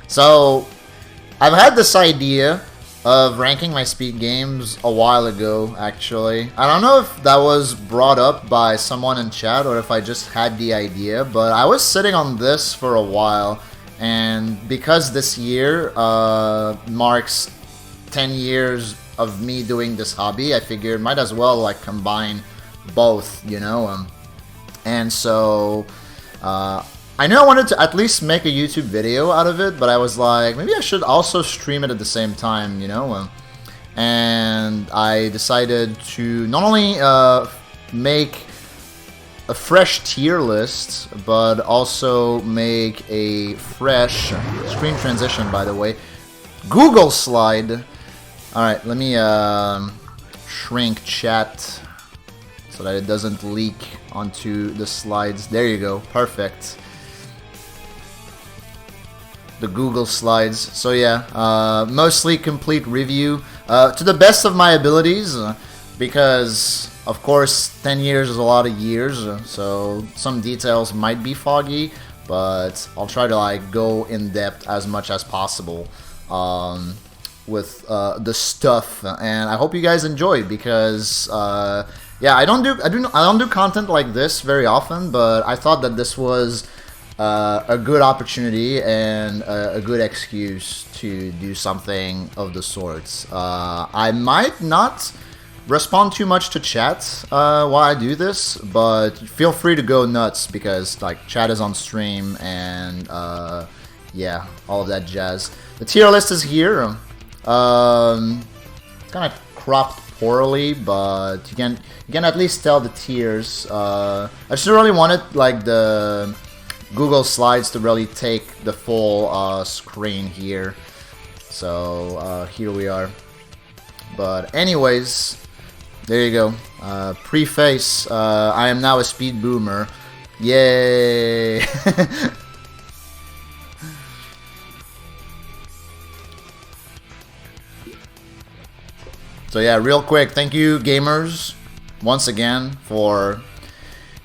So, I've had this idea of ranking my speed games a while ago, actually. I don't know if that was brought up by someone in chat or if I just had the idea, but I was sitting on this for a while, and because this year marks 10 years of me doing this hobby, I figured might as well like combine both, you know? And so, I knew I wanted to at least make a YouTube video out of it, but I was like, maybe I should also stream it at the same time, you know? And I decided to not only make a fresh tier list, but also make a fresh screen transition, by the way, Google slide. Alright, let me shrink chat so that it doesn't leak onto the slides. There you go, perfect. The Google slides. So yeah, mostly complete review to the best of my abilities, because of course 10 years is a lot of years, so some details might be foggy, but I'll try to like go in depth as much as possible with the stuff, and I hope you guys enjoy, because yeah, I don't do content like this very often, but I thought that this was a good opportunity and a good excuse to do something of the sorts. I might not respond too much to chat while I do this, but feel free to go nuts, because like chat is on stream, and yeah, all of that jazz. The tier list is here. Kind of cropped poorly, but you can at least tell the tiers. I just really wanted like the Google Slides to really take the full screen here. So here we are. But anyways, there you go. Preface, I am now a speed boomer. Yay! So yeah, real quick, thank you gamers once again for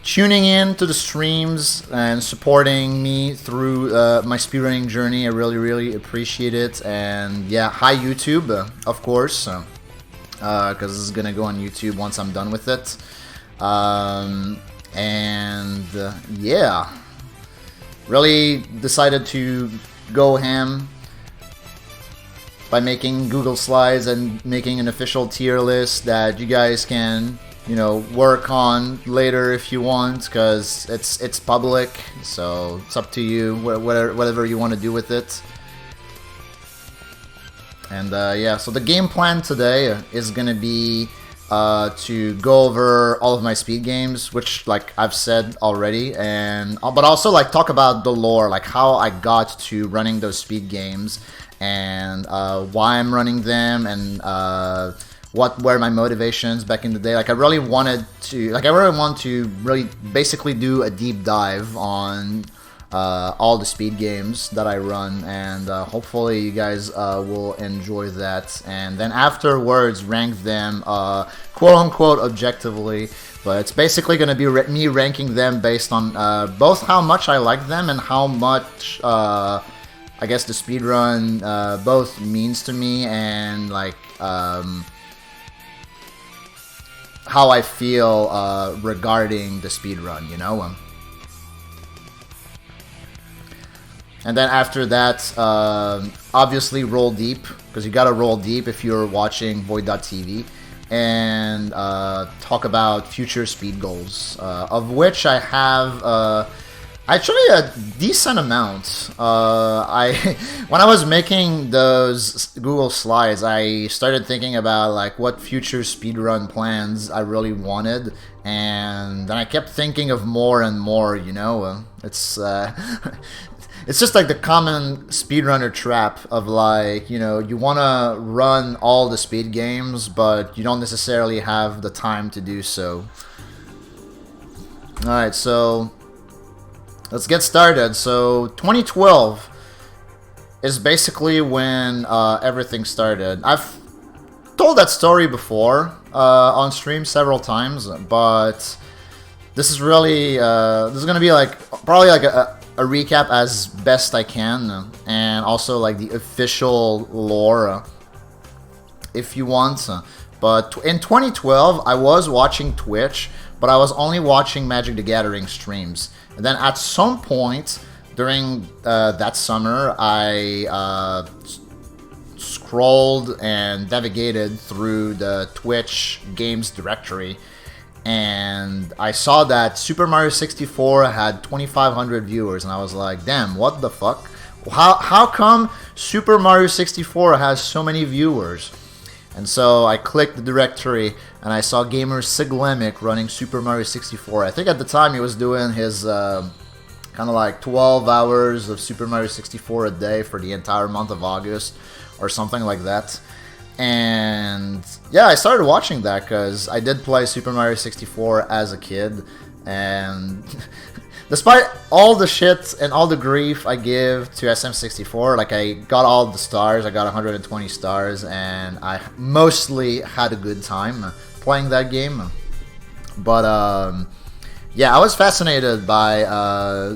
tuning in to the streams and supporting me through my speedrunning journey. I really appreciate it. And yeah, hi YouTube, of course, because this is gonna go on YouTube once I'm done with it. Yeah, really decided to go ham by making Google Slides and making an official tier list that you guys can, you know, work on later if you want, because it's public, so it's up to you, whatever you want to do with it. And yeah, so the game plan today is gonna be to go over all of my speed games, which like I've said already, and but also like talk about the lore, like how I got to running those speed games, and why I'm running them, and what were my motivations back in the day. Like I really want to really basically do a deep dive on all the speed games that I run, and hopefully you guys will enjoy that, and then afterwards rank them quote-unquote objectively. But it's basically going to be me ranking them based on both how much I like them and how much I guess the speedrun both means to me, and like how I feel regarding the speedrun, you know? And then after that, obviously roll deep, because you gotta roll deep if you're watching Void.tv, and talk about future speed goals, of which I have actually a decent amount. When I was making those Google Slides, I started thinking about like what future speedrun plans I really wanted, and then I kept thinking of more and more, you know? It's it's just like the common speedrunner trap of like, you know, you want to run all the speed games, but you don't necessarily have the time to do so. Alright, so let's get started. So 2012 is basically when everything started. I've told that story before on stream several times, but this is really this is gonna be like probably like a recap as best I can, and also like the official lore, if you want. But in 2012, I was watching Twitch, but I was only watching Magic the Gathering streams. And then at some point during that summer, I scrolled and navigated through the Twitch games directory, and I saw that Super Mario 64 had 2,500 viewers, and I was like, damn, what the fuck? How come Super Mario 64 has so many viewers? And so I clicked the directory, and I saw gamer Siglemic running Super Mario 64. I think at the time he was doing his kind of like 12 hours of Super Mario 64 a day for the entire month of August, or something like that. And yeah, I started watching that because I did play Super Mario 64 as a kid, and despite all the shit and all the grief I give to SM64, like I got all the stars, I got 120 stars, and I mostly had a good time playing that game. But yeah, I was fascinated by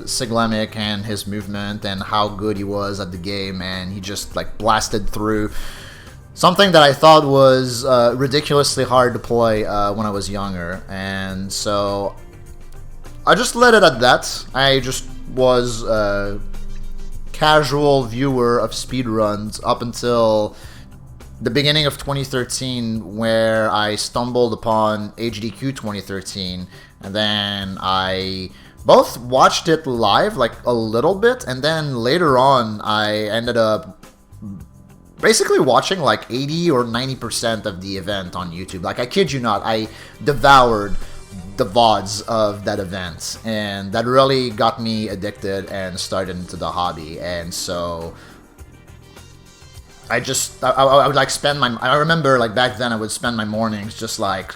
Siglemic and his movement and how good he was at the game, and he just like blasted through something that I thought was ridiculously hard to play when I was younger. And so I just let it at that. I just was a casual viewer of speedruns up until the beginning of 2013, where I stumbled upon HDQ 2013, and then I both watched it live, like a little bit, and then later on I ended up basically watching like 80 or 90% of the event on YouTube. Like, I kid you not, I devoured the VODs of that event, and that really got me addicted and started into the hobby. And so I would like spend my, I remember like back then I would spend my mornings just like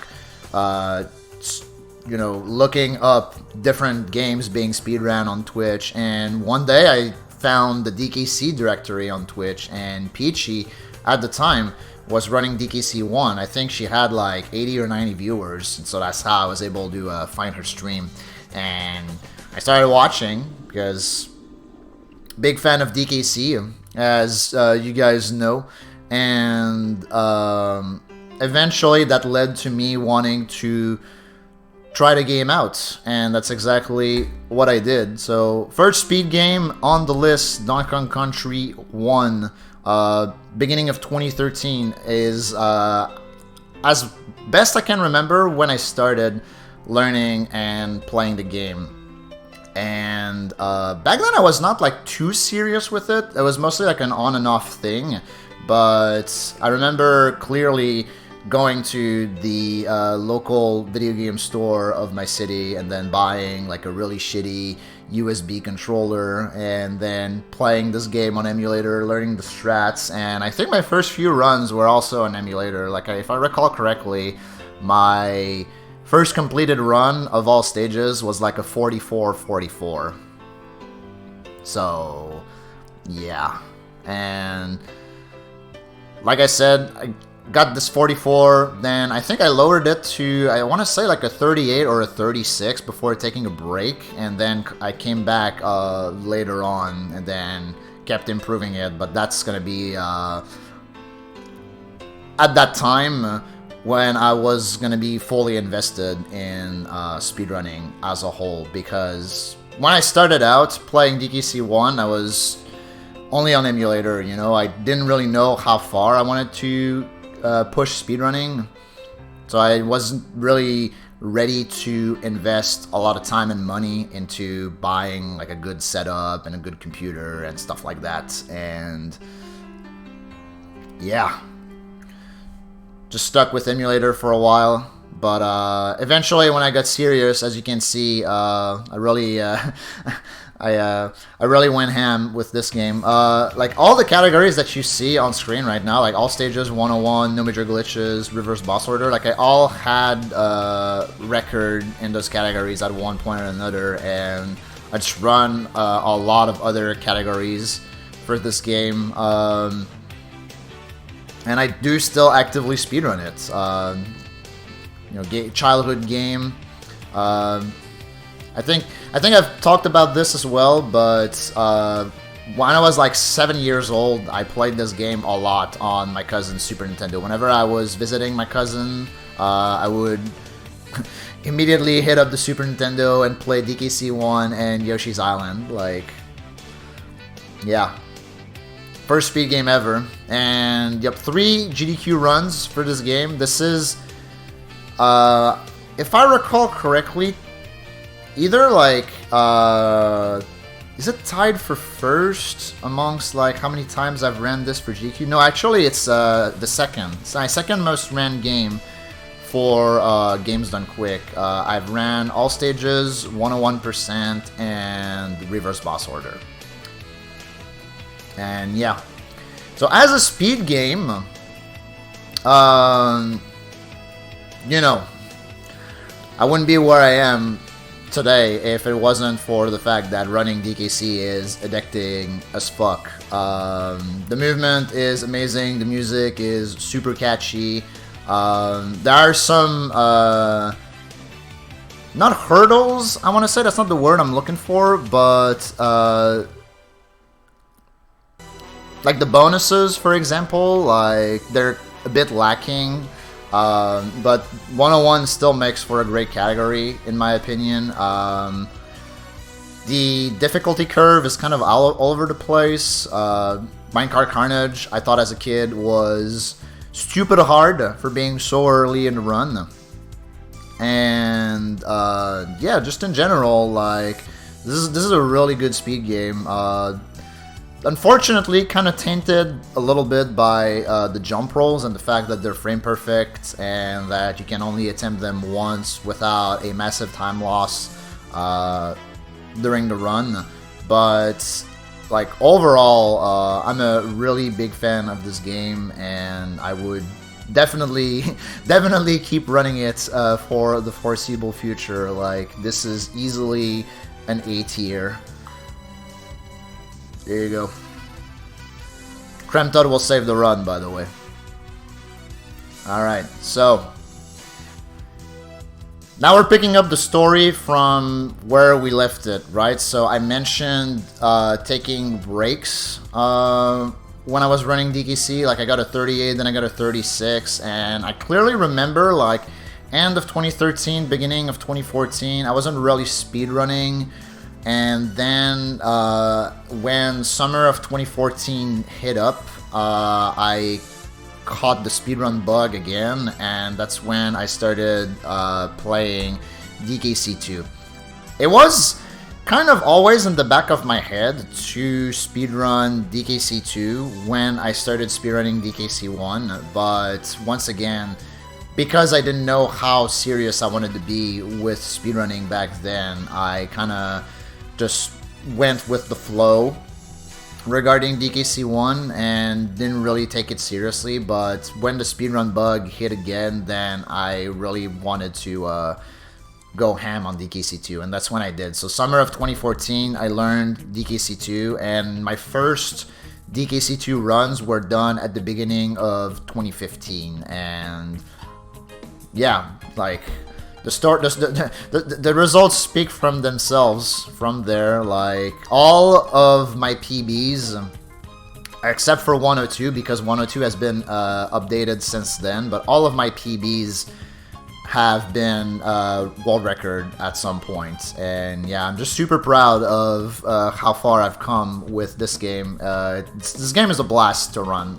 you know, looking up different games being speedrun on Twitch. And one day I found the DKC directory on Twitch, and Peachy at the time was running DKC 1. I think she had like 80 or 90 viewers, and so that's how I was able to find her stream. And I started watching because big fan of DKC, as you guys know. And eventually that led to me wanting to try the game out, and that's exactly what I did. So first speed game on the list, Donkey Kong Country 1, beginning of 2013, is as best I can remember when I started learning and playing the game. And back then I was not like too serious with it. It was mostly like an on and off thing, but I remember clearly going to the local video game store of my city and then buying like a really shitty USB controller and then playing this game on emulator, learning the strats. And I think my first few runs were also on emulator. Like, if I recall correctly, my first completed run of all stages was like a 44-44. So yeah, and like I said, I got this 44, then I think I lowered it to, I want to say like a 38 or a 36 before taking a break, and then I came back later on and then kept improving it. But that's gonna be at that time when I was gonna be fully invested in speedrunning as a whole, because when I started out playing DKC 1, I was only on emulator, you know. I didn't really know how far I wanted to push speedrunning, so I wasn't really ready to invest a lot of time and money into buying like a good setup and a good computer and stuff like that. And yeah, just stuck with emulator for a while. But eventually when I got serious, as you can see, I really I really went ham with this game. Like, all the categories that you see on screen right now, like all stages 101, no major glitches, reverse boss order, like I all had record in those categories at one point or another, and I just run a lot of other categories for this game. And I do still actively speedrun it. You know, childhood game. I think I've talked about this as well, but when I was like 7 years old, I played this game a lot on my cousin's Super Nintendo. Whenever I was visiting my cousin, I would immediately hit up the Super Nintendo and play DKC1 and Yoshi's Island. Like, yeah. First speed game ever. And, yep, 3 GDQ runs for this game. This is, if I recall correctly, either, like, is it tied for first amongst, like, how many times I've ran this for GDQ? No, actually, it's the second. It's my second most ran game for Games Done Quick. I've ran all stages, 101%, and reverse boss order. And yeah, so as a speed game, you know, I wouldn't be where I am today if it wasn't for the fact that running DKC is addicting as fuck. The movement is amazing, the music is super catchy. There are some, not hurdles, I want to say, that's not the word I'm looking for, but, like the bonuses, for example, like, they're a bit lacking, but 101 still makes for a great category, in my opinion. The difficulty curve is kind of all over the place. Minecart Carnage, I thought as a kid, was stupid hard for being so early in the run. And yeah, just in general, like, this is a really good speed game. Unfortunately, kind of tainted a little bit by the jump rolls and the fact that they're frame perfect and that you can only attempt them once without a massive time loss during the run. But like, overall, I'm a really big fan of this game, and I would definitely keep running it for the foreseeable future. Like, this is easily an A tier. There you go. Kremtod will save the run, by the way. Alright, so now we're picking up the story from where we left it, right? So I mentioned taking breaks when I was running DKC. Like, I got a 38, then I got a 36, and I clearly remember, like, end of 2013, beginning of 2014, I wasn't really speedrunning. And then when summer of 2014 hit up, I caught the speedrun bug again, and that's when I started playing DKC2. It was kind of always in the back of my head to speedrun DKC2 when I started speedrunning DKC1, but once again, because I didn't know how serious I wanted to be with speedrunning back then, I kind of just went with the flow regarding DKC1 and didn't really take it seriously. But when the speedrun bug hit again, then I really wanted to go ham on DKC2, and that's when I did. So summer of 2014, I learned DKC2, and my first DKC2 runs were done at the beginning of 2015, and yeah, like, the results speak from themselves from there. Like, all of my PBs, except for 102, because 102 has been updated since then, but all of my PBs have been world record at some point. And yeah, I'm just super proud of how far I've come with this game. This game is a blast to run.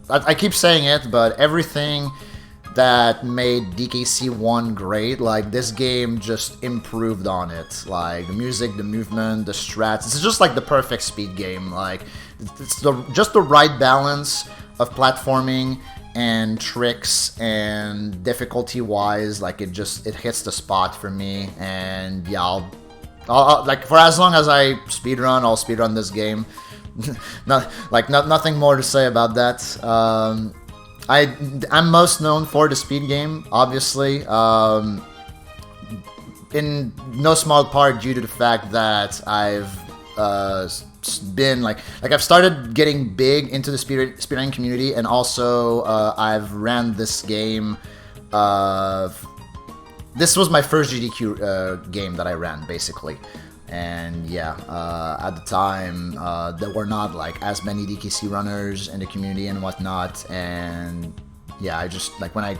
I keep saying it, but everything that made DKC1 great, like, this game just improved on it. Like, the music, the movement, the strats, it's just like the perfect speed game. Like, it's just the right balance of platforming and tricks and difficulty wise. Like, it hits the spot for me. And yeah, I'll like, for as long as I speedrun, I'll speedrun this game. Nothing more to say about that. I'm most known for the speed game, obviously, in no small part due to the fact that I've been I've started getting big into the speedrunning community, and also I've ran this game this was my first GDQ game that I ran, basically. And yeah, at the time, there were not like as many DKC runners in the community and whatnot. And yeah, I just like when I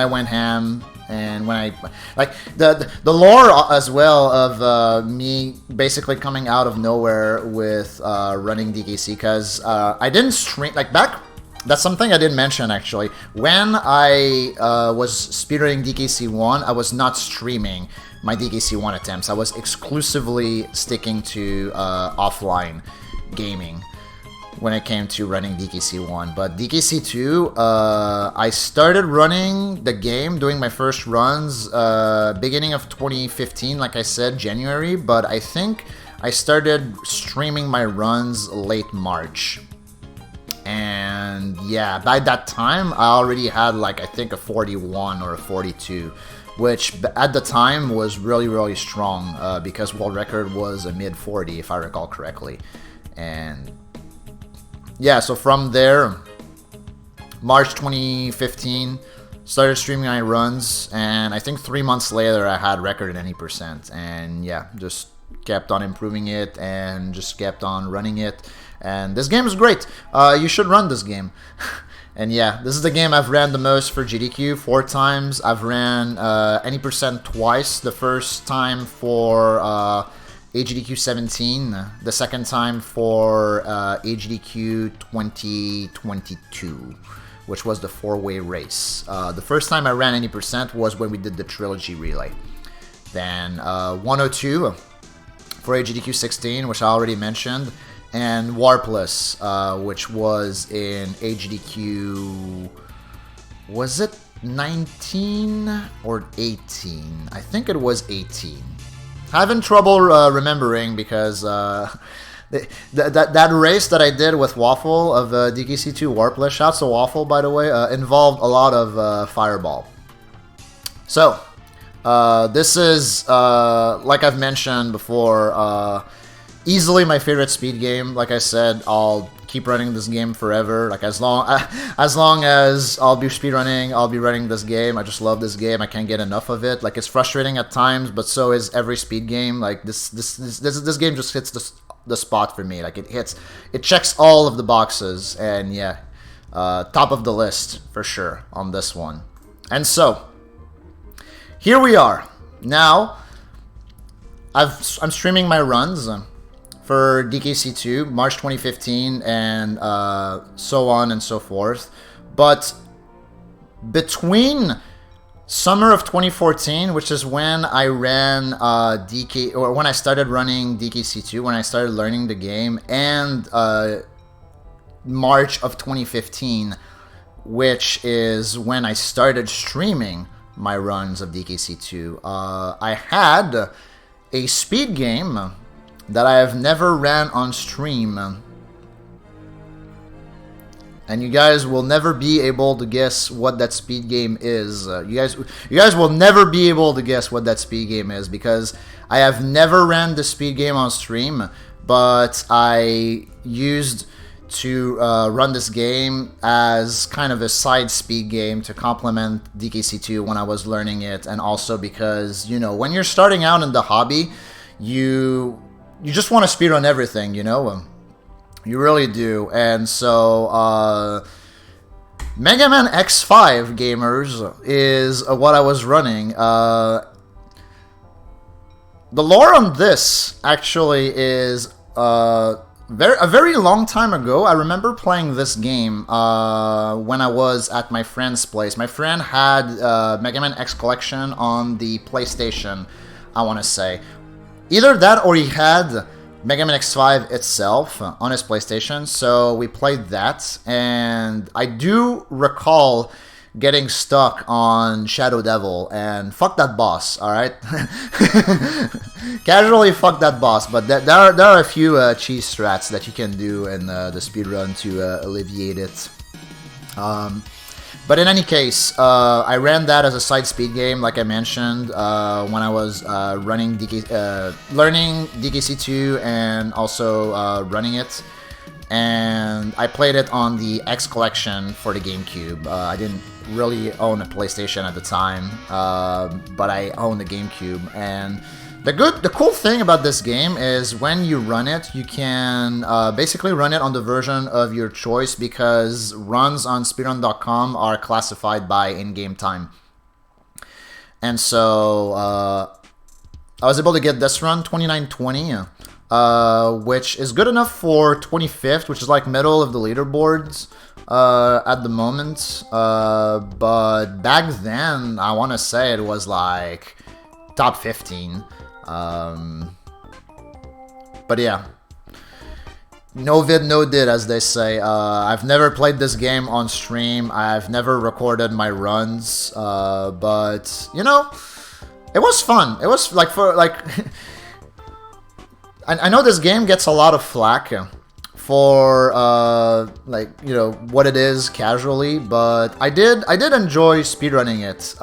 went ham, and when I like the lore as well of me basically coming out of nowhere with running DKC, because I didn't stream like back. That's something I didn't mention actually. When I was speedrunning DKC 1, I was not streaming my DKC 1 attempts. I was exclusively sticking to offline gaming when it came to running DKC 1. But DKC 2, I started running the game, doing my first runs beginning of 2015, like I said, January. But I think I started streaming my runs late March. And yeah, by that time, I already had like, I think a 41 or a 42, which at the time was really, really strong because world record was a mid 40, if I recall correctly. And yeah, so from there, March 2015, started streaming my runs, and I think 3 months later, I had record in any percent. And yeah, just kept on improving it and just kept on running it. And this game is great. You should run this game. And yeah, this is the game I've ran the most for GDQ, 4 times. I've ran any percent twice. The first time for AGDQ 17, the second time for AGDQ 2022, which was the 4-way race. The first time I ran any percent was when we did the trilogy relay. Then 102 for AGDQ 16, which I already mentioned. And Warpless, which was in HDQ, was it 19 or 18? I think it was 18. Having trouble remembering because that race that I did with Waffle of DKC2 Warpless, shouts to Waffle by the way, involved a lot of Fireball. So, this is, like I've mentioned before, easily my favorite speed game. Like I said, I'll keep running this game forever. Like as long as I'll be speedrunning, I'll be running this game. I just love this game. I can't get enough of it. Like it's frustrating at times, but so is every speed game. Like this game just hits the spot for me. Like it checks all of the boxes, and yeah, top of the list for sure on this one. And so here we are now. I'm streaming my runs for DKC2, March 2015, and so on and so forth. But between summer of 2014, which is when I ran when I started running DKC2, when I started learning the game, and March of 2015, which is when I started streaming my runs of DKC2, I had a speed game that I have never ran on stream, and you guys will never be able to guess what that speed game is. You guys will never be able to guess what that speed game is, because I have never ran the speed game on stream, but I used to run this game as kind of a side speed game to complement DKC2 when I was learning it, and also because, you know, when you're starting out in the hobby, you just want to speedrun everything, you know? You really do. And so, Mega Man X5 gamers is what I was running. The lore on this actually is a very long time ago. I remember playing this game when I was at my friend's place. My friend had Mega Man X Collection on the PlayStation, I want to say. Either that or he had Mega Man X5 itself on his PlayStation, so we played that, and I do recall getting stuck on Shadow Devil, and fuck that boss, alright? Casually fuck that boss, but there are a few cheese strats that you can do in the speedrun to alleviate it. But in any case, I ran that as a side speed game, like I mentioned, when I was learning DKC2 and also running it. and I played it on the X Collection for the GameCube. I didn't really own a PlayStation at the time, but I owned the GameCube. And the cool thing about this game is when you run it, you can basically run it on the version of your choice, because runs on speedrun.com are classified by in-game time. And so I was able to get this run, 2920, which is good enough for 25th, which is like middle of the leaderboards at the moment. But back then, I want to say it was like top 15. But yeah, no vid, no did, as they say. I've never played this game on stream. I've never recorded my runs, but you know, it was fun. It was like I know this game gets a lot of flack for like, you know, what it is casually, but I did enjoy speedrunning it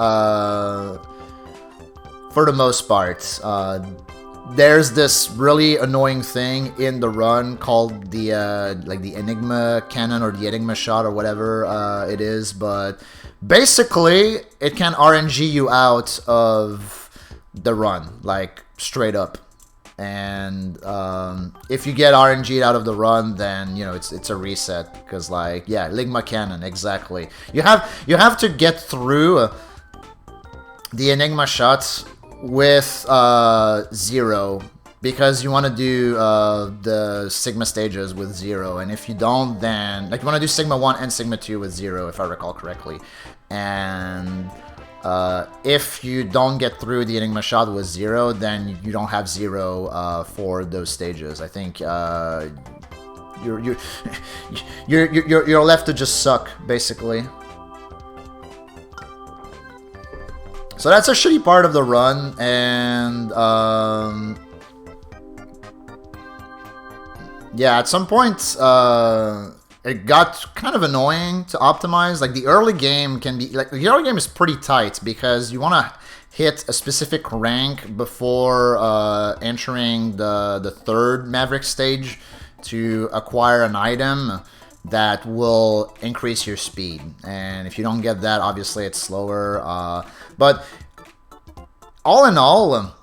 for the most part. There's this really annoying thing in the run called the like the Enigma cannon or the Enigma shot or whatever it is, but basically it can RNG you out of the run, like straight up. And if you get RNG'd out of the run, then you know it's a reset, because like, yeah, Enigma cannon, exactly. You have to get through the Enigma shots with 0, because you want to do the Sigma stages with 0, and if you don't, then like you want to do Sigma 1 and Sigma 2 with 0, if I recall correctly. And if you don't get through the Enigma shot with 0, then you don't have 0 for those stages. I think you're left to just suck, basically. So that's a shitty part of the run, and yeah, at some point it got kind of annoying to optimize. Like the early game can be like, the early game is pretty tight, because you want to hit a specific rank before entering the third Maverick stage to acquire an item that will increase your speed. And if you don't get that, obviously it's slower. But all in all,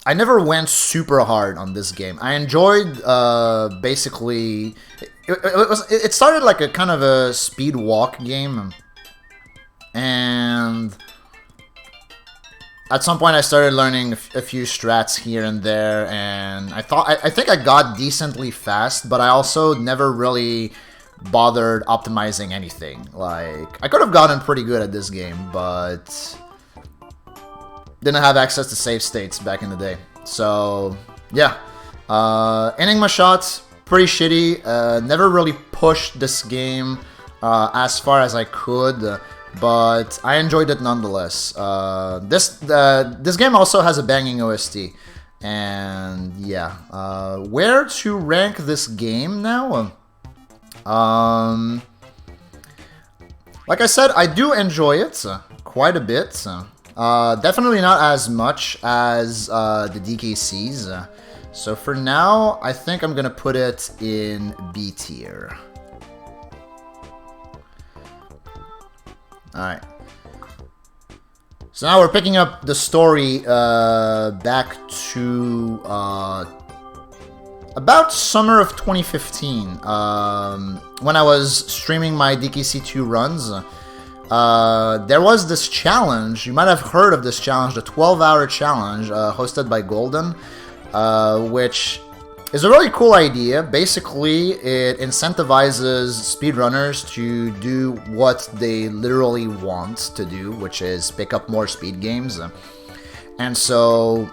I never went super hard on this game. I enjoyed basically. It started like a kind of a speed walk game, and at some point I started learning a few strats here and there, and I think I got decently fast, but I also never really bothered optimizing anything. Like, I could have gotten pretty good at this game, but didn't have access to save states back in the day. So yeah, Enigma shots, pretty shitty. Never really pushed this game as far as I could, but I enjoyed it nonetheless. This game also has a banging OST, and yeah. Where to rank this game now? Like I said, I do enjoy it quite a bit. Definitely not as much as the DKCs. So for now, I think I'm gonna put it in B tier. Alright. So now we're picking up the story back to about summer of 2015, when I was streaming my DKC2 runs. There was this challenge. You might have heard of this challenge, the 12-hour challenge hosted by Golden, which is a really cool idea. Basically, it incentivizes speedrunners to do what they literally want to do, which is pick up more speed games. And so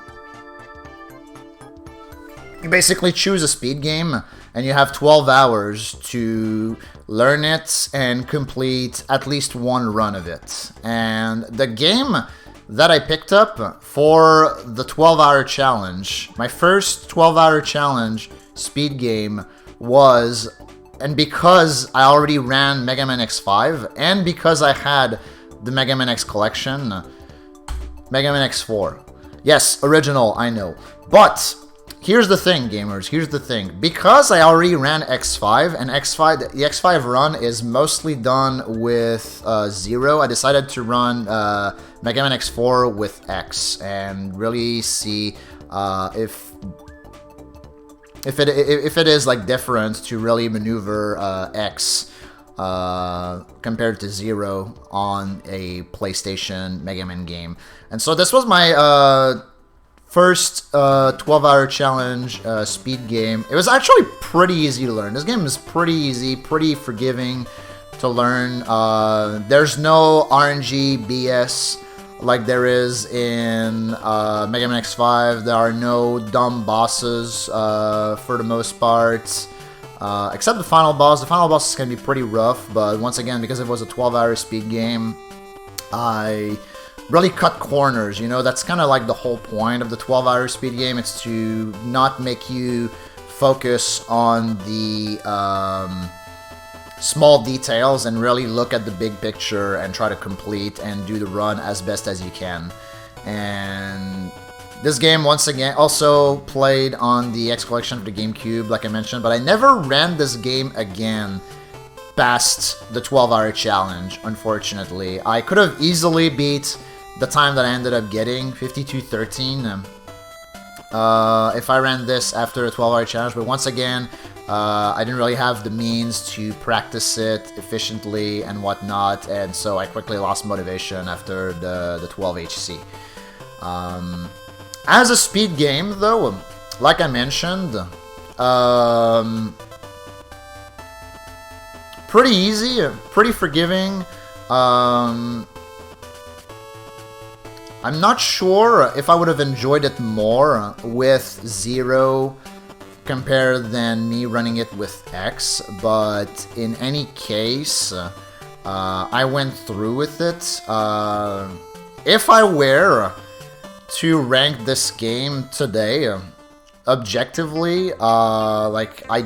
you basically choose a speed game, and you have 12 hours to learn it and complete at least one run of it. And the game that I picked up for the 12-hour challenge, my first 12-hour challenge speed game was, and because I already ran Mega Man X5, and because I had the Mega Man X collection, Mega Man X4. Yes, original, I know. But here's the thing, gamers. Here's the thing. Because I already ran X5, and the X5 run is mostly done with 0, I decided to run Mega Man X4 with X and really see if it is like different to really maneuver X compared to 0 on a PlayStation Mega Man game. And so this was my first 12-hour challenge speed game. It was actually pretty easy to learn. This game is pretty easy, pretty forgiving to learn. There's no RNG BS like there is in Mega Man X5. There are no dumb bosses for the most part, except the final boss. The final boss can be pretty rough, but once again, because it was a 12-hour speed game, I really cut corners. You know, that's kind of like the whole point of the 12-hour speed game. It's to not make you focus on the small details and really look at the big picture and try to complete and do the run as best as you can. And this game, once again, also played on the X Collection for the GameCube, like I mentioned, but I never ran this game again past the 12-hour challenge, unfortunately. I could have easily beat the time that I ended up getting, 52:13, if I ran this after a 12-hour challenge, but once again, I didn't really have the means to practice it efficiently and whatnot, and so I quickly lost motivation after the 12 HC. As a speed game, though, like I mentioned, pretty easy, pretty forgiving. I'm not sure if I would have enjoyed it more with 0 compared than me running it with X, but in any case, I went through with it. If I were to rank this game today, objectively, like I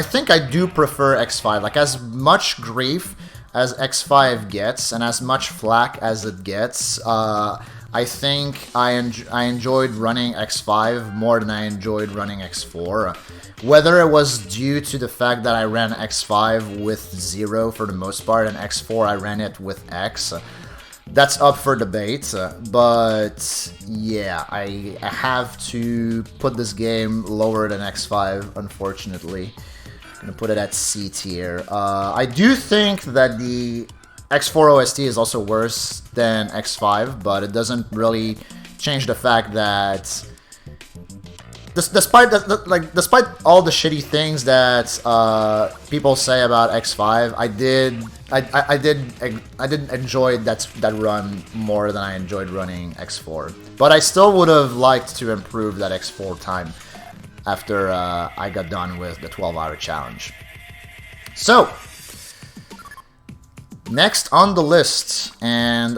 think I do prefer X5. Like, as much grief as X5 gets, and as much flack as it gets, I think I enjoyed running X5 more than I enjoyed running X4. Whether it was due to the fact that I ran X5 with 0 for the most part, and X4 I ran it with X, that's up for debate. But yeah, I have to put this game lower than X5, unfortunately. I'm gonna put it at C tier. I do think that the X4 OST is also worse than X5, but it doesn't really change the fact that despite all the shitty things that people say about X5, I did enjoy that run more than I enjoyed running X4. But I still would have liked to improve that X4 time after I got done with the 12-hour challenge. So, next on the list, and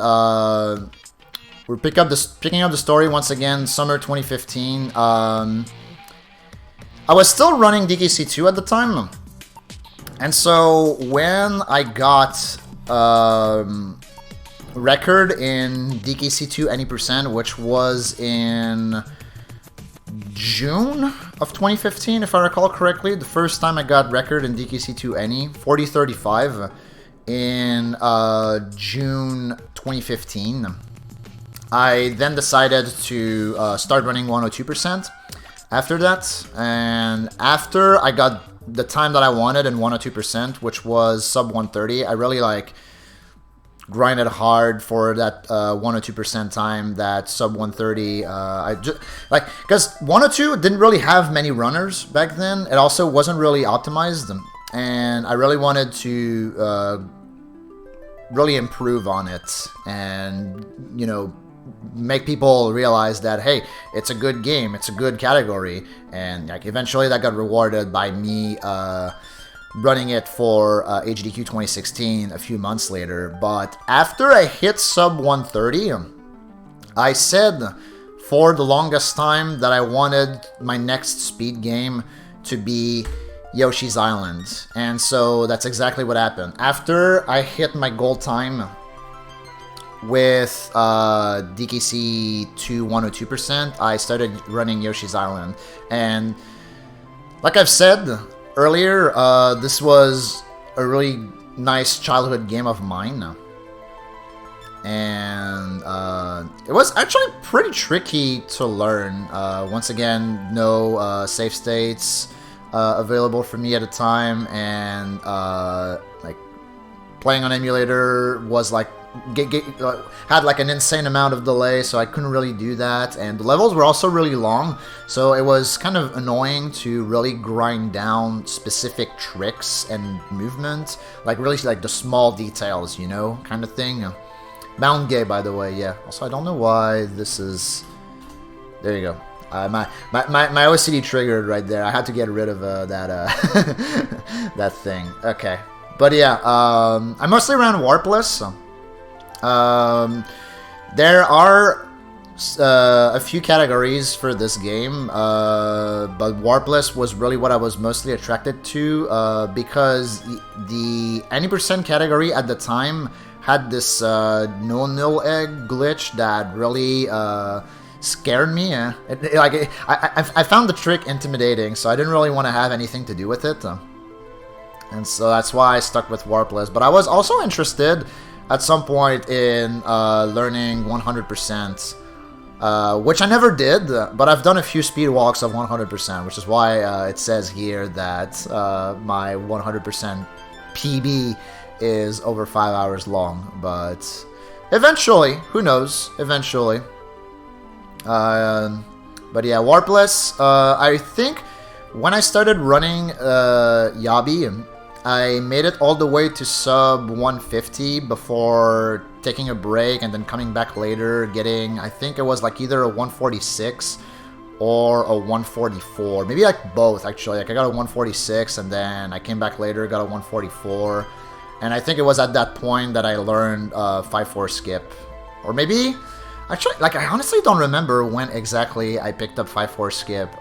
we're picking up the story once again, summer 2015. I was still running DKC2 at the time, and so when I got record in DKC2 any percent, which was in June of 2015, if I recall correctly, the first time I got record in DKC2 any 4035 in June 2015. I then decided to start running 102% after that, and after I got the time that I wanted in 102%, which was sub 130, I really grinded hard for that 102% time, that sub 130. I just because 102 didn't really have many runners back then. It also wasn't really optimized, and I really wanted to really improve on it, and make people realize that, hey, it's a good game, it's a good category, and eventually that got rewarded by me running it for HDQ 2016 a few months later. But after I hit sub 130, I said for the longest time that I wanted my next speed game to be Yoshi's Island, and so that's exactly what happened. After I hit my goal time with DKC 2 102%, I started running Yoshi's Island. And like I've said earlier, this was a really nice childhood game of mine. And it was actually pretty tricky to learn. Once again, no save states available for me at the time, and like playing on emulator was like had like an insane amount of delay, so I couldn't really do that. And the levels were also really long, so it was kind of annoying to really grind down specific tricks and movement, like really like the small details, you know, kind of thing. Bound gay, by the way, yeah. Also, I don't know why this is... There you go. My OCD triggered right there. I had to get rid of that that thing. Okay. But yeah, I mostly ran Warpless. There are a few categories for this game, but Warpless was really what I was mostly attracted to, because the 90% category at the time had this no-nil egg glitch that really scared me. I found the trick intimidating, so I didn't really want to have anything to do with it. And so that's why I stuck with Warpless. But I was also interested at some point in learning 100%, which I never did, but I've done a few speed walks of 100%, which is why it says here that my 100% PB is over 5 hours long. But eventually, who knows, eventually. But yeah, Warpless, I think when I started running Yabi, I made it all the way to sub 150 before taking a break and then coming back later, getting, I think it was like either a 146 or a 144. Maybe like both, actually. Like I got a 146 and then I came back later, got a 144. And I think it was at that point that I learned 5-4 skip. Or maybe... Actually, like, I honestly don't remember when exactly I picked up 5-4 skip.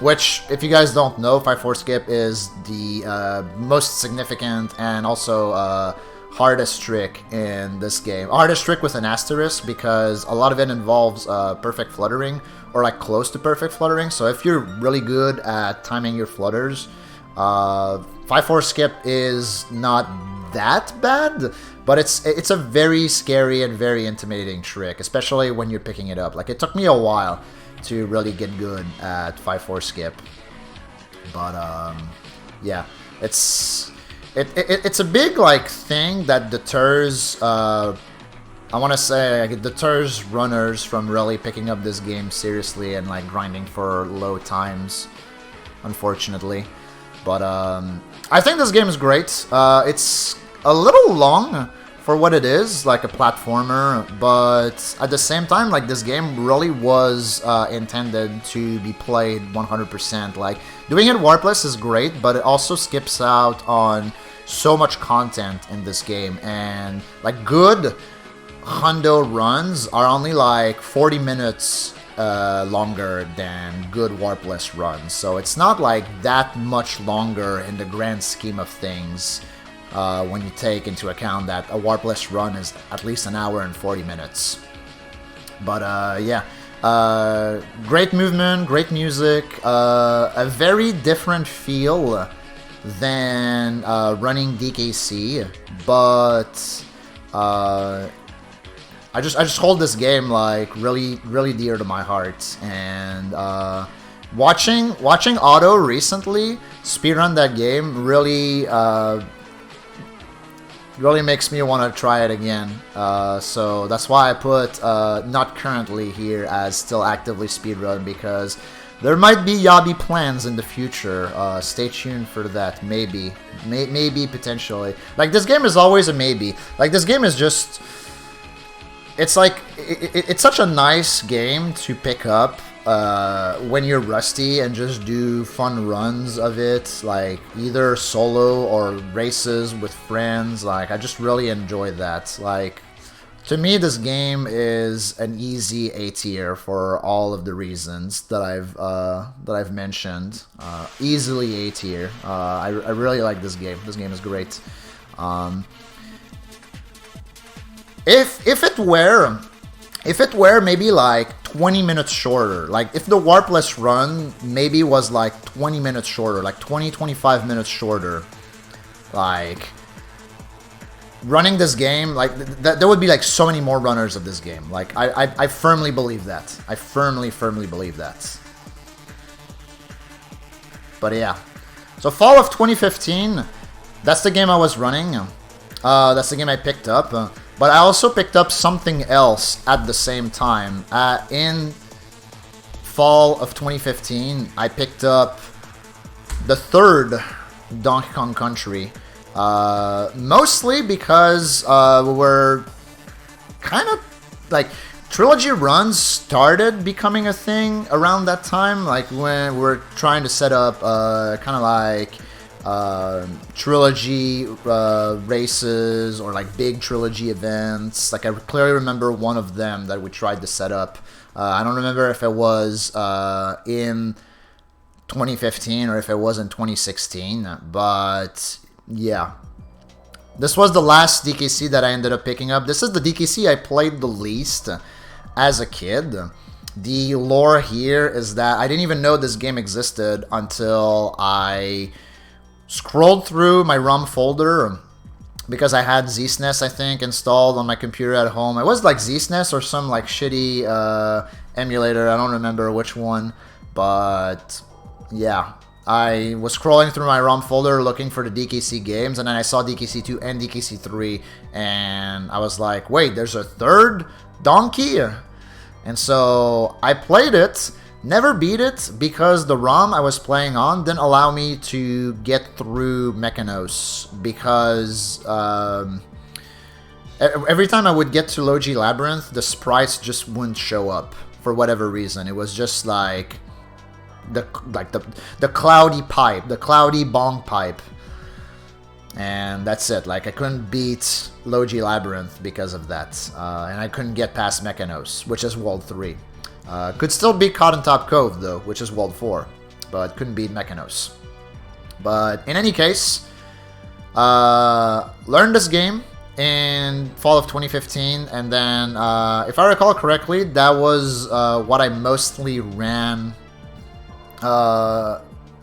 Which, if you guys don't know, 5-4 skip is the most significant and also hardest trick in this game. Hardest trick with an asterisk, because a lot of it involves perfect fluttering, or like close to perfect fluttering. So if you're really good at timing your flutters, 5-4 skip is not that bad, but it's a very scary and very intimidating trick, especially when you're picking it up. Like, it took me a while to really get good at 5-4 skip, but yeah, it's a big like thing that deters I want to say, like, it deters runners from really picking up this game seriously and like grinding for low times, unfortunately. But I think this game is great. It's a little long for what it is, like a platformer, but at the same time, like, this game really was intended to be played 100%. Like, doing it warpless is great, but it also skips out on so much content in this game, and like good hundo runs are only like 40 minutes longer than good warpless runs, so it's not like that much longer in the grand scheme of things when you take into account that a warpless run is at least an hour and 40 minutes. But yeah, great movement, great music, a very different feel than running DKC, but I just hold this game like really dear to my heart. And watching Otto recently speedrun that game really makes me want to try it again. So that's why I put not currently here as still actively speedrun, because there might be Yabi plans in the future. Stay tuned for that. Maybe, potentially. Like, this game is always a maybe. Like, this game is just... It's like, it's such a nice game to pick up when you're rusty and just do fun runs of it, like either solo or races with friends. Like, I just really enjoy that. Like, to me, this game is an easy A tier for all of the reasons that I've mentioned. Easily A tier. I really like this game. This game is great. If it were maybe like 20 minutes shorter, like if the warpless run maybe was like 20 minutes shorter, like 25 minutes shorter, like running this game, like there would be like so many more runners of this game. Like I firmly believe that. I firmly believe that. But yeah. So fall of 2015, that's the game I was running. That's the game I picked up. But I also picked up something else at the same time. In fall of 2015, I picked up the third Donkey Kong Country. Mostly because we're kind of like trilogy runs started becoming a thing around that time, like when we're trying to set up kind of like trilogy races or like big trilogy events. Like I clearly remember one of them that we tried to set up. I don't remember if it was in 2015 or if it was in 2016, but yeah. This was the last DKC that I ended up picking up. This is the DKC I played the least as a kid. The lore here is that I didn't even know this game existed until I scrolled through my ROM folder because I had ZSNES, I think, installed on my computer at home. It was like ZSNES or some like shitty emulator. I don't remember which one, but yeah. I was scrolling through my ROM folder looking for the DKC games, and then I saw DKC 2 and DKC 3, and I was like, wait, there's a third Donkey? And so I played it, never beat it, because the ROM I was playing on didn't allow me to get through Mechanos, because every time I would get to Logi Labyrinth, the sprites just wouldn't show up for whatever reason. It was just like the cloudy pipe, the cloudy bong pipe, and that's it. Like I couldn't beat Logi Labyrinth because of that, and I couldn't get past Mechanos, which is World 3. Could still beat Cotton Top Cove though, which is World 4, but couldn't beat Mechanos. But in any case, learned this game in fall of 2015, and then if I recall correctly, that was what I mostly ran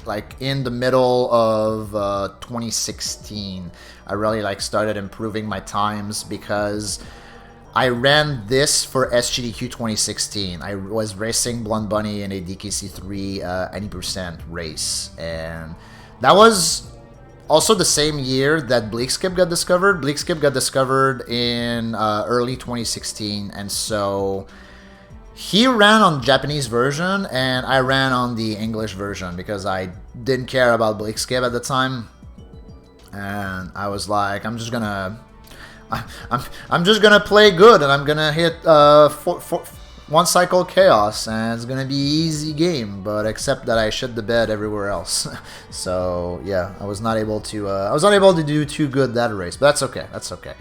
like in the middle of 2016. I really like started improving my times because I ran this for SGDQ 2016. I was racing Blunt Bunny in a DKC3 80% race, and that was also the same year that Bleakskip got discovered. Bleakskip got discovered in early 2016, and so he ran on the Japanese version, and I ran on the English version because I didn't care about Bleakskip at the time. And I was like, I'm just gonna play good, and I'm gonna hit one cycle chaos, and it's gonna be easy game. But except that I shit the bed everywhere else. So yeah, I was not able to do too good that race, but that's okay. That's okay.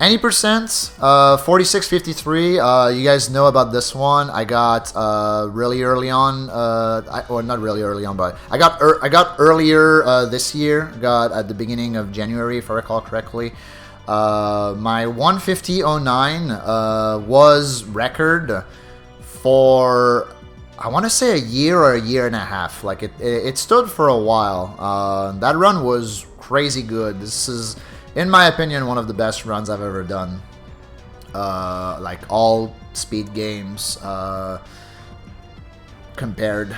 90%, 4653. You guys know about this one. I got really early on, or not really early on, but I got earlier this year. Got at the beginning of January, if I recall correctly. My 150.09 was record for, I want to say, a year or a year and a half. Like it stood for a while. That run was crazy good. This is, in my opinion, one of the best runs I've ever done. Like all speed games compared.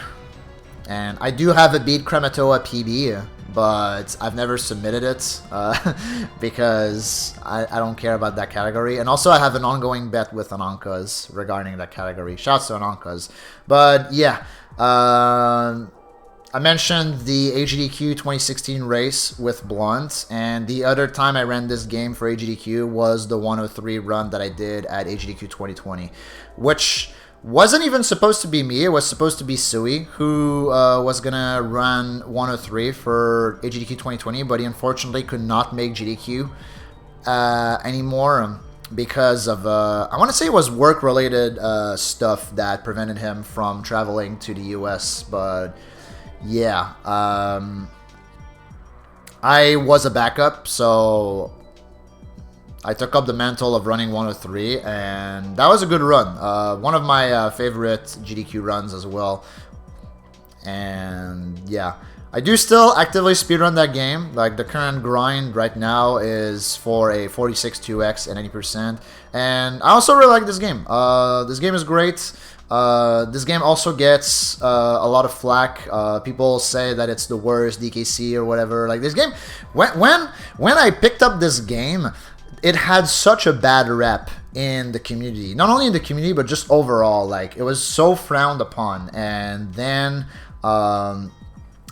And I do have a beat Krematoa PB, but I've never submitted it because I don't care about that category. And also I have an ongoing bet with Anankas regarding that category. Shouts to Anankas. But yeah, I mentioned the AGDQ 2016 race with Blunt, and the other time I ran this game for AGDQ was the 103 run that I did at AGDQ 2020, which wasn't even supposed to be me. It was supposed to be Sui, who was gonna run 103 for AGDQ 2020, but he unfortunately could not make GDQ anymore because of, I want to say it was work-related stuff that prevented him from traveling to the US, but yeah, I was a backup, so I took up the mantle of running 103, and that was a good run. One of my favorite GDQ runs as well. And yeah, I do still actively speedrun that game. Like, the current grind right now is for a 46 2x and 80%. And I also really like this game. This game is great. This game also gets a lot of flack. People say that it's the worst DKC or whatever. Like, this game, when I picked up this game, it had such a bad rep in the community. Not only in the community, but just overall. Like, it was so frowned upon. And then I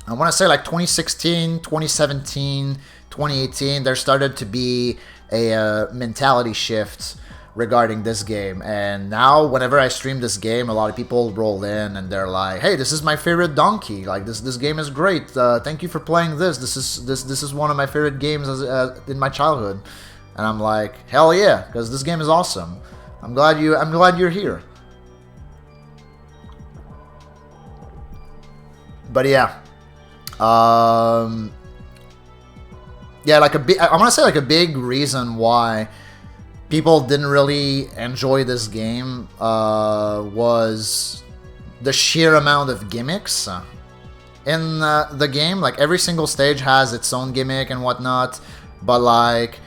want to say like 2016, 2017, 2018, there started to be a mentality shift regarding this game. And now whenever I stream this game, a lot of people roll in and they're like, hey, this is my favorite donkey. Like, this game is great. Thank you for playing this. This is one of my favorite games in my childhood. And I'm like, hell yeah, because this game is awesome. I'm glad you're here. But yeah, yeah, like I want to say like a big reason why people didn't really enjoy this game was the sheer amount of gimmicks in the game. Like, every single stage has its own gimmick and whatnot, but like,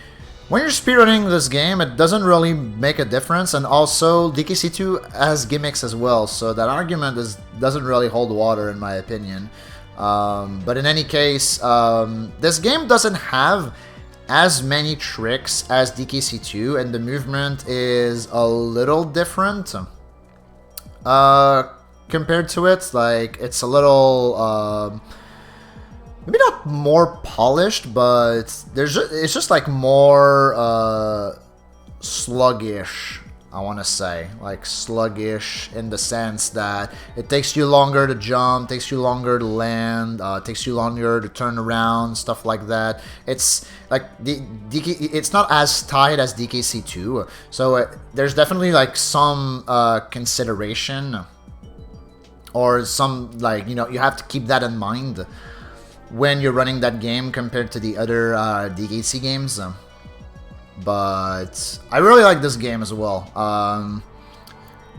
when you're speedrunning this game, it doesn't really make a difference. And also, DKC2 has gimmicks as well, so that argument doesn't really hold water in my opinion. But in any case, this game doesn't have as many tricks as DKC2, and the movement is a little different compared to it. Like, it's a little maybe not more polished, but it's just like more sluggish, I want to say. Like, sluggish in the sense that it takes you longer to jump, takes you longer to land, takes you longer to turn around, stuff like that. It's like it's not as tight as DKC2, so there's definitely like some consideration, or some, like, you know, you have to keep that in mind when you're running that game compared to the other DKC games. But I really like this game as well.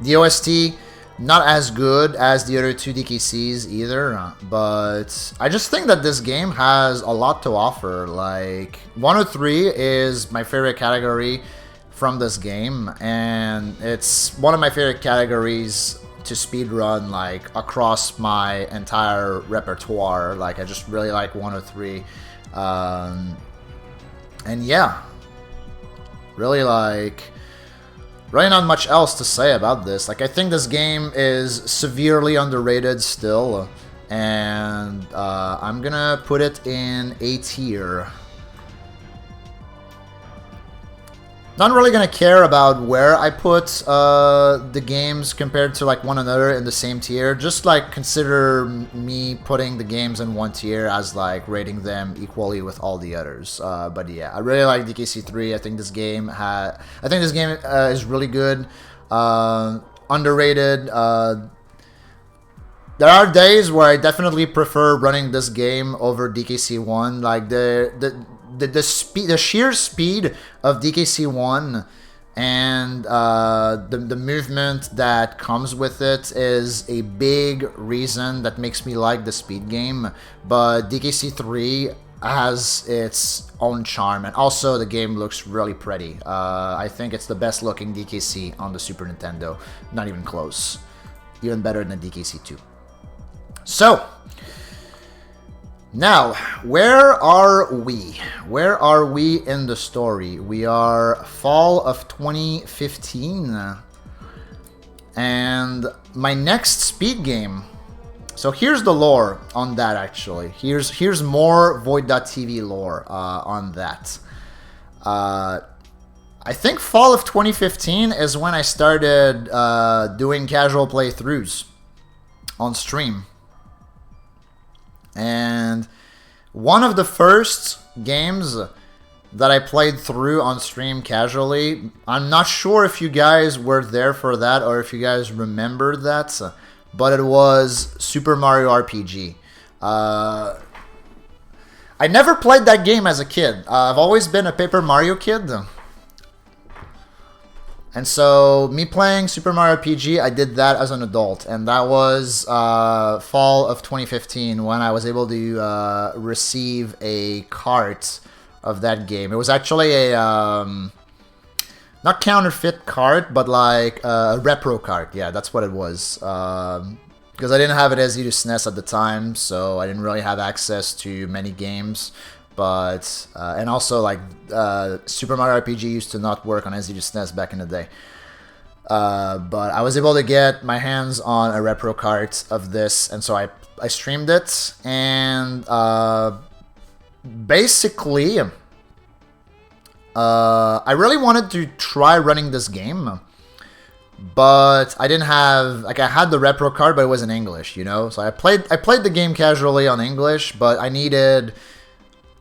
The OST, not as good as the other two DKCs either, but I just think that this game has a lot to offer. Like, 103 is my favorite category from this game, and it's one of my favorite categories to speedrun, like, across my entire repertoire. Like, I just really like 103. And yeah, really not much else to say about this. Like, I think this game is severely underrated still, and I'm gonna put it in A tier. Not really gonna care about where I put the games compared to like one another in the same tier. Just like consider me putting the games in one tier as like rating them equally with all the others. But yeah, I really like DKC3. I think this game is really good. Underrated. There are days where I definitely prefer running this game over DKC1. Like the sheer speed of DKC1 and the movement that comes with it is a big reason that makes me like the speed game. But DKC3 has its own charm, and also the game looks really pretty. I think it's the best looking DKC on the Super Nintendo. Not even close. Even better than DKC2. So, now, where are we? Where are we in the story? We are fall of 2015. And my next speed game. So here's the lore on that, actually. Here's more Void.tv lore on that. I think fall of 2015 is when I started doing casual playthroughs on stream. And one of the first games that I played through on stream casually, I'm not sure if you guys were there for that or if you guys remember that, but it was Super Mario RPG. I never played that game as a kid. I've always been a Paper Mario kid. And so, me playing Super Mario RPG, I did that as an adult, and that was fall of 2015 when I was able to receive a cart of that game. It was actually a not counterfeit cart, but like a repro cart. Yeah, that's what it was. Because I didn't have it as SNES at the time, so I didn't really have access to many games. But and also like Super Mario RPG used to not work on SNES back in the day. But I was able to get my hands on a repro cart of this, and so I streamed it, and basically I really wanted to try running this game, but I didn't have, like, I had the repro card, but it was in English, you know. So I played the game casually on English, but I needed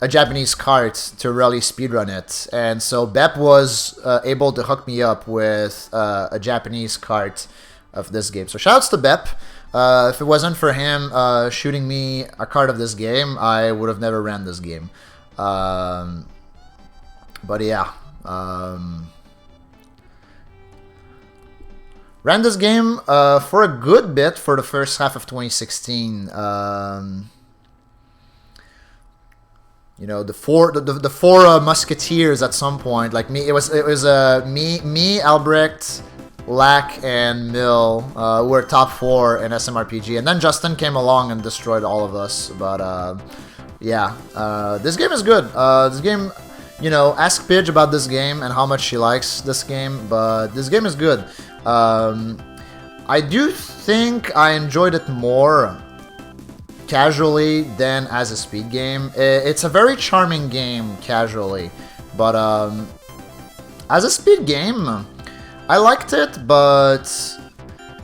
a Japanese cart to really speedrun it, and so Bep was able to hook me up with a Japanese cart of this game. So shoutouts to Bep. If it wasn't for him shooting me a cart of this game, I would have never ran this game. But yeah, ran this game for a good bit for the first half of 2016. You know, the four musketeers at some point, like me, it was me, Albrecht, Lack, and Mill were top 4 in SMRPG, and then Justin came along and destroyed all of us. But yeah, this game is good. This game, you know, ask Pidge about this game and how much she likes this game, but this game is good. I do think I enjoyed it more casually than as a speed game. It's a very charming game casually, but as a speed game, I liked it, but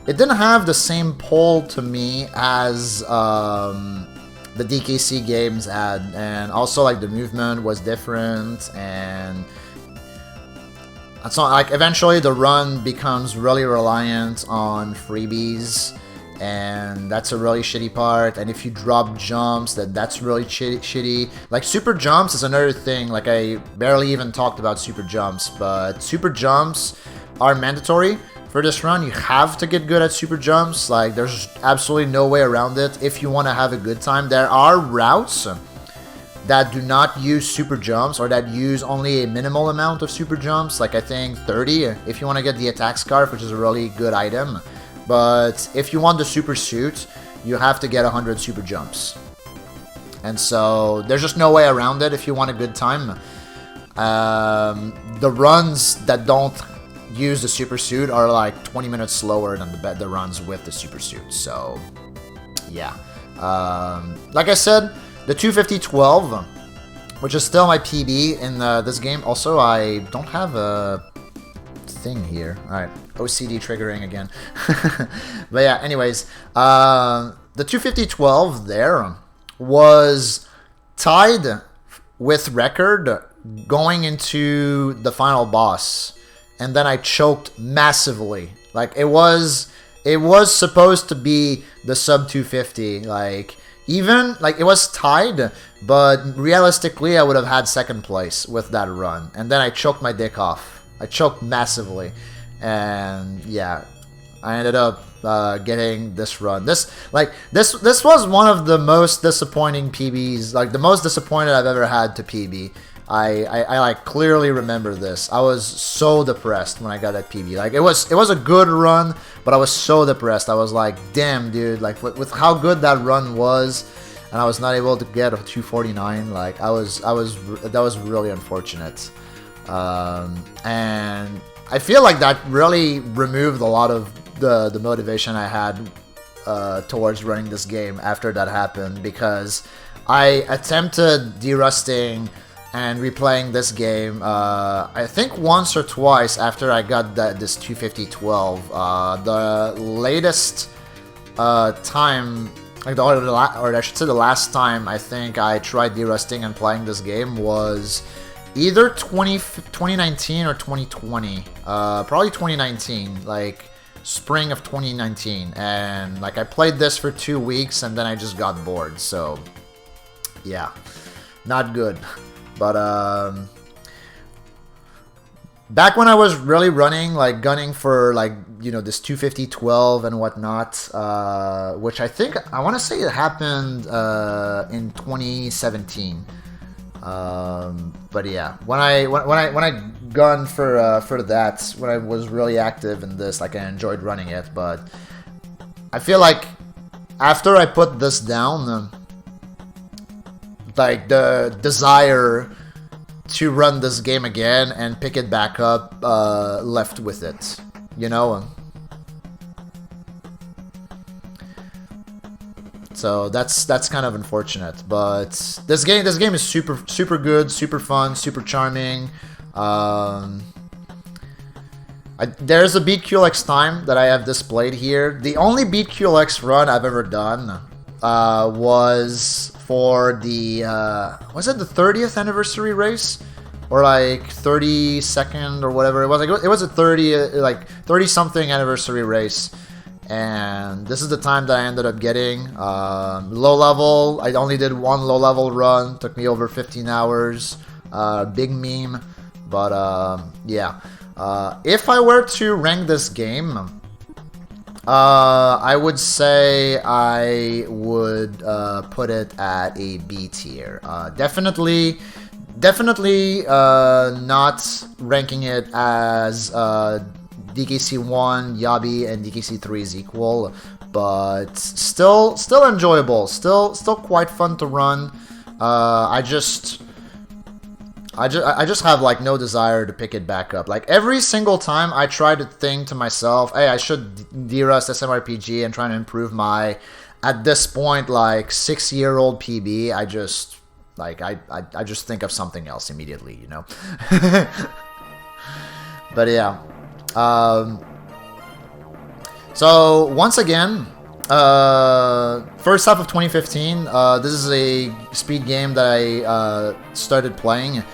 it didn't have the same pull to me as the DKC games had, and also like the movement was different, and it's not like eventually the run becomes really reliant on freebies, and that's a really shitty part. And if you drop jumps, that's really shitty. Like super jumps is another thing. Like I barely even talked about super jumps, but super jumps are mandatory for this run. You have to get good at super jumps. Like there's absolutely no way around it if you want to have a good time. There are routes that do not use super jumps, or that use only a minimal amount of super jumps, like I think 30 if you want to get the attack scarf, which is a really good item. But if you want the super suit, you have to get 100 super jumps. And so there's just no way around it if you want a good time. The runs that don't use the super suit are like 20 minutes slower than the runs with the super suit. So yeah, like I said, the 250-12, which is still my PB in this game. Also, I don't have a thing here. Alright, OCD triggering again. But yeah, anyways, the 250-12 there was tied with record going into the final boss, and then I choked massively. Like it was supposed to be the sub 250, like even like it was tied, but realistically I would have had second place with that run, and then I choked my dick off. I choked massively, and yeah, I ended up getting this run. This was one of the most disappointing PBs, like the most disappointed I've ever had to PB. I like clearly remember this. I was so depressed when I got that PB. Like it was a good run, but I was so depressed. I was like, damn, dude, like with how good that run was, and I was not able to get a 249. Like that was really unfortunate. And I feel like that really removed a lot of the motivation I had towards running this game after that happened, because I attempted derusting and replaying this game I think once or twice after I got this 250-12. The latest time, like or I should say the last time I think I tried derusting and playing this game was either 2019 or 2020, probably 2019, like spring of 2019, and like I played this for 2 weeks and then I just got bored. So yeah, not good. But back when I was really running, like gunning for like, you know, this 250-12 and whatnot, which I think, I want to say it happened in 2017. But yeah, when I gunned for that, when I was really active in this, like I enjoyed running it, but I feel like after I put this down, like the desire to run this game again and pick it back up left with it, you know. So that's kind of unfortunate, but this game is super good, super fun, super charming. There's a beat QLX time that I have displayed here. The only beat QLX run I've ever done was for the was it the 30th anniversary race, or like 32nd or whatever it was. Like it was a 30 something anniversary race, and this is the time that I ended up getting low level. I only did one low level run. Took me over 15 hours. Big meme, but yeah. If I were to rank this game, I would say I would put it at a B tier. Definitely not ranking it as DKC1, Yabi, and DKC3 is equal, but still enjoyable, still quite fun to run. I just have like no desire to pick it back up. Like every single time I try to think to myself, hey, I should derust SMRPG and try to improve my, at this point, like 6-year-old PB, I just think of something else immediately, you know. But yeah. So once again, first half of 2015, this is a speed game that I started playing.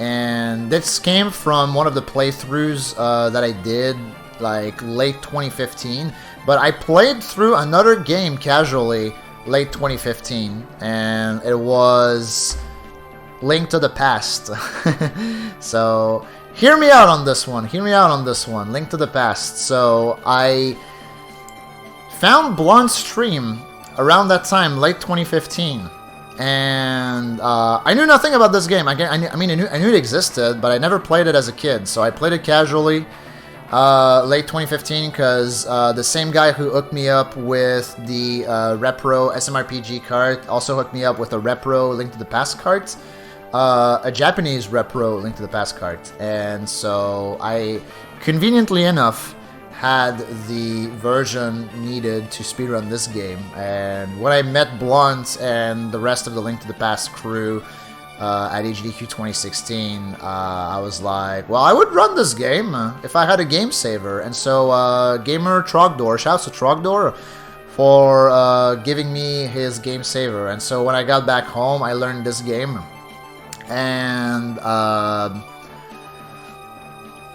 And this came from one of the playthroughs that I did like late 2015, but I played through another game casually late 2015, and it was Link to the Past. So hear me out on this one, Link to the Past. So I found Blonde's stream around that time, late 2015. And I knew nothing about this game. I knew it existed, but I never played it as a kid. So I played it casually late 2015 because the same guy who hooked me up with the Repro SMRPG cart also hooked me up with a Repro Link to the Past cart, a Japanese Repro Link to the Past cart. And so I, conveniently enough, had the version needed to speedrun this game. And when I met Blunt and the rest of the Link to the Past crew at HDQ 2016, I was like, well, I would run this game if I had a game saver. And so gamer Trogdor, shouts to Trogdor for giving me his game saver. And so when I got back home, I learned this game, and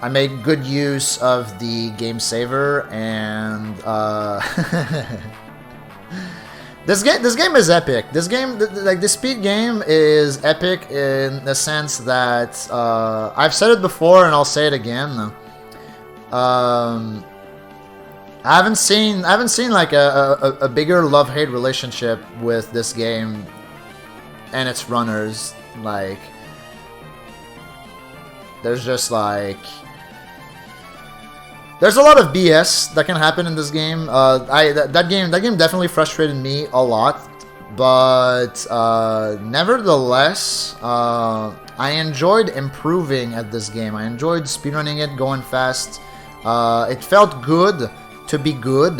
I made good use of the game saver, and this game is epic. This game, like the speed game, is epic in the sense that I've said it before and I'll say it again. I haven't seen like a bigger love-hate relationship with this game and its runners. Like, there's just like, there's a lot of BS that can happen in this game. That game definitely frustrated me a lot, but nevertheless, I enjoyed improving at this game. I enjoyed speedrunning it, going fast. It felt good to be good.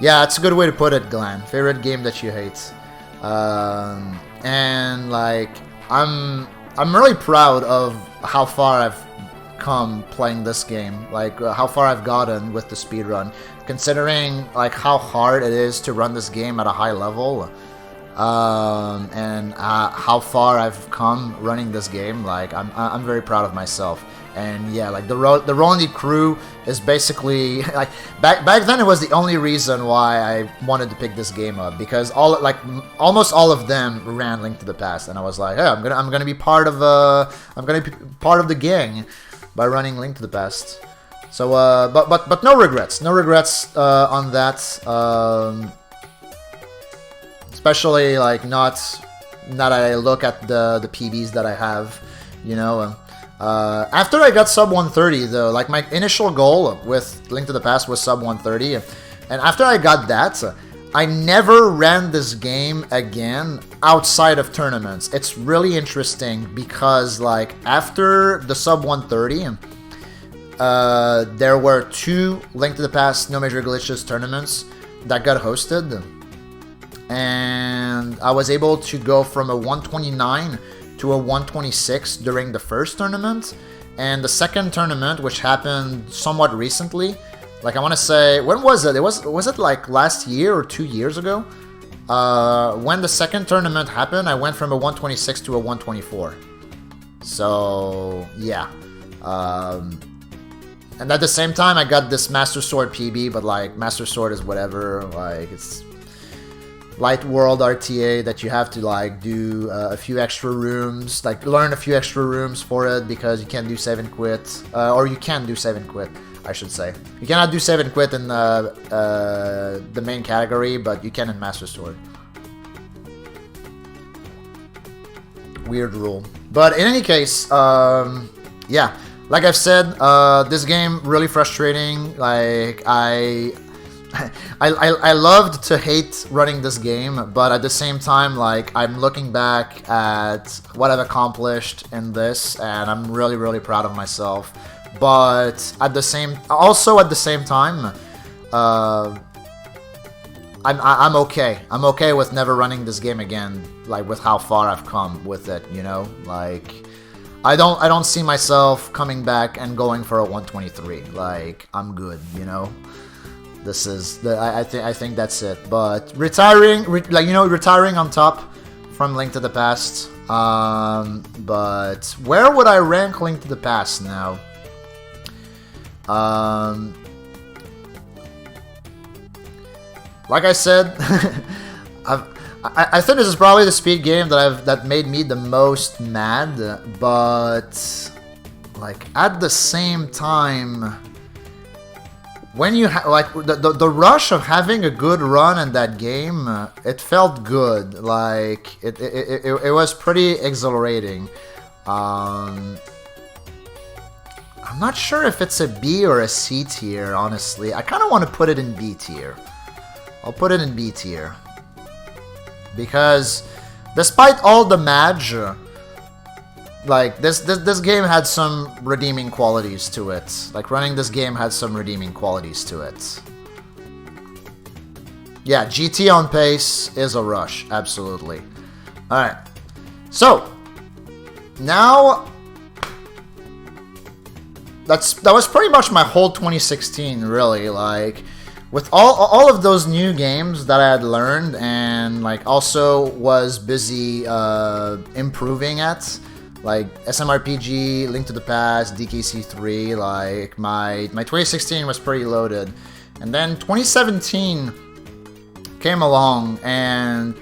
Yeah, that's a good way to put it, Glenn. Favorite game that you hate. And like, I'm really proud of how far I've come playing this game, like how far I've gotten with the speedrun, considering like how hard it is to run this game at a high level, and how far I've come running this game. Like, I'm very proud of myself. And yeah, like the Rolandy crew is basically like, back then it was the only reason why I wanted to pick this game up, because almost all of them ran Link to the Past, and I was like, hey, I'm gonna be part of the gang. by running Link to the Past. So, but no regrets. No regrets on that. Especially like not that I look at the PBs that I have, you know. After I got sub 130 though, like my initial goal with Link to the Past was sub 130, and after I got that, I never ran this game again outside of tournaments. It's really interesting because like after the sub 130, there were 2 Link to the Past No Major Glitches tournaments that got hosted. And I was able to go from a 129 to a 126 during the first tournament. And the second tournament, which happened somewhat recently, like I want to say, when was it? Was it like last year or 2 years ago? When the second tournament happened, I went from a 126 to a 124. So, yeah. And at the same time, I got this Master Sword PB, but like, Master Sword is whatever, like, it's Light World RTA that you have to like do a few extra rooms, like learn a few extra rooms for it because you can't do 7 quit, or you can do 7 quit, I should say. You cannot do 7 quit in the main category, but you can in Master Sword. Weird rule. But in any case, yeah, like I've said, this game really frustrating. Like I loved to hate running this game, but at the same time, like, I'm looking back at what I've accomplished in this, and I'm really, really proud of myself. But at the same time, I'm okay. I'm okay with never running this game again, like with how far I've come with it, you know? Like, I don't see myself coming back and going for a 123. Like, I'm good, you know? This is I think that's it. But retiring on top from Link to the Past. But where would I rank Link to the Past now? Like I said, I think this is probably the speed game that made me the most mad. But like at the same time, when you like the rush of having a good run in that game, it felt good. Like it was pretty exhilarating. I'm not sure if it's a B or a C tier, honestly. I kind of want to put it in B tier. I'll put it in B tier because despite all the match, like this game had some redeeming qualities to it. Like running this game had some redeeming qualities to it. Yeah, GT on pace is a rush, absolutely. All right, so now that was pretty much my whole 2016, really. Like with all of those new games that I had learned and like also was busy improving at. Like SMRPG, Link to the Past, DKC3, like my 2016 was pretty loaded. And then 2017 came along, and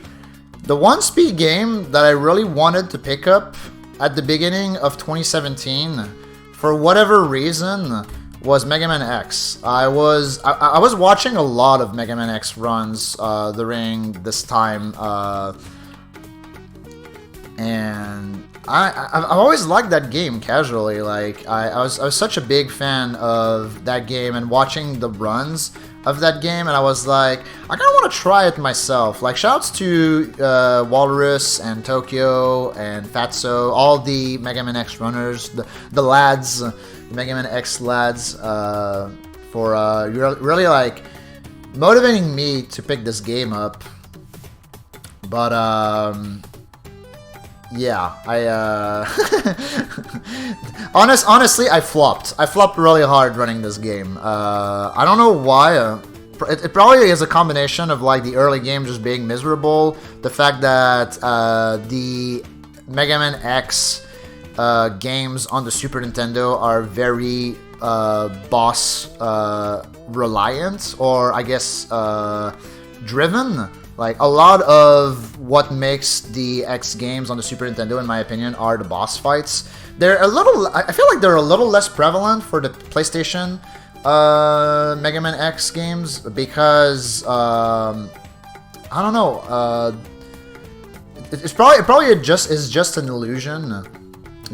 the one speed game that I really wanted to pick up at the beginning of 2017, for whatever reason, was Mega Man X. I was watching a lot of Mega Man X runs during this time, and I've always liked that game casually. Like I was such a big fan of that game and watching the runs of that game, and I was like, I kind of want to try it myself. Like shouts to Walrus and Tokyo and Fatso, all the Mega Man X runners, the lads, the Mega Man X lads, for really like motivating me to pick this game up. But yeah, honestly, I flopped. I flopped really hard running this game. I don't know why. It probably is a combination of like the early game just being miserable, the fact that the Mega Man X games on the Super Nintendo are very boss reliant, or I guess driven. Like, a lot of what makes the X games on the Super Nintendo, in my opinion, are the boss fights. They're a little... I feel like they're a little less prevalent for the PlayStation Mega Man X games because... I don't know. It's probably just an illusion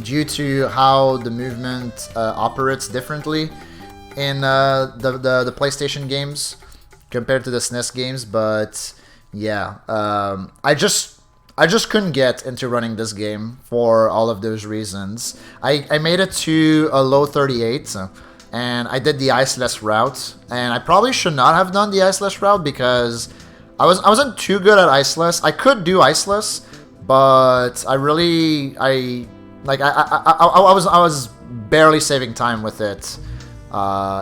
due to how the movement operates differently in the PlayStation games compared to the SNES games. But yeah, I just couldn't get into running this game for all of those reasons. I made it to a low 38. And I did the iceless route, and I probably should not have done the iceless route because I wasn't too good at iceless. I could do iceless, but I was barely saving time with it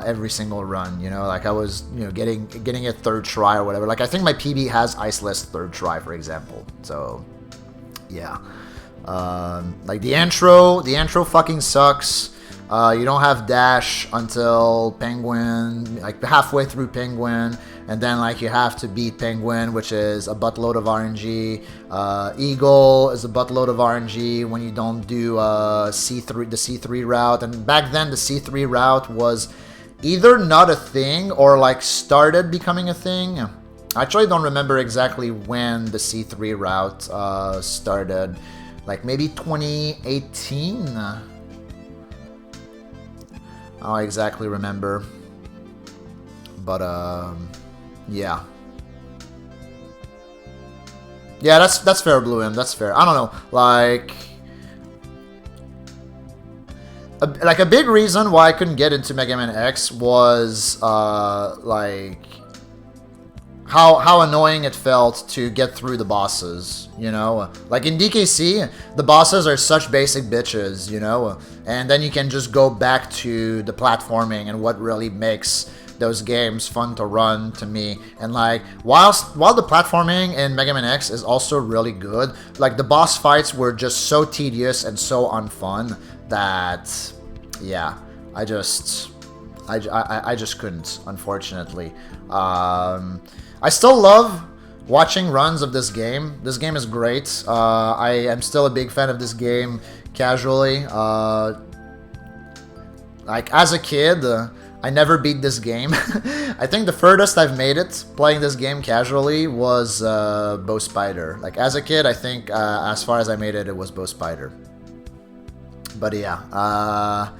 every single run. You know, like I was getting it third try or whatever. Like I think my PB has iceless third try, for example. So yeah, like the intro fucking sucks. You don't have dash until Penguin, like halfway through Penguin, and then like you have to beat Penguin, which is a buttload of RNG. Eagle is a buttload of RNG when you don't do the C3 route. And back then the C3 route was either not a thing or like started becoming a thing. I actually don't remember exactly when the C3 route started, like maybe 2018. I don't exactly remember, but yeah, that's fair, Blue M. That's fair. I don't know, like a big reason why I couldn't get into Mega Man X was like how annoying it felt to get through the bosses, you know? Like in DKC, the bosses are such basic bitches, you know? And then you can just go back to the platforming and what really makes those games fun to run to me. And like, while the platforming in Mega Man X is also really good, like the boss fights were just so tedious and so unfun that, yeah, I just couldn't, unfortunately. I still love watching runs of this game. This game is great. I am still a big fan of this game casually. Like as a kid, I never beat this game. I think the furthest I've made it playing this game casually was Bow Spider. Like as a kid, I think as far as I made it, it was Bow Spider. But yeah, I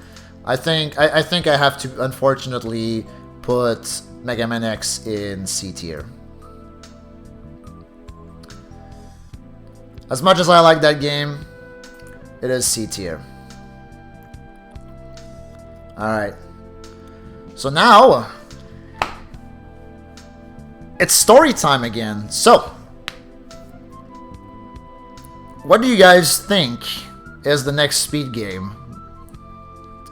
think I have to unfortunately put Mega Man X in C tier. As much as I like that game, it is C tier. Alright. So now, it's story time again. So, what do you guys think is the next speed game?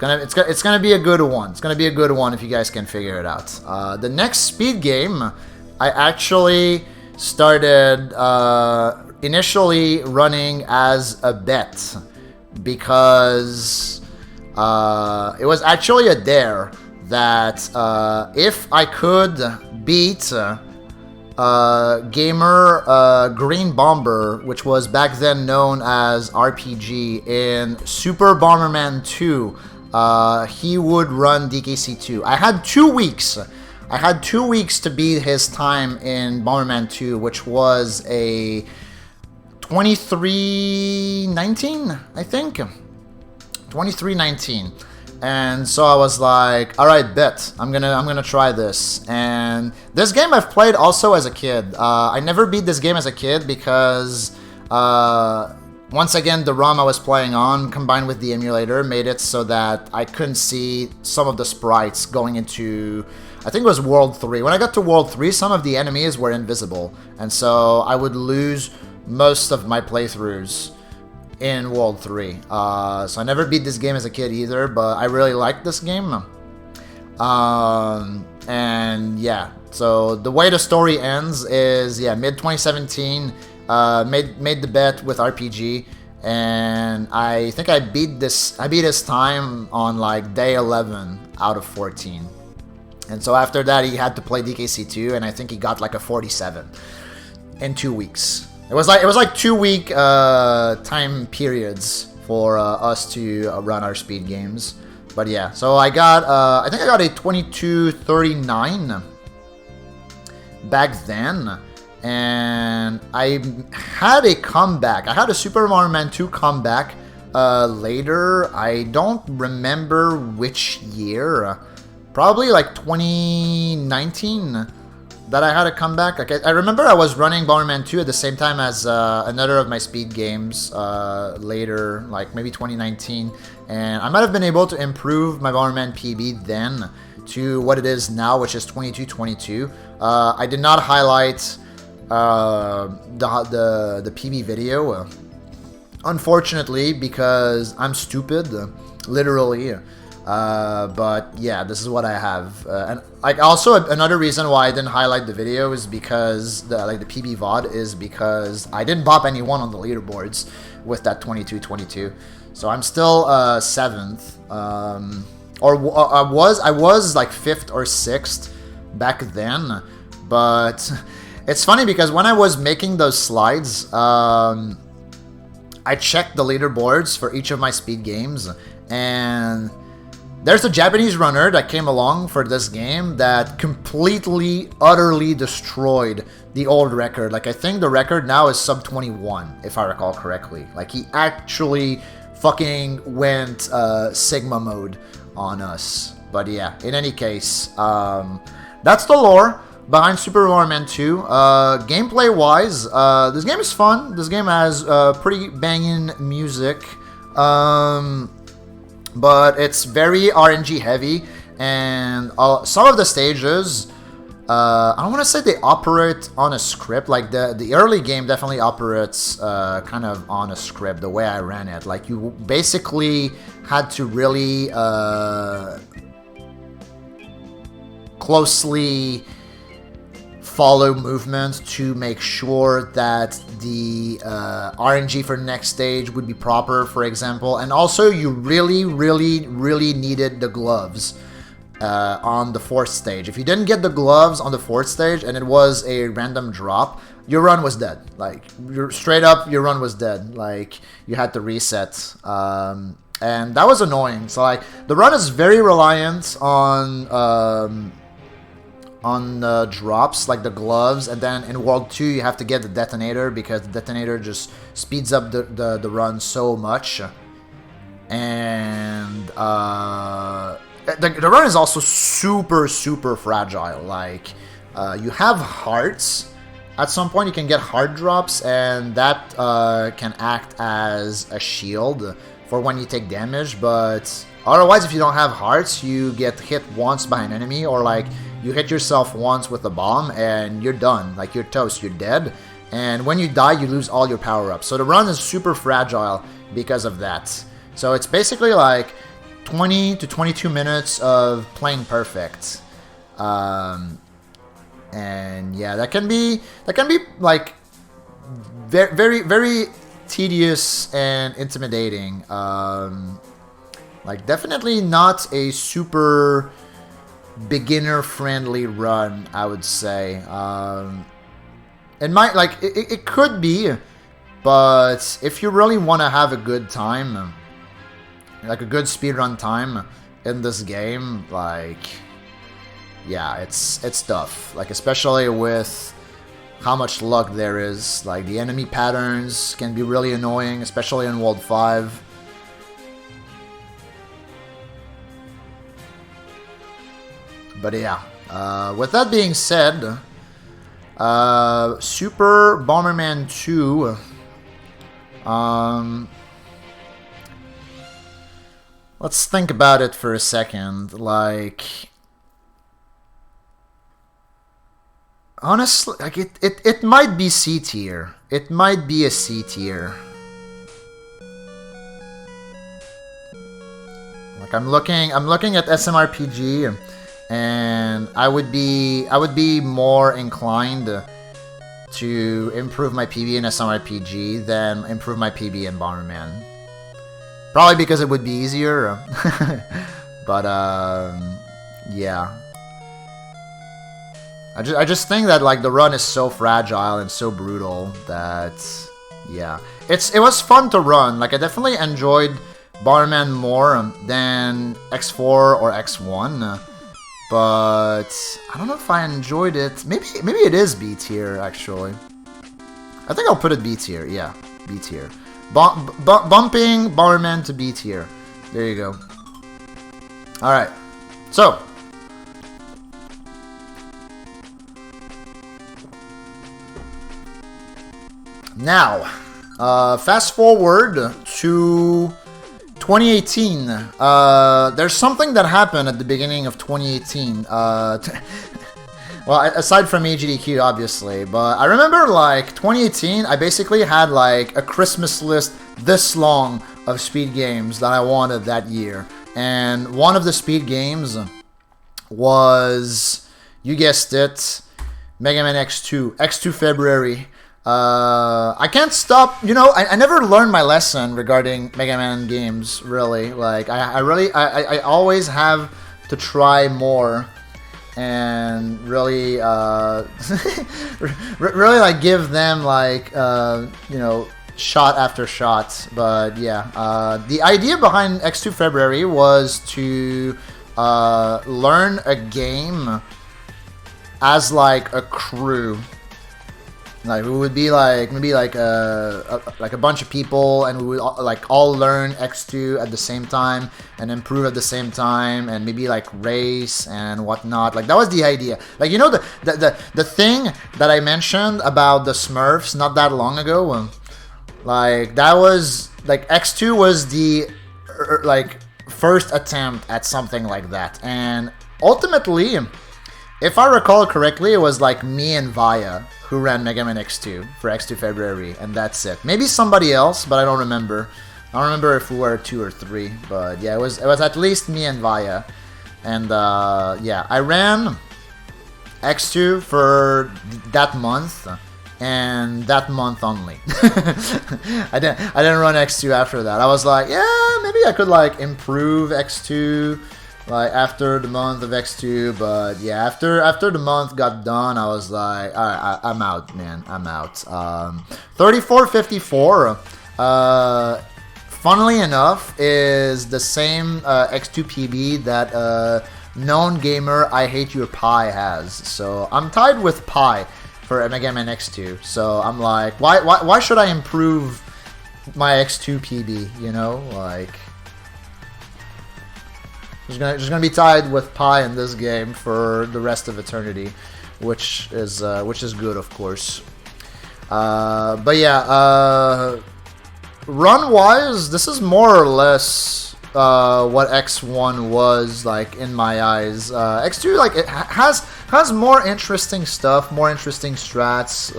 It's gonna be a good one. It's gonna be a good one if you guys can figure it out. The next speed game, I actually started initially running as a bet because it was actually a dare that if I could beat gamer Green Bomber, which was back then known as RPG, in Super Bomberman 2, he would run DKC2. I had 2 weeks. I had 2 weeks to beat his time in Bomberman 2, which was a 23:19, I think. 23:19. And so I was like, all right, bet. I'm gonna try this. And this game I've played also as a kid. I never beat this game as a kid because once again, the ROM I was playing on, combined with the emulator, made it so that I couldn't see some of the sprites going into, I think it was World 3. When I got to World 3, some of the enemies were invisible. And so I would lose most of my playthroughs in World 3. So I never beat this game as a kid either, but I really liked this game. And yeah, so the way the story ends is, yeah, mid-2017, made the bet with RPG, and I think I beat his time on like day 11 out of 14. And so after that, he had to play DKC2, and I think he got like a 47. in 2 weeks. It was like 2 week time periods for us to run our speed games. But yeah, so I got I think I got a 2239 back then, and I had a comeback. I had a Super Mario Man 2 comeback later. I don't remember which year. Probably like 2019 that I had a comeback. Like I remember I was running Bomberman 2 at the same time as another of my speed games later, like maybe 2019. And I might have been able to improve my Bomberman PB then to what it is now, which is 2222. I did not highlight the PB video, unfortunately, because I'm stupid, literally. But yeah, this is what I have, and like also another reason why I didn't highlight the video is because the PB VOD is because I didn't bop anyone on the leaderboards with that 2222, so I'm still 7th, or I was like 5th or 6th back then. But it's funny because when I was making those slides, I checked the leaderboards for each of my speed games, and there's a Japanese runner that came along for this game that completely, utterly destroyed the old record. Like, I think the record now is sub 21, if I recall correctly. Like, he actually fucking went Sigma mode on us. But yeah, in any case, that's the lore behind Super Mario Man 2. Gameplay-wise, this game is fun. This game has pretty banging music. But it's very RNG heavy, and some of the stages, I don't want to say they operate on a script. Like the early game definitely operates kind of on a script, the way I ran it. Like, you basically had to really closely follow movements to make sure that the RNG for next stage would be proper, for example. And also, you really needed the gloves on the 4th stage. If you didn't get the gloves on the 4th stage and it was a random drop, your run was dead. Like, straight up, your run was dead. Like, you had to reset. And that was annoying. So, like, the run is very reliant on drops, like the gloves, and then in World 2 you have to get the detonator, because the detonator just speeds up the run so much. And the run is also super fragile. Like, you have hearts. At some point you can get heart drops, and that can act as a shield for when you take damage, but otherwise, if you don't have hearts, you get hit once by an enemy, or like you hit yourself once with a bomb and you're done. Like, you're toast, you're dead. And when you die, you lose all your power-ups. So the run is super fragile because of that. So it's basically like 20 to 22 minutes of playing perfect. And yeah, that can be like very tedious and intimidating. Like, definitely not a super beginner-friendly run, I would say. It might, like, it could be, but if you really want to have a good time, like a good speedrun time in this game, like, yeah, it's tough. Like, especially with how much luck there is. Like, the enemy patterns can be really annoying, especially in World 5. But yeah, with that being said, Super Bomberman 2, let's think about it for a second. Like, honestly, like it might be C tier. It might be a C tier. Like, I'm looking at SMRPG. And I would be more inclined to improve my PB in SMRPG than improve my PB in Bomberman. Probably because it would be easier. But yeah. I just think that like the run is so fragile and so brutal that yeah, it was fun to run. Like I definitely enjoyed Bomberman more than X4 or X1, but I don't know if I enjoyed it. Maybe it is B tier actually. I think I'll put it B tier. Yeah, B tier. Bumping Bomberman to B tier. There you go. All right, so. Now, fast forward to 2018. There's something that happened at the beginning of 2018. Well, aside from AGDQ, obviously, but I remember like 2018, I basically had like a Christmas list this long of speed games that I wanted that year. And one of the speed games was, you guessed it, Mega Man X2 February. I can't stop, you know, I never learned my lesson regarding Mega Man games, really. Like, I always have to try more and really, really, like, give them, like, you know, shot after shot. But, yeah, the idea behind X2 February was to learn a game as, like, a crew. Like we would be like maybe like a bunch of people, and we would like all learn X2 at the same time and improve at the same time, and maybe like race and whatnot. Like that was the idea. Like, you know, the thing that I mentioned about the Smurfs not that long ago. Like that was like X2 was the like first attempt at something like that, and ultimately, if I recall correctly, it was like me and Vaya who ran Mega Man X2 for X2 February, and that's it. Maybe somebody else, but I don't remember. I don't remember if we were 2 or 3, but yeah, it was at least me and Vaya. And yeah, I ran X2 for that month, and that month only. I didn't run X2 after that. I was like, yeah, maybe I could like improve X2 like after the month of X2, but yeah, after the month got done, I was like, all right, I'm out, man, I'm out. 3454, funnily enough, is the same X2 PB that known gamer I Hate Your Pie has. So I'm tied with Pie for Mega Man X2. So I'm like, why should I improve my X2 PB? You know, like. Just gonna be tied with Pi in this game for the rest of eternity, which is good, of course. But yeah, run-wise, this is more or less what X1 was like in my eyes. X2 like it has more interesting stuff, more interesting strats.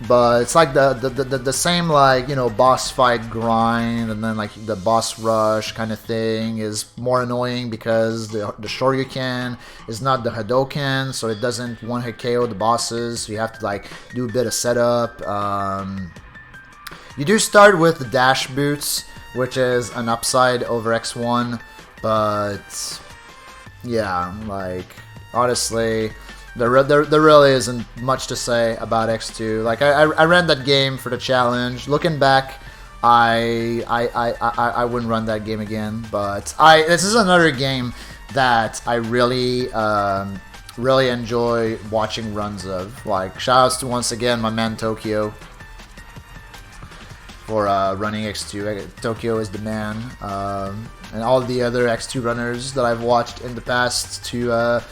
But it's like the same, like, you know, boss fight grind, and then like the boss rush kind of thing is more annoying because the Shoryuken is not the Hadoken, so it doesn't one-hit KO the bosses, so you have to like do a bit of setup. You do start with the dash boots, which is an upside over X1, but yeah, like honestly, there really isn't much to say about X2. Like I ran that game for the challenge. Looking back, I wouldn't run that game again. But this is another game that I really really enjoy watching runs of. Like shoutouts to once again my man Tokyo for running X2. Tokyo is the man, and all the other X2 runners that I've watched in the past to.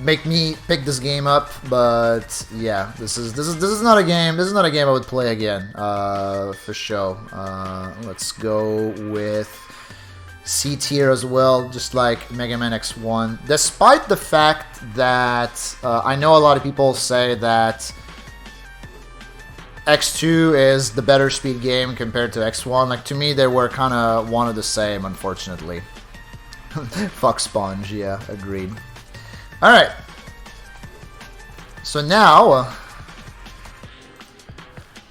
Make me pick this game up, but yeah, this is not a game. This is not a game I would play again, for sure. Let's go with C tier as well, just like Mega Man X1. Despite the fact that I know a lot of people say that X2 is the better speed game compared to X1. Like to me, they were kind of one of the same, unfortunately. Fuck Sponge, yeah, agreed. Alright, so now,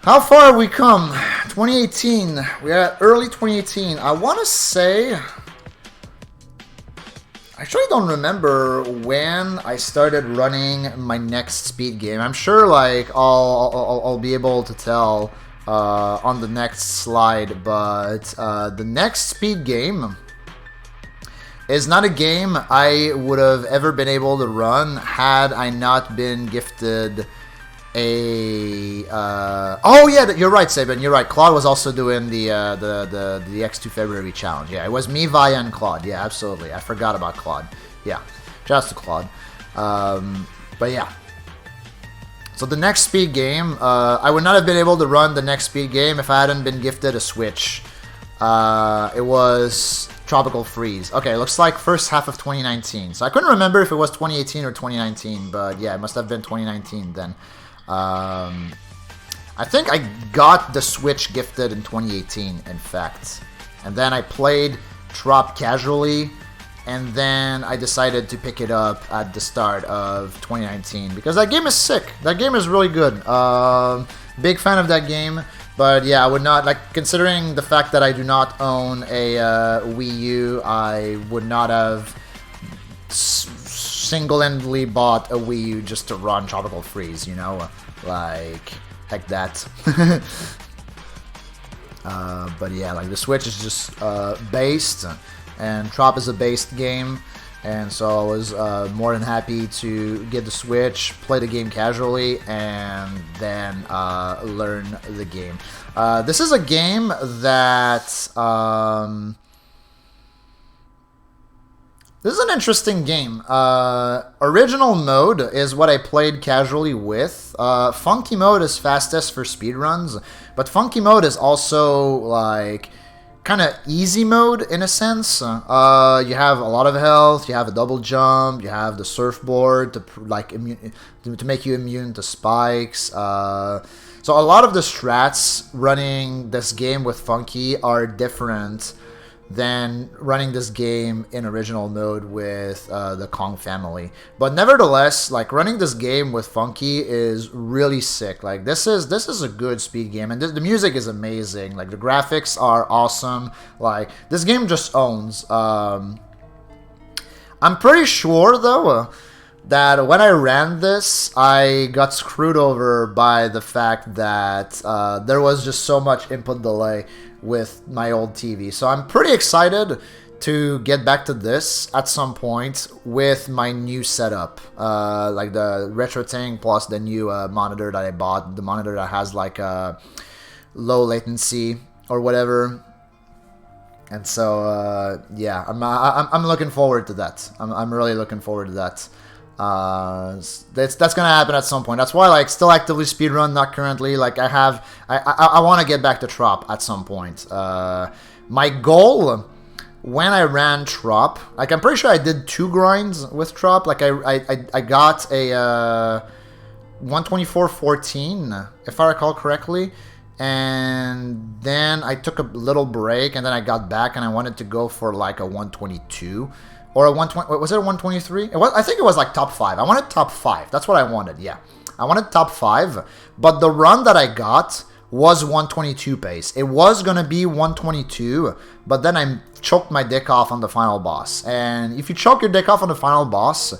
how far have we come? 2018, we're at early 2018. I want to say, I actually don't remember when I started running my next speed game. I'm sure like I'll be able to tell on the next slide, but the next speed game is not a game I would have ever been able to run had I not been gifted a oh yeah, you're right, Sabin, you're right. Claude was also doing the X2 February challenge. Yeah, it was me, Vaya, and Claude. Yeah, absolutely, I forgot about Claude. Yeah, just to Claude. But yeah, so the next speed game, I would not have been able to run the next speed game if I hadn't been gifted a Switch. It was Tropical Freeze. Okay, looks like first half of 2019. So I couldn't remember if it was 2018 or 2019, but yeah, it must have been 2019 then. I think I got the Switch gifted in 2018, in fact. And then I played Trop casually, and then I decided to pick it up at the start of 2019, because that game is sick. That game is really good. Big fan of that game. But yeah, I would not, like, considering the fact that I do not own a Wii U, I would not have single-handedly bought a Wii U just to run Tropical Freeze, you know? Like that. But yeah, like the Switch is just based, and Trop is a based game. And so I was more than happy to get the Switch, play the game casually, and then learn the game. This is a game that... this is an interesting game. Original mode is what I played casually with. Funky mode is fastest for speedruns, but funky mode is also like... kind of easy mode in a sense. You have a lot of health, you have a double jump, you have the surfboard to like to make you immune to spikes. So a lot of the strats running this game with Funky are different than running this game in original mode with the Kong family. But nevertheless, like running this game with Funky is really sick. Like this is a good speed game, and the music is amazing. Like the graphics are awesome. Like this game just owns. I'm pretty sure though that when I ran this, I got screwed over by the fact that there was just so much input delay with my old TV. So I'm pretty excited to get back to this at some point with my new setup. Like the retro thing plus the new monitor that I bought. The monitor that has like a low latency or whatever. And so yeah, I'm looking forward to that. I'm really looking forward to that. That's gonna happen at some point. That's why, like, still actively speedrun, not currently. Like, I want to get back to Trop at some point. My goal when I ran Trop, like, I'm pretty sure I did 2 grinds with Trop. Like, I got a 124.14, if I recall correctly. And then I took a little break, and then I got back, and I wanted to go for like a 122. Or a 120, was it a 123? I think it was like top 5. I wanted top 5. That's what I wanted, yeah. I wanted top 5. But the run that I got was 122 pace. It was going to be 122, but then I choked my dick off on the final boss. And if you choke your dick off on the final boss,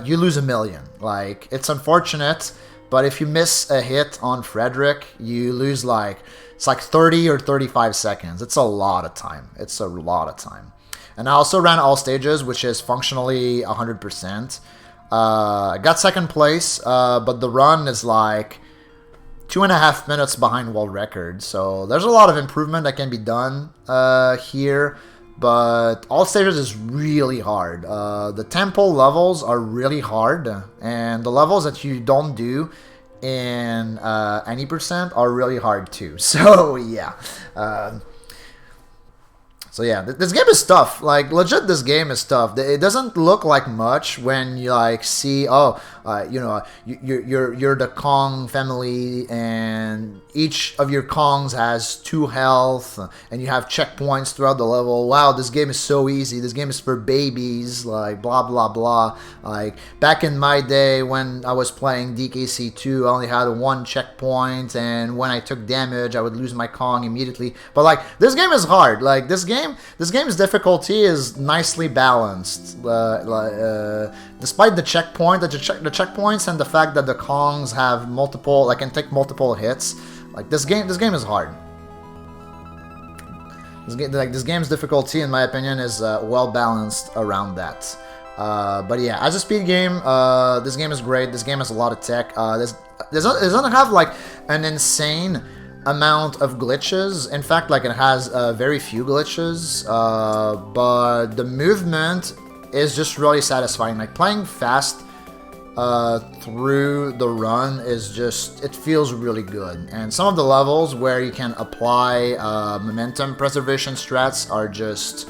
you lose $1 million. Like, it's unfortunate, but if you miss a hit on Frederick, you lose like, it's like 30 or 35 seconds. It's a lot of time. It's a lot of time. And I also ran all stages, which is functionally 100%. I got second place, but the run is like 2.5 minutes behind world record. So there's a lot of improvement that can be done here. But all stages is really hard. The temple levels are really hard. And the levels that you don't do in any percent are really hard too. So yeah. So yeah, this game is tough. Like, legit, this game is tough. It doesn't look like much when you like see, oh, you know, you're the Kong family, and each of your Kongs has 2 health, and you have checkpoints throughout the level. Wow, this game is so easy. This game is for babies. Like, blah blah blah. Like back in my day when I was playing DKC2, I only had 1 checkpoint, and when I took damage, I would lose my Kong immediately. But like, this game is hard. Like, this game game's difficulty is nicely balanced. Despite the checkpoints and the fact that the Kongs have multiple, like, can take multiple hits, like this game is hard. This game's difficulty, in my opinion, is well balanced around that. But yeah, as a speed game, this game is great. This game has a lot of tech. It doesn't have like an insane amount of glitches. In fact, like, it has very few glitches. But the movement is just really satisfying. Like, playing fast through the run is just, it feels really good. And some of the levels where you can apply momentum preservation strats are just,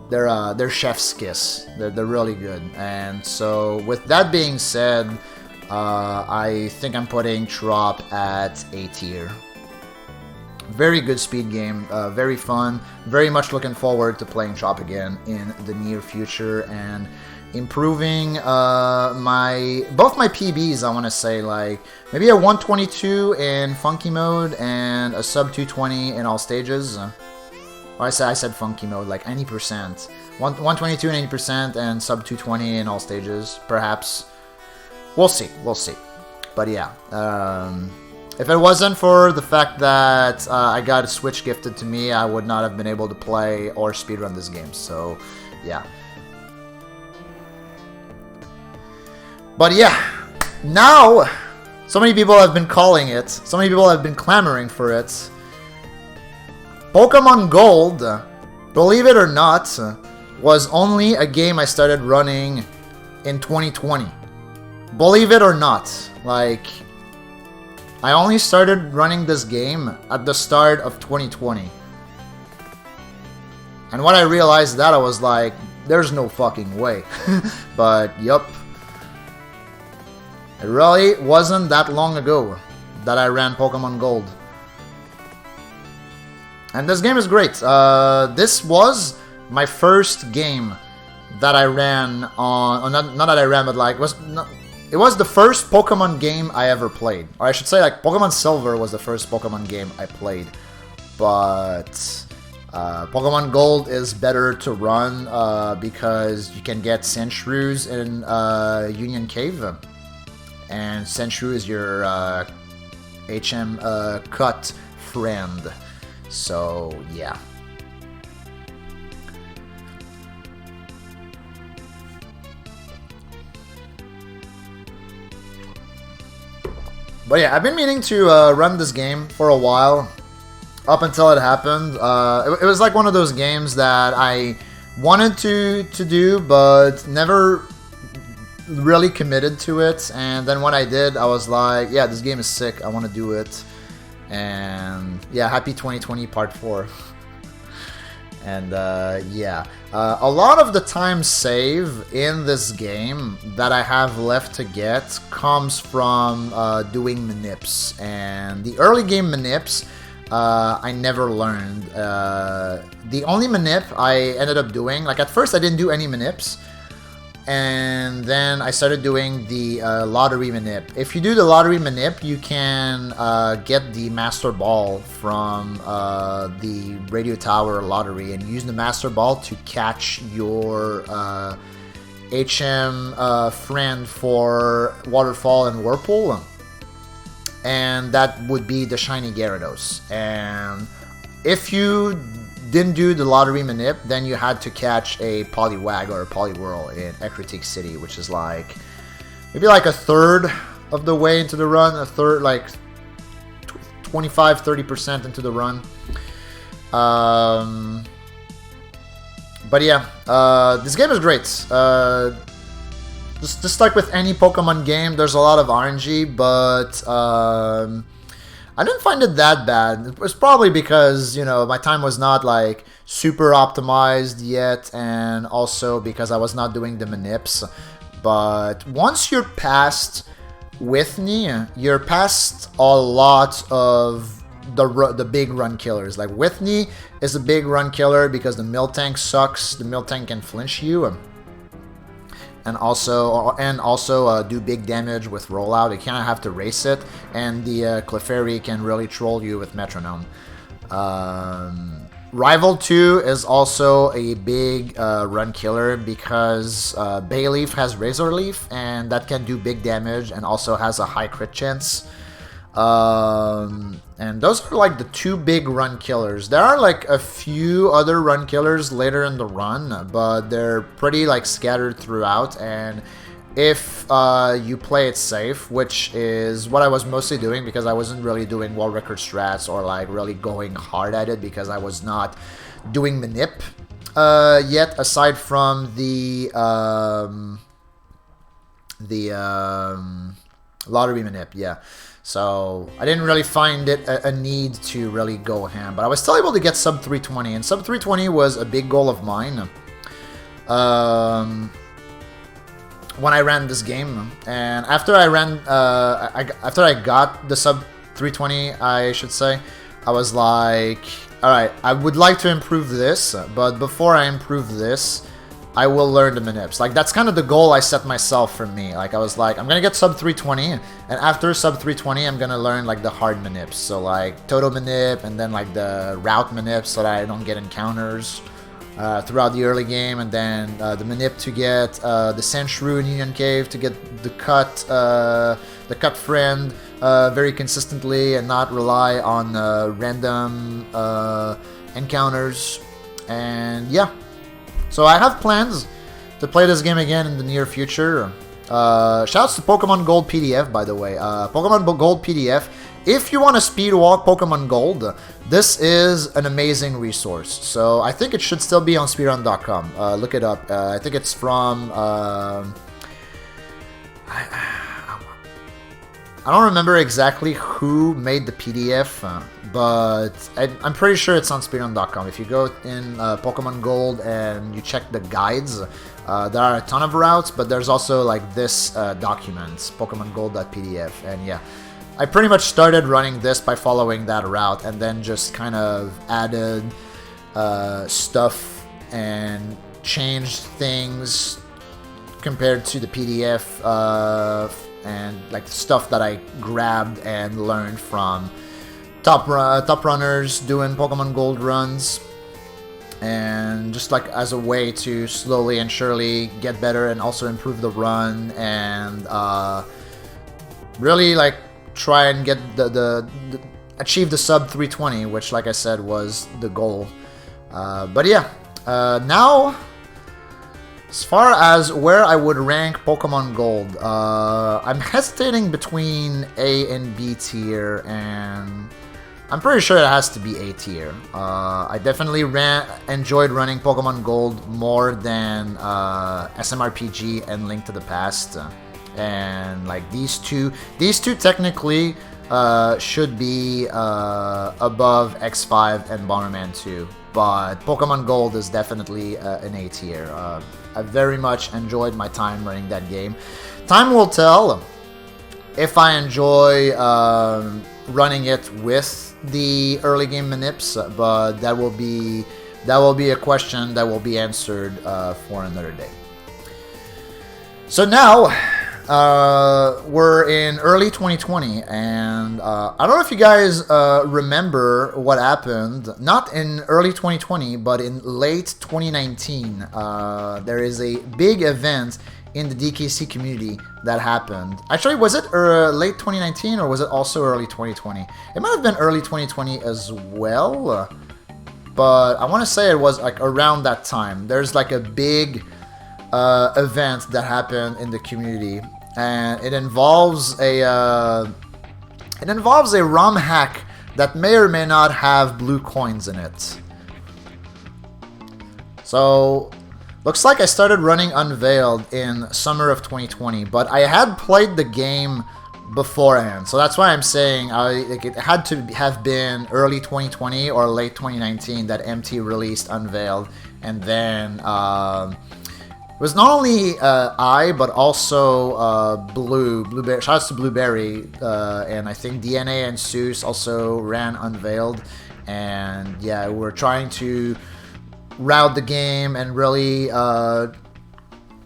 they're chef's kiss. They're really good. And so with that being said, I think I'm putting Trop at A tier. Very good speed game, very fun. Very much looking forward to playing Trop again in the near future and improving both my PBs. I want to say, like, maybe a 122 in funky mode and a sub 220 in all stages. I said funky mode, like 90%. 122 and 80% and sub 220 in all stages, perhaps. We'll see. But yeah, if it wasn't for the fact that I got a Switch gifted to me, I would not have been able to play or speedrun this game. So, yeah. But yeah, now, so many people have been calling it. So many people have been clamoring for it. Pokemon Gold, believe it or not, was only a game I started running in 2020. Believe it or not, like, I only started running this game at the start of 2020. And when I realized that, I was like, there's no fucking way. But, yup. It really wasn't that long ago that I ran Pokemon Gold. And this game is great. This was my first game that I ran on... Not that I ran, but like... It was the first Pokemon game I ever played. Or I should say, like, Pokemon Silver was the first Pokemon game I played. But Pokemon Gold is better to run because you can get Sandshrews in Union Cave. And Sandshrew is your HM cut friend. So, yeah. But yeah, I've been meaning to run this game for a while, up until it happened. It was like one of those games that I wanted to do, but never really committed to it. And then when I did, I was like, yeah, this game is sick, I want to do it. And yeah, happy 2020 part 4. And yeah, a lot of the time save in this game that I have left to get comes from doing manips. And the early game manips, I never learned. The only manip I ended up doing, like, at first I didn't do any manips. And then I started doing the lottery manip. If you do the lottery manip, you can get the Master Ball from the Radio Tower lottery and use the Master Ball to catch your HM friend for Waterfall and Whirlpool. And that would be the Shiny Gyarados. And if you didn't do the lottery manip, then you had to catch a Poliwag or a Poliwhirl in Ecruteak City, which is like maybe like a third of the way into the run, a third, like 25-30% into the run. But yeah, this game is great. Just like with any Pokemon game, there's a lot of RNG, but I didn't find it that bad. It was probably because, you know, my time was not like super optimized yet, and also because I was not doing the manips. But once you're past Whitney, you're past a lot of the big run killers. Like, Whitney is a big run killer because the Miltank sucks. The Miltank can flinch you. And also do big damage with rollout. You kind of have to race it, and the Clefairy can really troll you with Metronome. Rival 2 is also a big run killer because Bayleaf has Razor Leaf, and that can do big damage and also has a high crit chance. And those are like the two big run killers. There are like a few other run killers later in the run, but they're pretty like scattered throughout. And if you play it safe, which is what I was mostly doing because I wasn't really doing world record strats or like really going hard at it because I was not doing manip yet, aside from the lottery manip, yeah. So I didn't really find it a need to really go ham, but I was still able to get sub 320, and sub 320 was a big goal of mine when I ran this game. And after I ran, after I got the sub 320, I should say, I was like, all right, I would like to improve this, but before I improve this, I will learn the manips. Like, that's kind of the goal I set myself for me. Like, I was like, I'm gonna get sub 320, and after sub 320, I'm gonna learn, like, the hard manips. So, like, Toto manip, and then, like, the route manips so that I don't get encounters throughout the early game, and then the manip to get the Sandshrew in Union Cave, to get the cut friend very consistently, and not rely on random encounters. And, yeah. So I have plans to play this game again in the near future. Shouts to Pokemon Gold PDF, by the way. Pokemon Gold PDF. If you want to speedwalk Pokemon Gold, this is an amazing resource. So I think it should still be on speedrun.com. Look it up. I think it's from... I don't remember exactly who made the PDF, but I'm pretty sure it's on speedrun.com. If you go in Pokemon Gold and you check the guides, there are a ton of routes, but there's also like this document, PokemonGold.pdf, and yeah. I pretty much started running this by following that route, and then just kind of added stuff and changed things compared to the PDF, and like stuff that I grabbed and learned from top runners doing Pokemon Gold runs, and just like as a way to slowly and surely get better and also improve the run, and really like try and get the achieve the sub 320, which, like I said, was the goal. But yeah, now as far as where I would rank Pokemon Gold, I'm hesitating between A and B tier, and I'm pretty sure it has to be A tier. I definitely enjoyed running Pokemon Gold more than SMRPG and Link to the Past. And like these two technically should be above X5 and Bomberman 2, but Pokemon Gold is definitely an A tier. I very much enjoyed my time running that game. Time will tell if I enjoy running it with the early game manips, but that will be a question that will be answered for another day. So now we're in early 2020, and I don't know if you guys remember what happened, not in early 2020, but in late 2019. There is a big event in the DKC community that happened. Actually, was it late 2019 or was it also early 2020? It might have been early 2020 as well, but I want to say it was like around that time. There's like a big event that happened in the community, and it involves a ROM hack that may or may not have blue coins in it. So looks like I started running Unveiled in summer of 2020, but I had played the game beforehand, so that's why I'm saying it had to have been early 2020 or late 2019 that MT released Unveiled, and then it was not only I, but also Blueberry. Shouts to Blueberry, and I think DNA and Seuss also ran Unveiled, and yeah, we're trying to route the game and really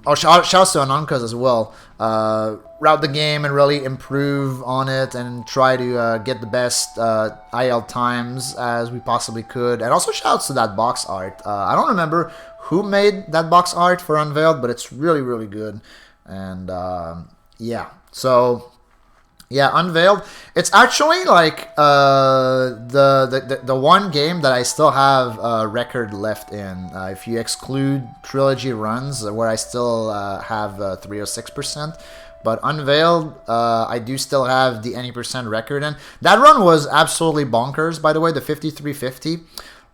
Oh, shouts to Anankas as well. Route the game and really improve on it and try to get the best IL times as we possibly could. And also shouts to that box art. I don't remember who made that box art for Unveiled, but it's really, really good. And yeah, so... Yeah, Unveiled. It's actually like the one game that I still have a record left in. If you exclude trilogy runs, where I still have 306%. But Unveiled, I do still have the any percent record in. That run was absolutely bonkers, by the way, the 5350.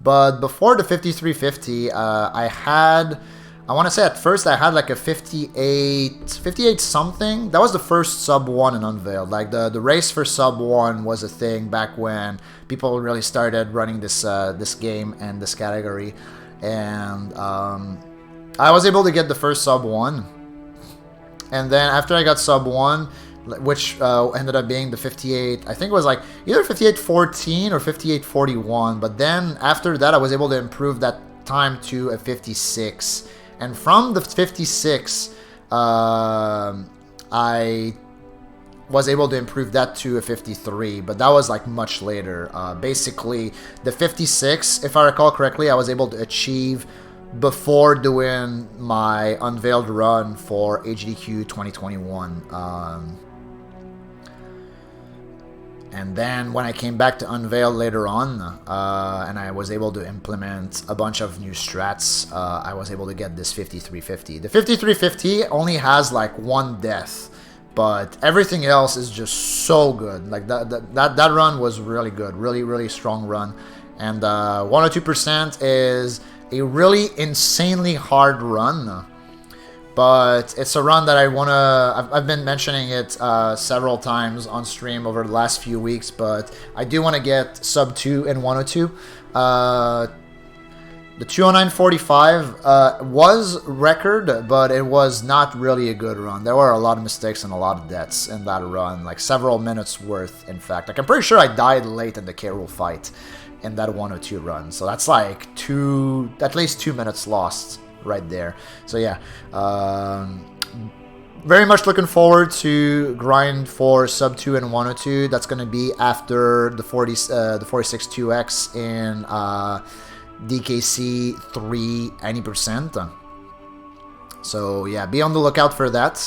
But before the 5350, I had... I want to say at first I had like a 58 something. That was the first sub 1 in Unveiled. Like the race for sub 1 was a thing back when people really started running this this game and this category. And I was able to get the first sub 1. And then after I got sub 1, which ended up being the 58, I think it was like either 58.14 or 58.41. But then after that I was able to improve that time to a 56. And from the 56, I was able to improve that to a 53, but that was like much later. Basically, the 56, if I recall correctly, I was able to achieve before doing my Unveiled run for HDQ 2021. And then when I came back to Unveiled later on, and I was able to implement a bunch of new strats, I was able to get this 5350. The 5350 only has like one death, but everything else is just so good. Like that run was really good, really strong run. And 102% is a really insanely hard run. But it's a run that I want to... I've been mentioning it several times on stream over the last few weeks, but I do want to get sub 2 in 102. The 209.45 was record, but it was not really a good run. There were a lot of mistakes and a lot of deaths in that run, like several minutes worth, in fact. Like, I'm pretty sure I died late in the K-Rool fight in that 102 run, so that's like at least 2 minutes lost right there. So yeah, very much looking forward to grind for sub 2 and 102. That's going to be after the 46 2x in DKC 3 90%. So yeah, be on the lookout for that.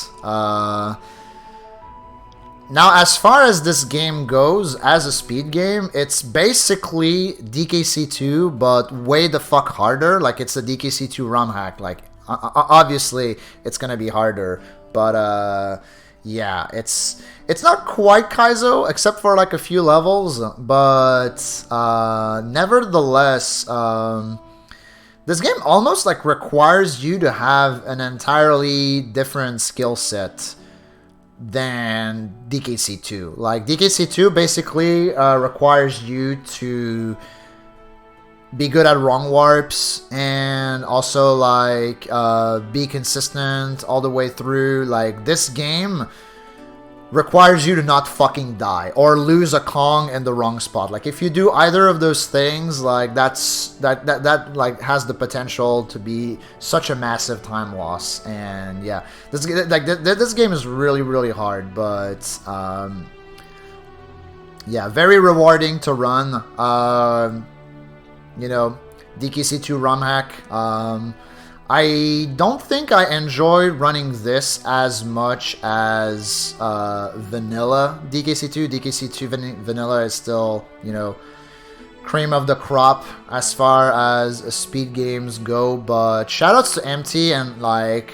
Now, as far as this game goes, as a speed game, it's basically DKC2, but way the fuck harder. Like, it's a DKC2 ROM hack. Like, obviously, it's gonna be harder. But, yeah, it's not quite Kaizo, except for, like, a few levels. But, nevertheless, this game almost, like, requires you to have an entirely different skill set than DKC2. Like, DKC2 basically requires you to be good at wrong warps and also like be consistent all the way through. Like, this game requires you to not fucking die or lose a Kong in the wrong spot. Like, if you do either of those things, like that like has the potential to be such a massive time loss. And yeah, this game is really hard, but yeah, very rewarding to run. You know, DKC2 ROM hack. I don't think I enjoy running this as much as vanilla DKC2. DKC2 vanilla is still, you know, cream of the crop as far as speed games go. But shoutouts to MT and like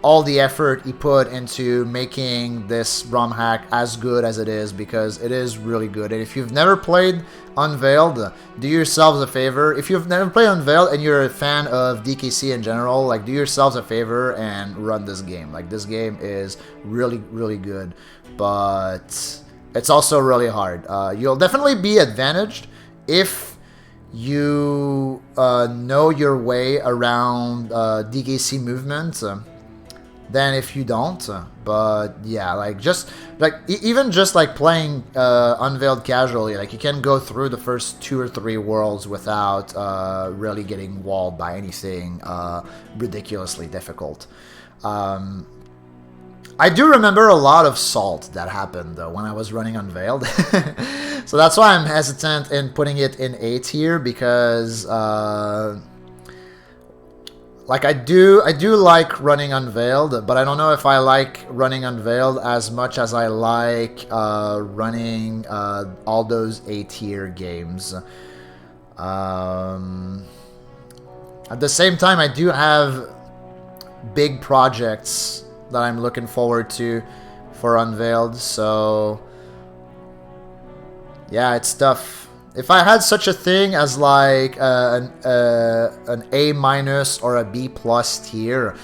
all the effort he put into making this ROM hack as good as it is, because it is really good. And if you've never played Unveiled, do yourselves a favor. If you've never played Unveiled and you're a fan of DKC in general, like, do yourselves a favor and run this game. Like, this game is really good, but it's also really hard. You'll definitely be advantaged if you know your way around DKC movement than if you don't. But yeah, like, just like even just like playing Unveiled casually, like, you can go through the first 2 or 3 worlds without really getting walled by anything ridiculously difficult. I do remember a lot of salt that happened though when I was running Unveiled. So that's why I'm hesitant in putting it in A tier, because like I do like running Unveiled, but I don't know if I like running Unveiled as much as I like running all those A tier games. At the same time, I do have big projects that I'm looking forward to for Unveiled, so yeah, it's tough. If I had such a thing as like an A minus or a B plus tier,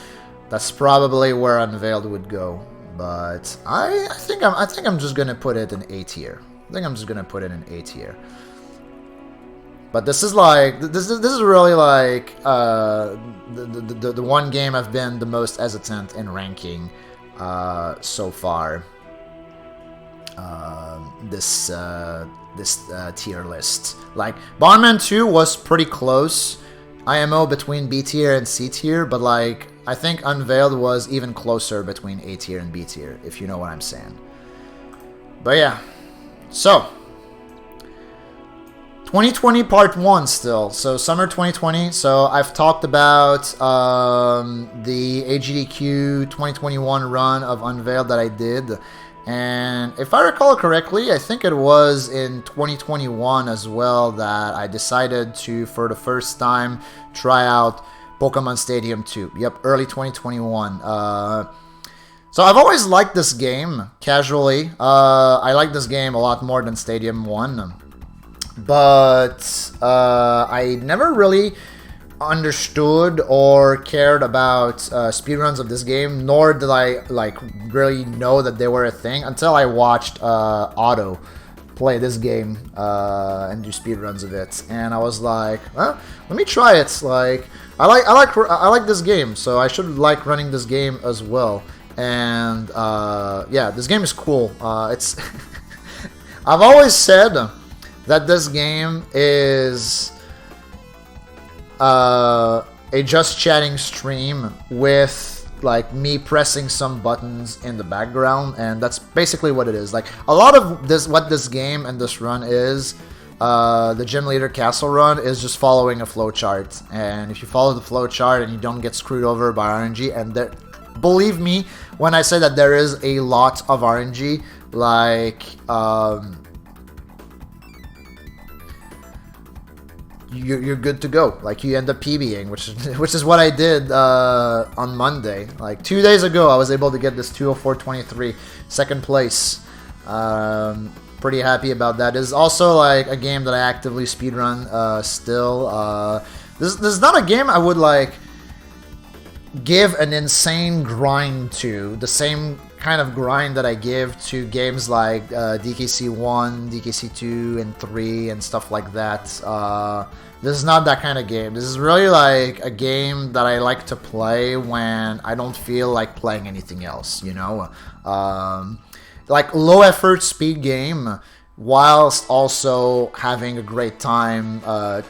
that's probably where Unveiled would go. But I think I'm just gonna put it in A tier. I think I'm just gonna put it in A tier. But this is like this is really like the one game I've been the most hesitant in ranking so far. This tier list. Like Bomberman 2 was pretty close, IMO between B tier and C tier, but like I think Unveiled was even closer between A tier and B tier, if you know what I'm saying. But yeah, so 2020 part 1 still, so summer 2020. So I've talked about the AGDQ 2021 run of Unveiled that I did, and if I recall correctly, I think it was in 2021 as well that I decided to, for the first time, try out Pokemon Stadium 2. Yep, early 2021. So I've always liked this game, casually. I like this game a lot more than Stadium 1. But I never really understood or cared about speedruns of this game, nor did I like really know that they were a thing until I watched Otto play this game and do speedruns of it, and I was like, huh? Let me try it. Like I like this game, so I should like running this game as well. And yeah, this game is cool. It's I've always said that this game is a just chatting stream with like me pressing some buttons in the background, and that's basically what it is. Like a lot of this, what this game and this run is, the Gym Leader Castle run, is just following a flowchart. And if you follow the flowchart and you don't get screwed over by RNG, and there, believe me when I say that there is a lot of RNG, like you're good to go. Like you end up PBing, which is what I did on Monday. Like 2 days ago, I was able to get this 204.23 second place. Pretty happy about that. It's also like a game that I actively speedrun still. This is not a game I would like give an insane grind to, the same kind of grind that I give to games like DKC 1, DKC 2, and 3, and stuff like that. This is not that kind of game. This is really like a game that I like to play when I don't feel like playing anything else, you know? Like low effort speed game, whilst also having a great time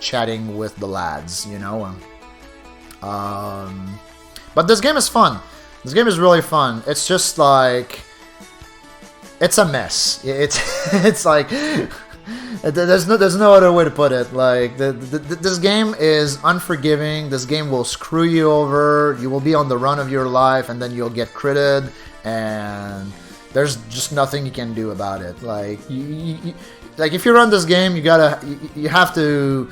chatting with the lads, you know? But this game is fun. This game is really fun. It's just like, it's a mess. It's like, there's no other way to put it. Like this game is unforgiving. This game will screw you over. You will be on the run of your life, and then you'll get critted, and there's just nothing you can do about it. Like like if you run this game, you have to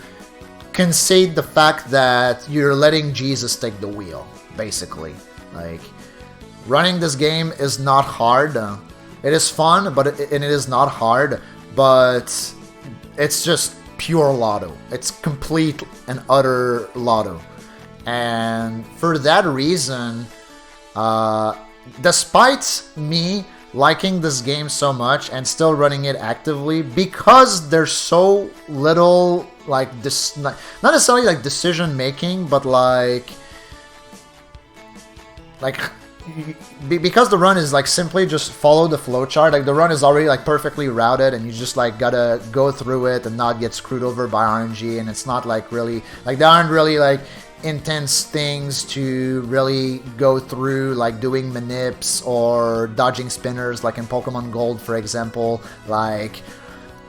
concede the fact that you're letting Jesus take the wheel. Basically, like running this game is not hard. It is fun, but it is not hard. But it's just pure lotto. It's complete and utter lotto. And for that reason, despite me liking this game so much and still running it actively, because there's so little like this, not necessarily like decision making, but like because the run is like simply just follow the flowchart. Like the run is already like perfectly routed, and you just like gotta go through it and not get screwed over by RNG. And it's not like really like there aren't really like intense things to really go through, like doing manips or dodging spinners, like in Pokemon Gold, for example. Like,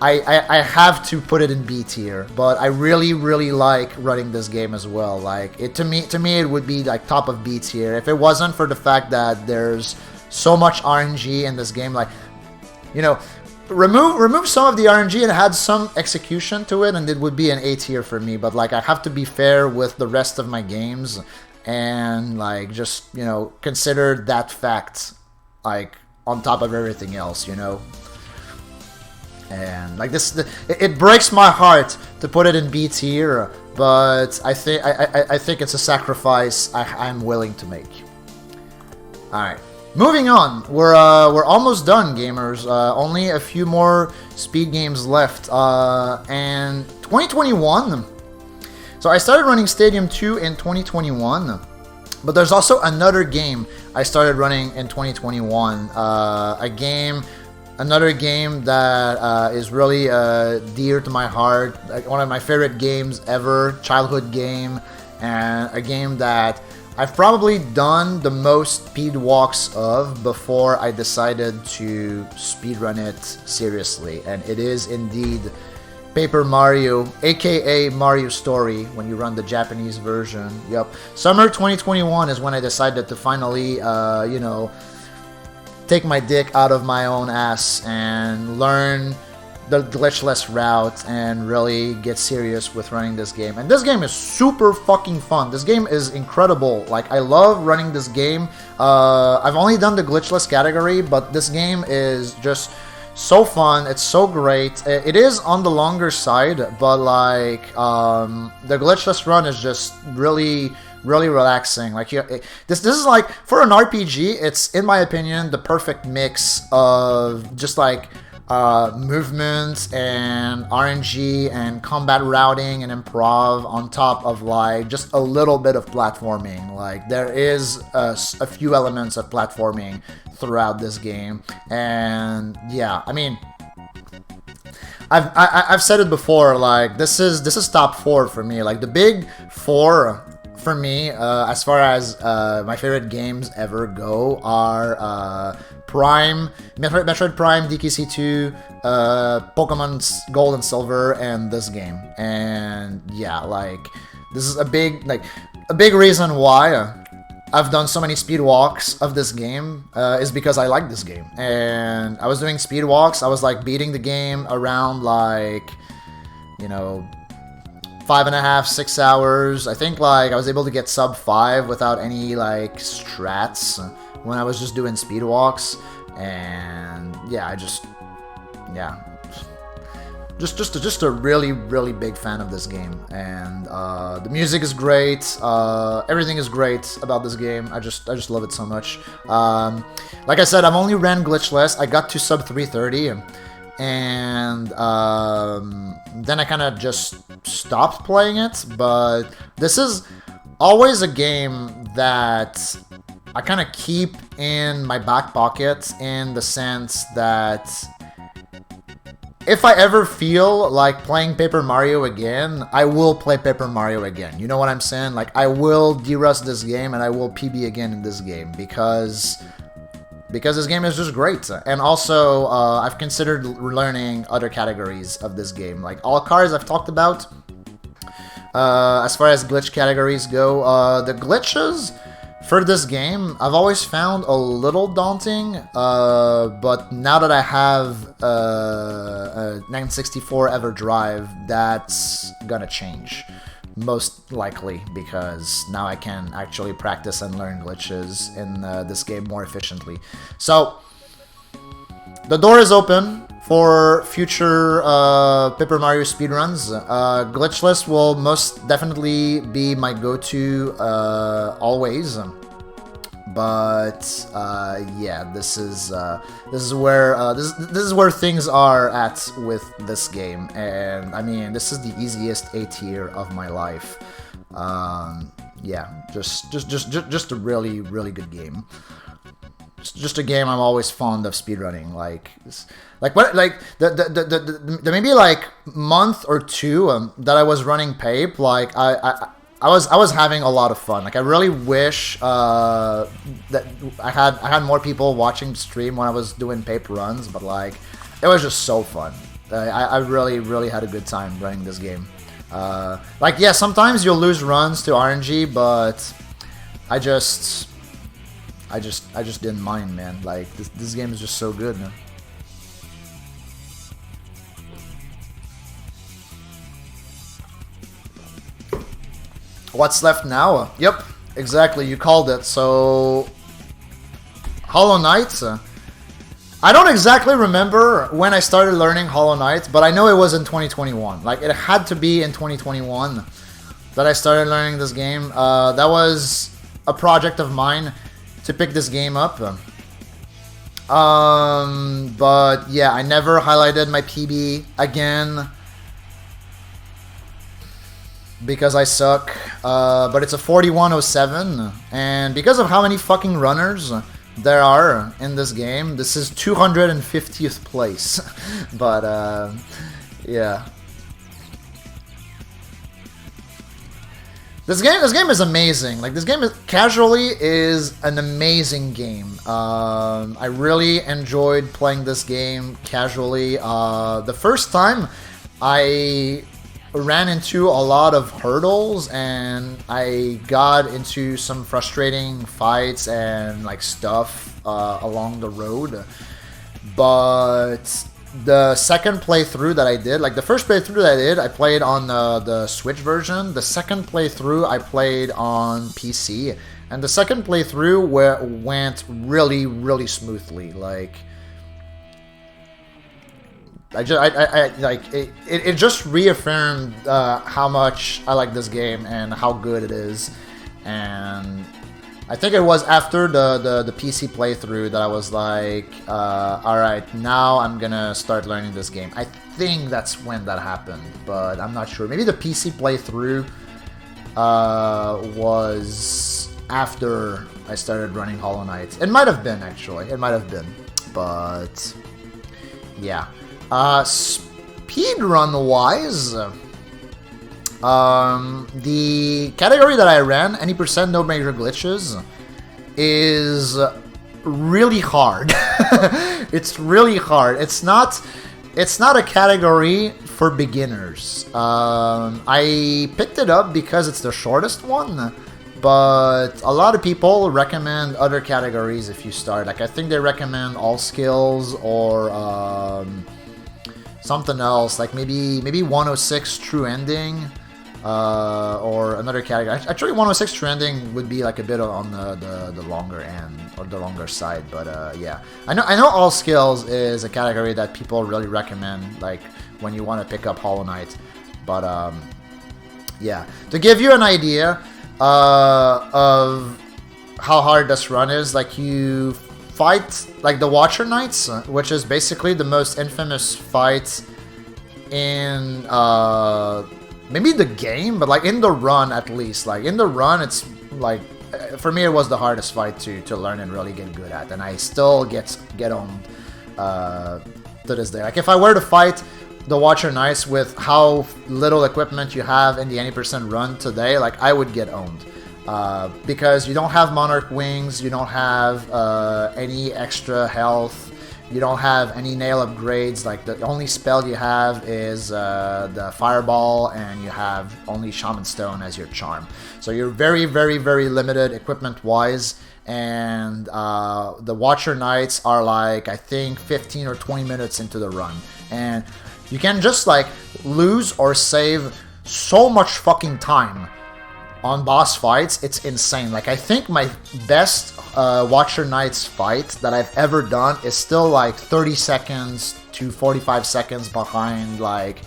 I have to put it in B tier, but I really like running this game as well. Like, to me it would be like top of B tier if it wasn't for the fact that there's so much RNG in this game. Like, you know, remove some of the RNG and add some execution to it, and it would be an A tier for me. But like, I have to be fair with the rest of my games, and like, just, you know, consider that fact like on top of everything else, you know. And like this, it breaks my heart to put it in B tier, but I think it's a sacrifice I'm willing to make. All right. Moving on, we're almost done, gamers. Only a few more speed games left. And 2021. So I started running Stadium 2 in 2021, but there's also another game I started running in 2021. Another game that is really dear to my heart. Like, one of my favorite games ever, childhood game, and a game that I've probably done the most speed walks of before I decided to speedrun it seriously. And it is indeed Paper Mario, aka Mario Story, when you run the Japanese version. Yep. Summer 2021 is when I decided to finally, you know, take my dick out of my own ass and learn the glitchless route and really get serious with running this game. And this game is super fucking fun. This game is incredible. Like, I love running this game. I've only done the glitchless category, but this game is just so fun. It's so great. It is on the longer side, but like, the glitchless run is just really relaxing. Like, this is like, for an RPG, it's, in my opinion, the perfect mix of just like movements and RNG and combat routing and improv on top of like just a little bit of platforming. Like, there is a few elements of platforming throughout this game, and yeah, I mean, I've said it before. Like, this is top 4 for me. Like, the big 4 for me, as far as my favorite games ever go, are Prime, Metroid Prime, DKC2, Pokemon Gold and Silver, and this game. And yeah, like, this is a big reason why I've done so many speed walks of this game, is because I like this game. And I was doing speed walks. I was like beating the game around like, you know, 5.5, 6 hours. I think like I was able to get sub 5 without any like strats when I was just doing speed walks. And yeah, just a really big fan of this game. And the music is great. Everything is great about this game. I just love it so much. Like I said, I've only ran glitchless. I got to sub 330, and then I kind of just stopped playing it. But this is always a game that I kind of keep in my back pocket, in the sense that if I ever feel like playing Paper Mario again, I will play Paper Mario again. You know what I'm saying? Like, I will derust this game and I will PB again in this game because this game is just great. And also, I've considered learning other categories of this game. Like, all cars I've talked about. As far as glitch categories go, the glitches for this game, I've always found a little daunting, but now that I have a 964 EverDrive, that's gonna change. Most likely, because now I can actually practice and learn glitches in this game more efficiently. So, the door is open for future Paper Mario speedruns. Glitchless will most definitely be my go-to always. But yeah, this is where things are at with this game, and I mean, this is the easiest A tier of my life. Yeah, just a really good game. Just a game I'm always fond of speedrunning. The maybe like month or two that I was running Pape, like I was having a lot of fun. Like I really wish that I had more people watching the stream when I was doing paper runs, but like it was just so fun. I really had a good time running this game. Like yeah, sometimes you'll lose runs to RNG, but I just didn't mind, man. Like this game is just so good, man. What's left now? Yep, exactly. You called it. So, Hollow Knight. I don't exactly remember when I started learning Hollow Knight, but I know it was in 2021. Like, it had to be in 2021 that I started learning this game. That was a project of mine to pick this game up. But yeah, I never highlighted my PB again because I suck. But it's a 4107, and because of how many fucking runners there are in this game, this is 250th place. But yeah, this game is amazing. Like this game is casually is an amazing game. I really enjoyed playing this game casually. The first time I ran into a lot of hurdles and I got into some frustrating fights and like stuff along the road, but the second playthrough that I did, like the first playthrough that I did, I played on the Switch version. The second playthrough I played on PC, and the second playthrough went really smoothly. Like I like it just reaffirmed how much I like this game and how good it is. And I think it was after the PC playthrough that I was like, alright, now I'm gonna start learning this game. I think that's when that happened, but I'm not sure. Maybe the PC playthrough was after I started running Hollow Knight. It might have been, actually. It might have been. But yeah. Speedrun-wise, the category that I ran, any percent no major glitches, is really hard. It's really hard. It's not a category for beginners. I picked it up because it's the shortest one, but a lot of people recommend other categories if you start. Like I think they recommend all skills or something else, like maybe 106 true ending, or another category. Actually, 106 true ending would be like a bit on the longer end or the longer side. But yeah, I know all skills is a category that people really recommend, like when you want to pick up Hollow Knight. But yeah, to give you an idea of how hard this run is, like you fight like the Watcher Knights, which is basically the most infamous fight in maybe the game, but like in the run at least. Like in the run, it's like for me it was the hardest fight to learn and really get good at, and I still get owned to this day. Like if I were to fight the Watcher Knights with how little equipment you have in the 80% run today, like I would get owned. Because you don't have Monarch Wings, you don't have any extra health, you don't have any nail upgrades. Like the only spell you have is the Fireball, and you have only Shaman Stone as your charm. So you're very limited equipment-wise, and the Watcher Knights are like, I think 15 or 20 minutes into the run, and you can just like lose or save so much fucking time on boss fights. It's insane. Like I think my best Watcher Knights fight that I've ever done is still like 30 seconds to 45 seconds behind like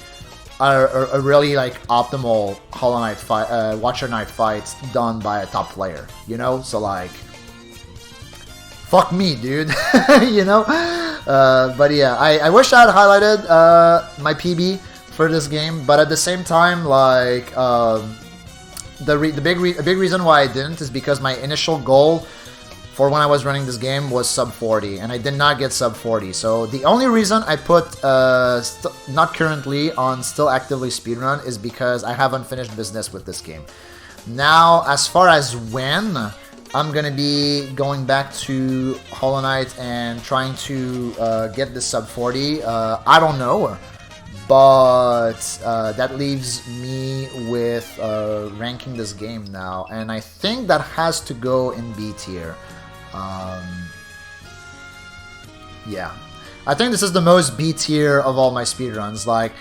a really like optimal Hollow Knight fight, Watcher Knight fights done by a top player, you know? So like, fuck me, dude. You know? But yeah, I wish I had highlighted my PB for this game, but at the same time, like a big reason why I didn't is because my initial goal for when I was running this game was sub 40, and I did not get sub 40. So the only reason I put not currently on still actively speedrun is because I have unfinished business with this game. Now, as far as when, I'm gonna be going back to Hollow Knight and trying to get the sub 40. I don't know, but that leaves me with ranking this game now, and I think that has to go in B tier. Yeah, I think this is the most B tier of all my speedruns. Like,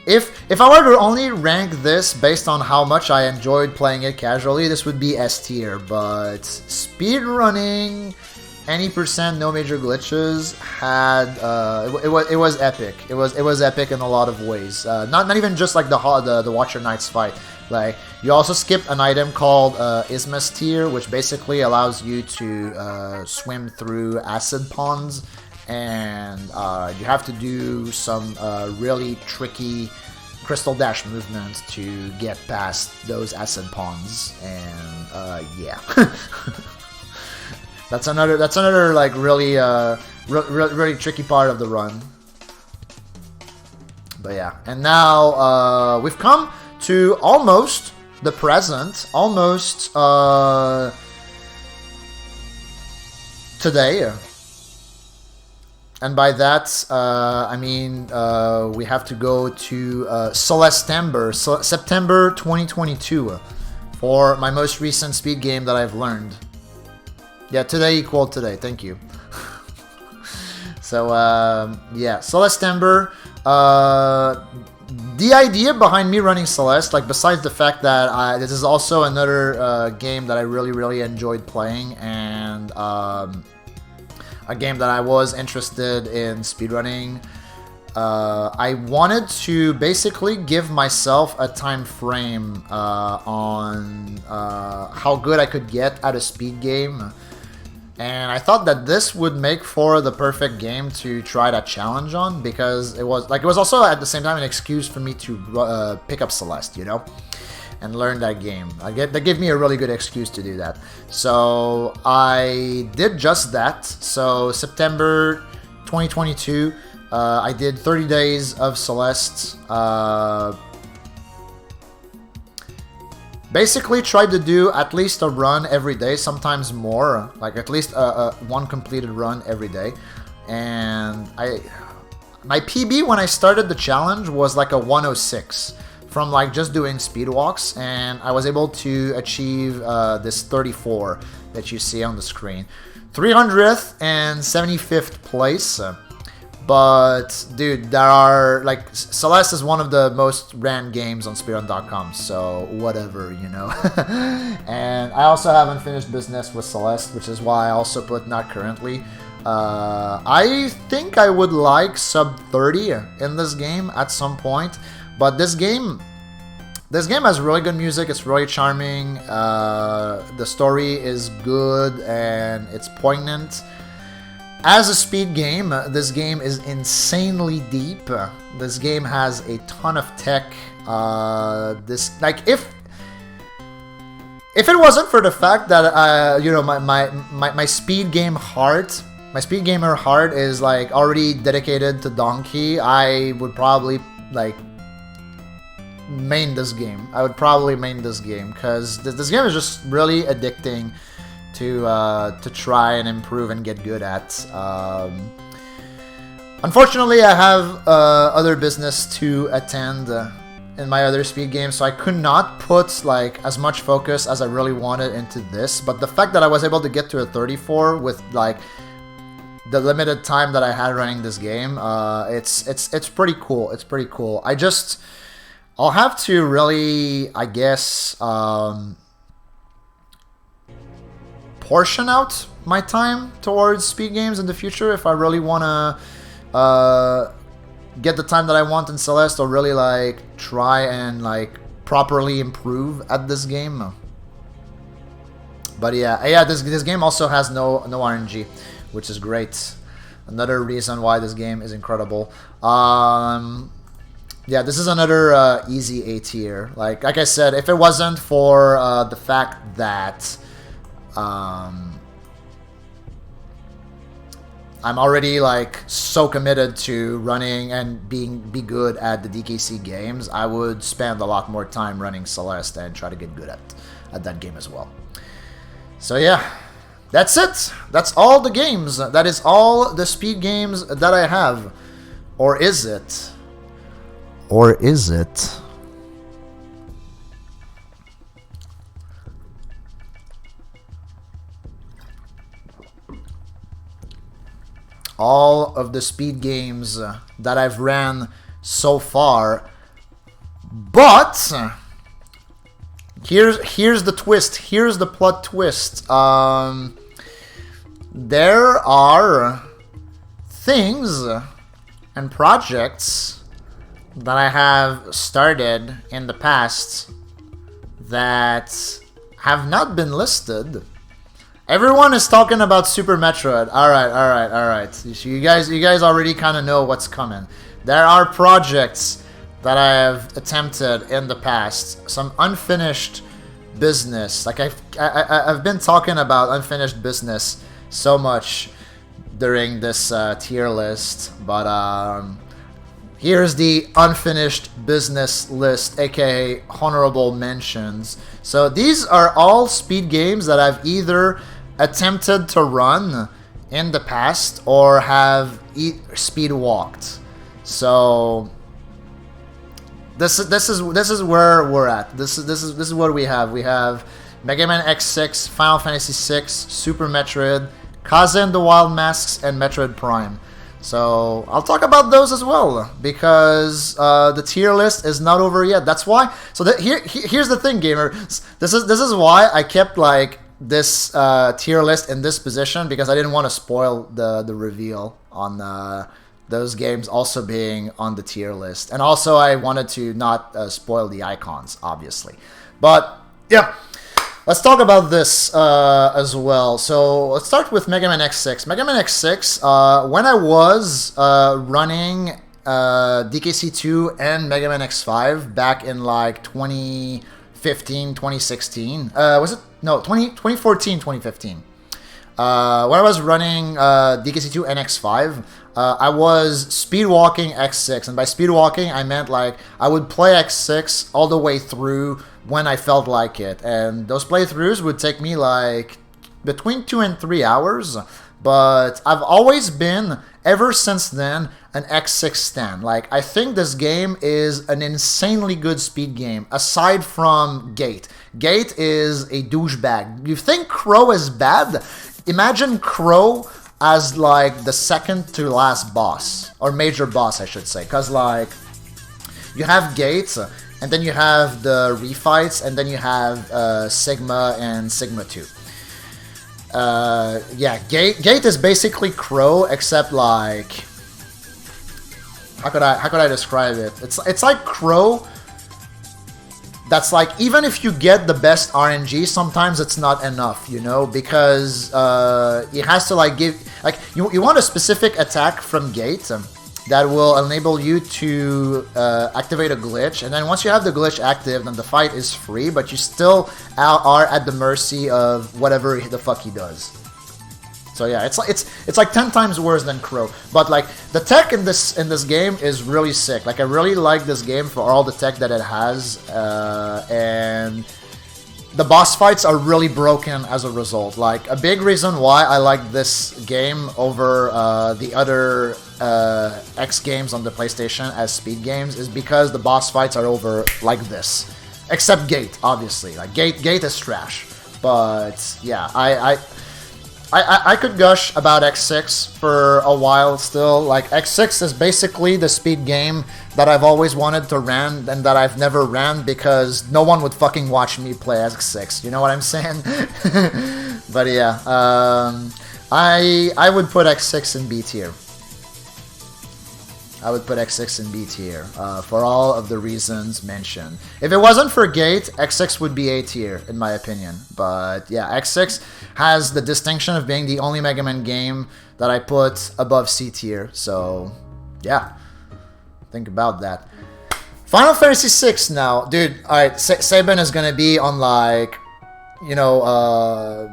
if I were to only rank this based on how much I enjoyed playing it casually, this would be S tier. But speedrunning, any percent, no major glitches, had it was epic. It was epic in a lot of ways. Not even just like the Watcher Knights fight. Like, you also skip an item called Isthmus tier, which basically allows you to swim through acid ponds. And you have to do some really tricky crystal dash movements to get past those acid ponds, and yeah, that's another like really really tricky part of the run. But yeah, and now we've come to almost the present, almost today. And by that, I mean we have to go to September 2022 for my most recent speed game that I've learned. Yeah, today equal today. Thank you. So yeah, Celestember. The idea behind me running Celeste, like besides the fact that this is also another game that I really enjoyed playing, and a game that I was interested in speedrunning. I wanted to basically give myself a time frame on how good I could get at a speed game, and I thought that this would make for the perfect game to try that challenge on, because it was also at the same time an excuse for me to pick up Celeste, you know, and learn that game. That gave me a really good excuse to do that. So I did just that. So September 2022, I did 30 days of Celeste. Basically tried to do at least a run every day, sometimes more, like at least one completed run every day. And my PB when I started the challenge was like a 106. From like just doing speed walks, and I was able to achieve this 34 that you see on the screen. 300th and 75th place. But dude, there are like Celeste is one of the most ran games on speedrun.com, so whatever, you know. And I also haven't finished business with Celeste, which is why I also put not currently. I think I would like sub 30 in this game at some point. But this game has really good music. It's really charming. The story is good and it's poignant. As a speed game, this game is insanely deep. This game has a ton of tech. If it wasn't for the fact that you know, my speed game heart, my speed gamer heart is like already dedicated to Donkey, I would probably like main this game. I would probably main this game because this game is just really addicting to try and improve and get good at. Unfortunately, I have other business to attend in my other speed games, so I could not put like as much focus as I really wanted into this. But the fact that I was able to get to a 34 with like the limited time that I had running this game, it's pretty cool. It's pretty cool. I'll have to really, I guess, portion out my time towards speed games in the future if I really want to get the time that I want in Celeste, or really like try and like properly improve at this game. But yeah, this game also has no RNG, which is great. Another reason why this game is incredible. Yeah, this is another easy A tier. Like I said, if it wasn't for the fact that I I'm already like so committed to running and be good at the DKC games, I would spend a lot more time running Celeste and try to get good at that game as well. So yeah, that's it. That's all the games. That is all the speed games that I have. Or is it? Or is it? All of the speed games that I've ran so far. But here's the twist. Here's the plot twist. There are things and projects that I have started in the past that have not been listed. Everyone is talking about Super Metroid. Alright. You guys already kind of know what's coming. There are projects that I have attempted in the past. Some unfinished business. Like I've been talking about unfinished business so much during this tier list. But here's the unfinished business list, aka honorable mentions. So these are all speed games that I've either attempted to run in the past or have speed walked. So this is where we're at. This is what we have. We have Mega Man X6, Final Fantasy VI, Super Metroid, Kaze and the Wild Masks, and Metroid Prime. So I'll talk about those as well because the tier list is not over yet. That's why. So here's the thing, gamer. This is why I kept like this tier list in this position, because I didn't want to spoil the reveal on those games also being on the tier list, and also I wanted to not spoil the icons, obviously. But yeah. Let's talk about this as well. So let's start with Mega Man X6. Mega Man X6, when I was running DKC2 and Mega Man X5 back in like 2015, 2016. Was it? No, 2014, 2015. When I was running DKC2 and X5, I was speedwalking X6. And by speedwalking, I meant like I would play X6 all the way through when I felt like it. And those playthroughs would take me like between 2 and 3 hours. But I've always been, ever since then, an X6 stan. Like, I think this game is an insanely good speed game, aside from Gate. Gate is a douchebag. You think Crow is bad? Imagine Crow as, like, the second to last boss. Or major boss, I should say. Because, like, you have Gate, and then you have the refights, and then you have Sigma and Sigma 2. Yeah, Gate is basically Crow, except like, how could I describe it? It's like Crow. That's like, even if you get the best RNG, sometimes it's not enough, you know, because it has to like give, like, you want a specific attack from Gate that will enable you to activate a glitch, and then once you have the glitch active, then the fight is free, but you still are at the mercy of whatever the fuck he does. So yeah, it's like 10 times worse than Crow. But like, the tech in this game is really sick. Like, I really like this game for all the tech that it has, and the boss fights are really broken as a result. Like, a big reason why I like this game over the other X games on the PlayStation as speed games is because the boss fights are over like this. Except Gate, obviously. Like, Gate is trash. But yeah, I could gush about X6 for a while still. Like, X6 is basically the speed game that I've always wanted to run and that I've never ran because no one would fucking watch me play X6. You know what I'm saying? But yeah, I would put X6 in B tier. I would put X6 in B tier for all of the reasons mentioned. If it wasn't for Gate, X6 would be A tier, in my opinion. But yeah, X6 has the distinction of being the only Mega Man game that I put above C tier. So yeah, think about that. Final Fantasy VI now. Dude, alright, Saban is gonna be on, like, you know,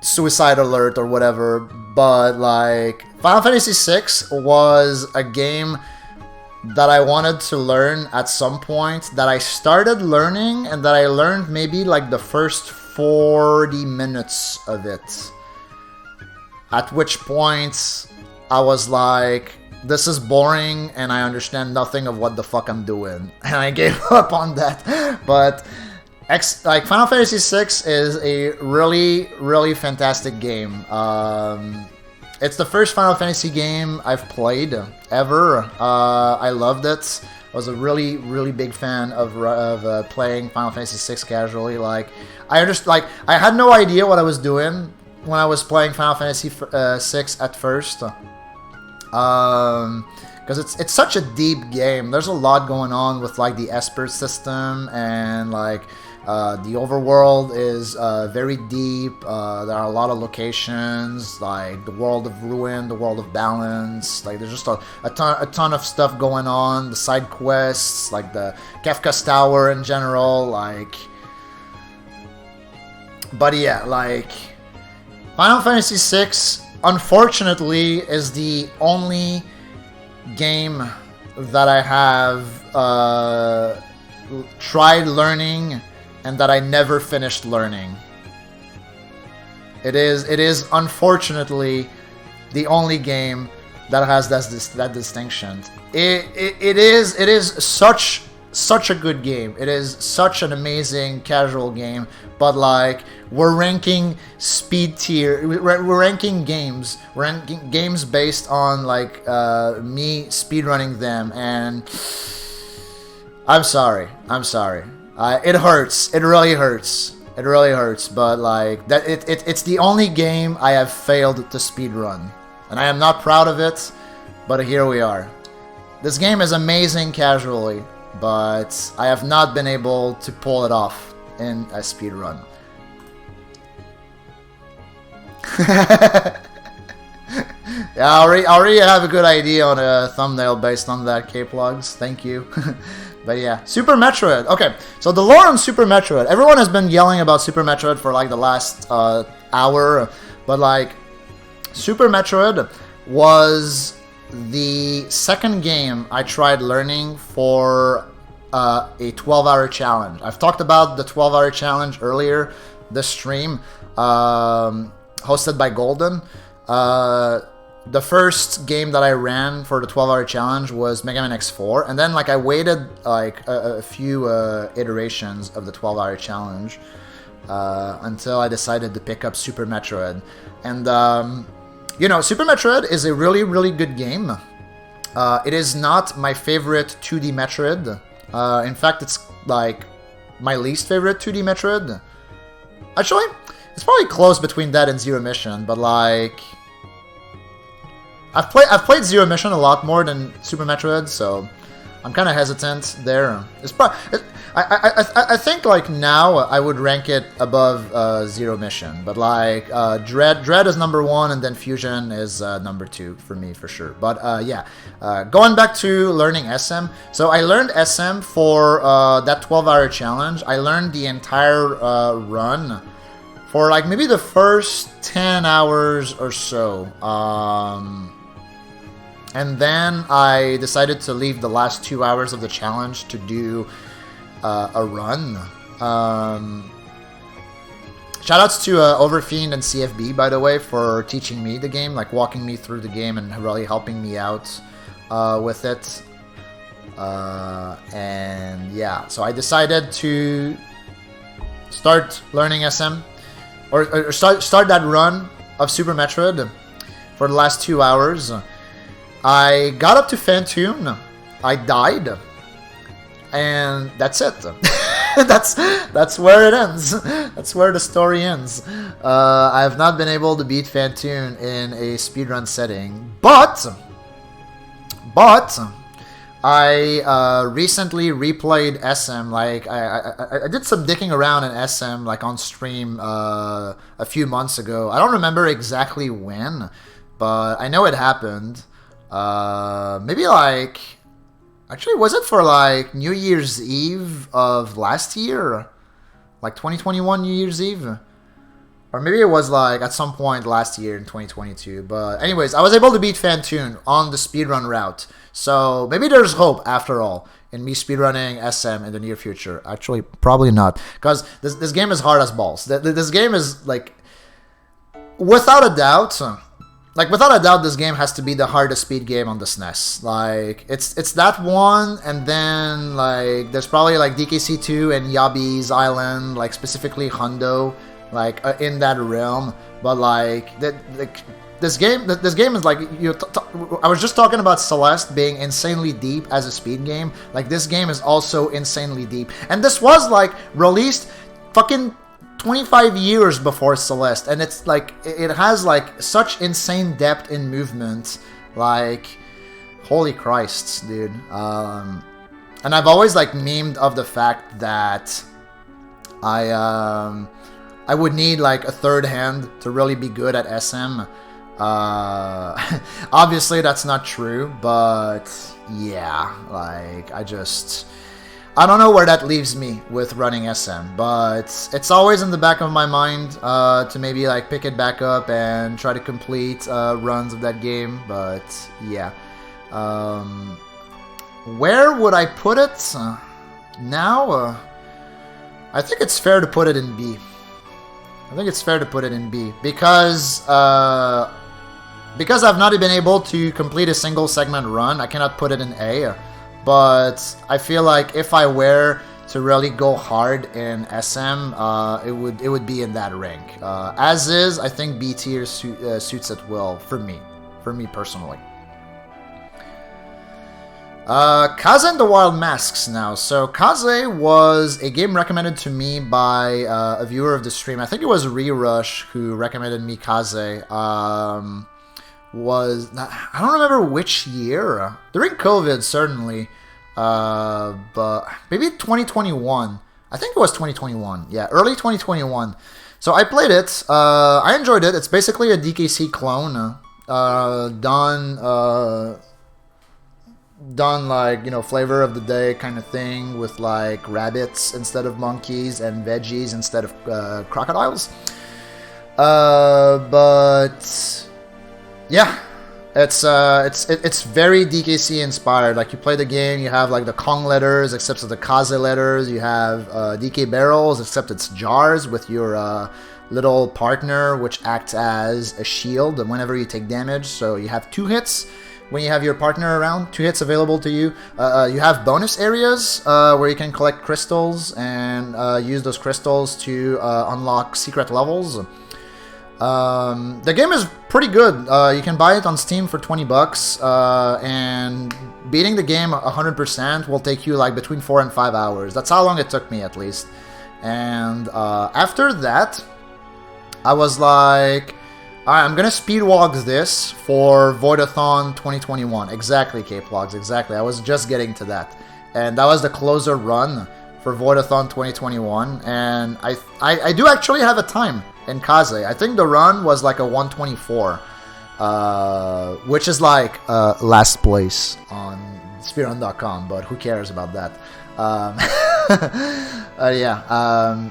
suicide alert or whatever but like Final Fantasy VI was a game that I wanted to learn at some point, that I started learning, and that I learned maybe like the first 40 minutes of it. At which point I was like, this is boring and I understand nothing of what the fuck I'm doing. And I gave up on that. But like Final Fantasy VI is a really, really fantastic game. It's the first Final Fantasy game I've played ever. I loved it. I was a really, really big fan of playing Final Fantasy VI casually. Like, I had no idea what I was doing when I was playing Final Fantasy VI at first. Because it's such a deep game. There's a lot going on with like the Esper system, and like the overworld is very deep. There are a lot of locations, like the world of ruin, the world of balance. Like there's just a ton of stuff going on. The side quests, like the Kefka's Tower in general, like. But yeah, like Final Fantasy VI, unfortunately, is the only game that I have tried learning and that I never finished learning. It is unfortunately the only game that has that distinction. It is such a good game. It is such an amazing casual game, but like we're ranking speed tier. We're ranking games. We're ranking games based on like me speedrunning them, and I'm sorry. It hurts. It really hurts. It really hurts. But like that, it's the only game I have failed to speedrun, and I am not proud of it. But here we are. This game is amazing casually, but I have not been able to pull it off in a speedrun. Yeah, I already have a good idea on a thumbnail based on that, K-Plugs. Thank you. But yeah, Super Metroid. Okay, so the lore on Super Metroid. Everyone has been yelling about Super Metroid for like the last hour, but like Super Metroid was the second game I tried learning for a 12-hour challenge. I've talked about the 12-hour challenge earlier this stream, hosted by Golden. The first game that I ran for the 12-hour challenge was Mega Man X4, and then like I waited like a few iterations of the 12-hour challenge until I decided to pick up Super Metroid. And you know, Super Metroid is a really, really good game. It is not my favorite 2D Metroid. In fact, it's like my least favorite 2D Metroid. Actually, it's probably close between that and Zero Mission, but like I've played Zero Mission a lot more than Super Metroid, so I'm kind of hesitant there. I think like now I would rank it above Zero Mission, but like Dread is number 1, and then Fusion is number 2 for me for sure. But yeah, going back to learning SM. So I learned SM for that 12-hour challenge. I learned the entire run for like maybe the first 10 hours or so. And then I decided to leave the last 2 hours of the challenge to do a run. Shoutouts to Overfiend and CFB, by the way, for teaching me the game, like walking me through the game and really helping me out with it. And yeah, so I decided to start learning SM, or start that run of Super Metroid for the last 2 hours. I got up to Phantoon, I died, and that's it. that's where it ends. That's where the story ends. I have not been able to beat Phantoon in a speedrun setting, but I recently replayed SM. Like I did some dicking around in SM, like on stream a few months ago. I don't remember exactly when, but I know it happened. Maybe like, actually, was it for like New Year's Eve of last year? Like 2021 New Year's Eve? Or maybe it was like at some point last year in 2022. But anyways, I was able to beat Fantoon on the speedrun route. So maybe there's hope after all in me speedrunning SM in the near future. Actually, probably not. Because this game is hard as balls. This game is like, without a doubt, this game has to be the hardest speed game on the SNES. Like, it's that one, and then like there's probably like DKC2 and Yabi's Island, like specifically Hundo, like in that realm. But like this game is like, I was just talking about Celeste being insanely deep as a speed game. Like, this game is also insanely deep, and this was like released fucking 25 years before Celeste, and it's like, it has like such insane depth in movement, like, holy Christ, dude. And I've always like memed of the fact that I would need like a third hand to really be good at SM. Obviously that's not true, but yeah, like, I don't know where that leaves me with running SM, but it's always in the back of my mind to maybe like pick it back up and try to complete runs of that game. But yeah, where would I put it now? I think it's fair to put it in B. Because I've not been able to complete a single segment run, I cannot put it in A. But I feel like if I were to really go hard in SM, it would be in that rank. As is, I think B tier suits it well for me personally. Kaze and the Wild Masks now. So Kaze was a game recommended to me by a viewer of the stream. I think it was Rerush who recommended me Kaze. I don't remember which year. During COVID, certainly. But maybe 2021. I think it was 2021. Yeah, early 2021. So I played it. I enjoyed it. It's basically a DKC clone. Done like, you know, flavor of the day kind of thing, with like rabbits instead of monkeys and veggies instead of crocodiles. But yeah, it's very DKC inspired. Like, you play the game, you have like the Kong letters except it's the Kaze letters. You have DK barrels except it's jars with your little partner, which acts as a shield whenever you take damage. So you have 2 hits when you have your partner around, 2 hits available to you. You have bonus areas where you can collect crystals and use those crystals to unlock secret levels. The game is pretty good. You can buy it on Steam for $20, and beating the game 100% will take you like between 4 and 5 hours. That's how long it took me, at least. And after that, I was like, alright, I'm gonna speedwalk this for Voidathon 2021. Exactly, K-Plogs, exactly. I was just getting to that. And that was the closer run for Voidathon 2021. And I do actually have a time in Kaze. I think the run was like a 124. Which is like last place on speedrun.com, but who cares about that? Yeah.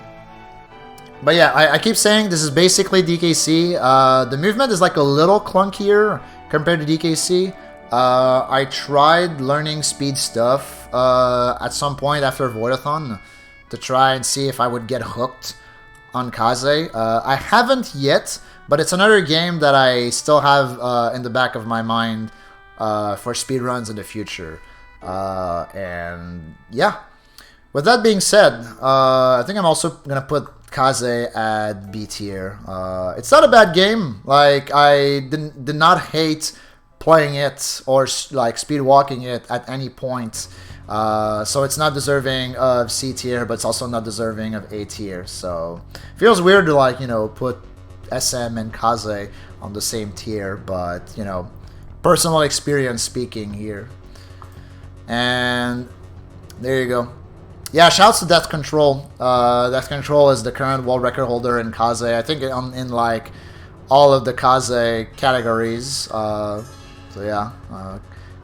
But yeah, I keep saying this is basically DKC. The movement is like a little clunkier compared to DKC. I tried learning speed stuff at some point after Voidathon to try and see if I would get hooked on Kaze. I haven't yet, but it's another game that I still have in the back of my mind for speedruns in the future. And yeah, with that being said, I think I'm also going to put Kaze at B tier. It's not a bad game. Like, I did not hate playing it or like speed walking it at any point. So it's not deserving of C tier, but it's also not deserving of A tier. So it feels weird to, like, you know, put SM and Kaze on the same tier, but, you know, personal experience speaking here. And there you go. Yeah, shouts to Death Control. Death Control is the current world record holder in Kaze. I think in like all of the Kaze categories. So yeah,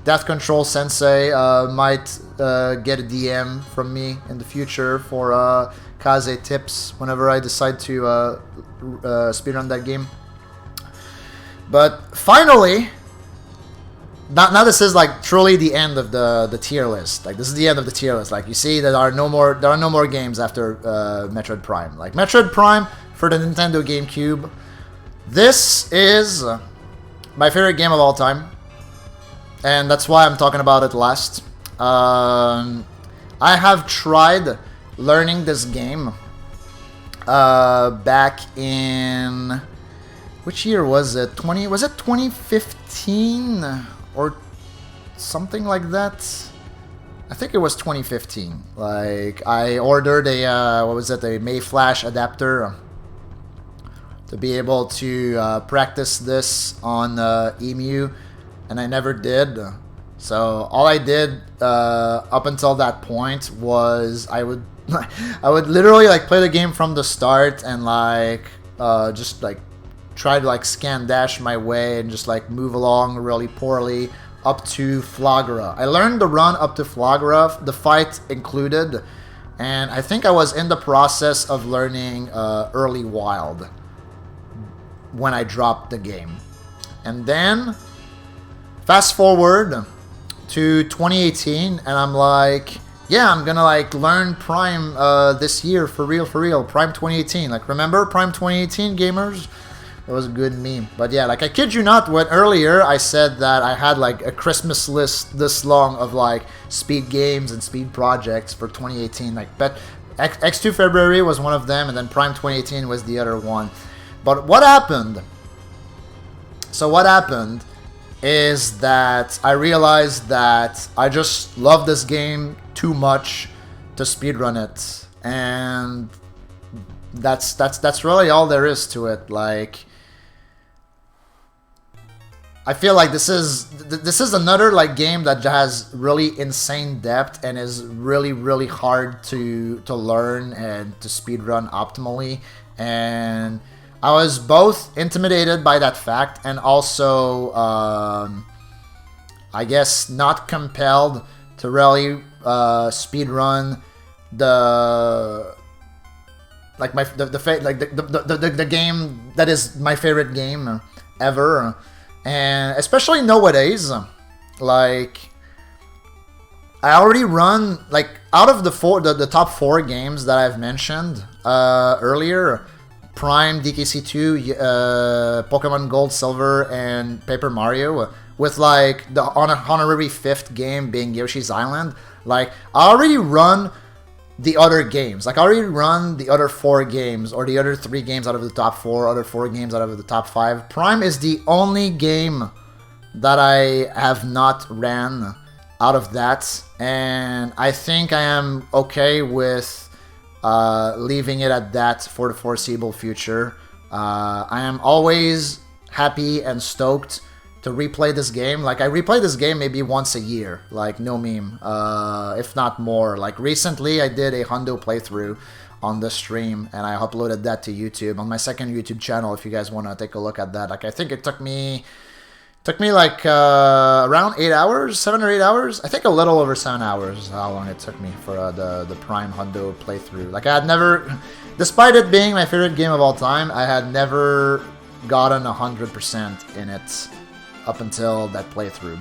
Death Control Sensei might get a DM from me in the future for Kaze tips whenever I decide to speedrun that game. But finally, now this is like truly the end of the tier list. Like, this is the end of the tier list. Like, you see, there are no more games after Metroid Prime. Like, Metroid Prime for the Nintendo GameCube. This is my favorite game of all time, and that's why I'm talking about it last. I have tried learning this game back in, which year was it? Was it 2015 or something like that? I think it was 2015. Like, I ordered a what was it? A Mayflash adapter to be able to practice this on EMU, and I never did. So all I did up until that point was I would literally like play the game from the start and like just like try to like scan dash my way and just like move along really poorly up to Flagra. I learned the run up to Flagra, the fight included, and I think I was in the process of learning Early Wild when I dropped the game. And then fast forward to 2018, and I'm like, yeah, I'm gonna like learn Prime this year for real, Prime 2018. Like, remember Prime 2018, gamers? It was a good meme. But yeah, like, I kid you not, when earlier I said that I had like a Christmas list this long of like speed games and speed projects for 2018. Like, but X2 February was one of them, and then Prime 2018 was the other one. But what happened? So what happened is that I realized that I just love this game too much to speedrun it, and that's really all there is to it. Like, I feel like this is another like game that has really insane depth and is really hard to learn and to speedrun optimally. And I was both intimidated by that fact and also, I guess, not compelled to really speedrun the game that is my favorite game ever, and especially nowadays. Like, I already run like out of the top 4 games that I've mentioned earlier. Prime, DKC2, Pokemon Gold, Silver, and Paper Mario, with like the honorary 5th game being Yoshi's Island. Like, I already run the other games. Like, I already run the other 4 games, or the other 3 games out of the top 4, other 4 games out of the top 5. Prime is the only game that I have not ran out of that, and I think I am okay with leaving it at that for the foreseeable future. I am always happy and stoked to replay this game. Like, I replay this game maybe once a year, like, no meme, if not more. Like, recently I did a hundo playthrough on the stream, and I uploaded that to YouTube on my second YouTube channel if you guys want to take a look at that. Like, I think it took me like around 8 hours, 7 or 8 hours. I think a little over 7 hours how long it took me for the Prime hundo playthrough. Like, I had never, despite it being my favorite game of all time, I had never gotten 100% in it up until that playthrough.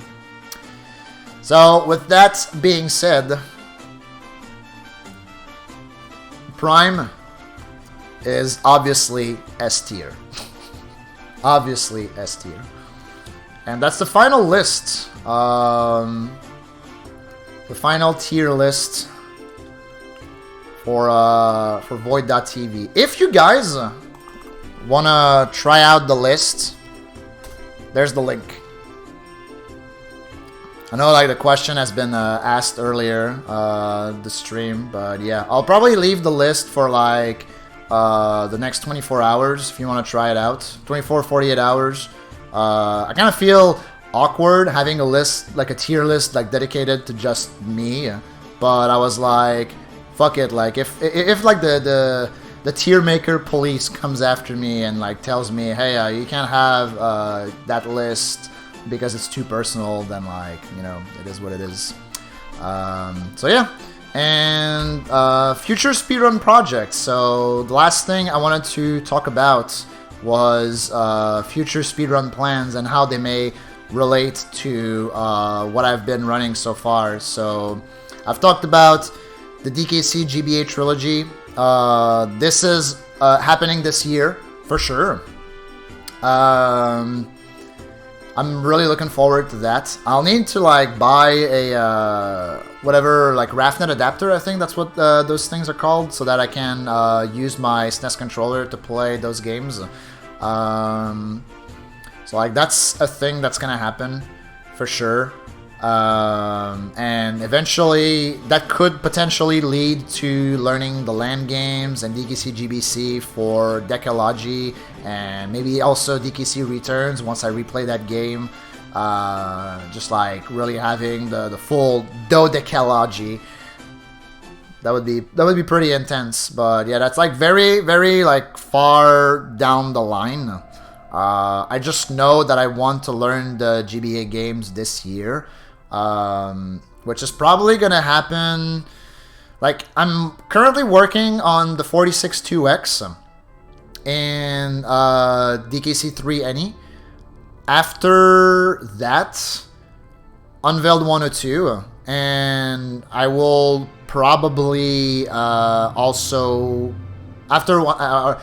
So with that being said, Prime is obviously S tier. Obviously S tier. And that's the final list. The final tier list for Void.tv. If you guys wanna try out the list, there's the link. I know like the question has been asked earlier the stream, but yeah, I'll probably leave the list for like the next 24 hours if you want to try it out. 24, 48 hours. I kind of feel awkward having a list, like a tier list, like dedicated to just me. But I was like, fuck it. Like if like the tier maker police comes after me and like tells me, hey, you can't have that list because it's too personal, then like, you know, it is what it is. So yeah, and future speedrun projects. So the last thing I wanted to talk about was future speedrun plans and how they may relate to what I've been running so far. So I've talked about the DKC GBA trilogy. This is happening this year for sure. I'm really looking forward to that. I'll need to like buy a whatever, like RAFnet adapter, I think that's what those things are called, so that I can use my SNES controller to play those games. So like that's a thing that's gonna happen for sure. And eventually that could potentially lead to learning the land games and DKC GBC for Decalogy, and maybe also DKC Returns once I replay that game. Just like really having the full Dodecalogy. That would be pretty intense. But yeah, that's like very, very like far down the line. I just know that I want to learn the GBA games this year. Which is probably gonna happen. Like, I'm currently working on the 46-2X and DKC3 Any. After that, Unveiled 102, and I will probably also. After I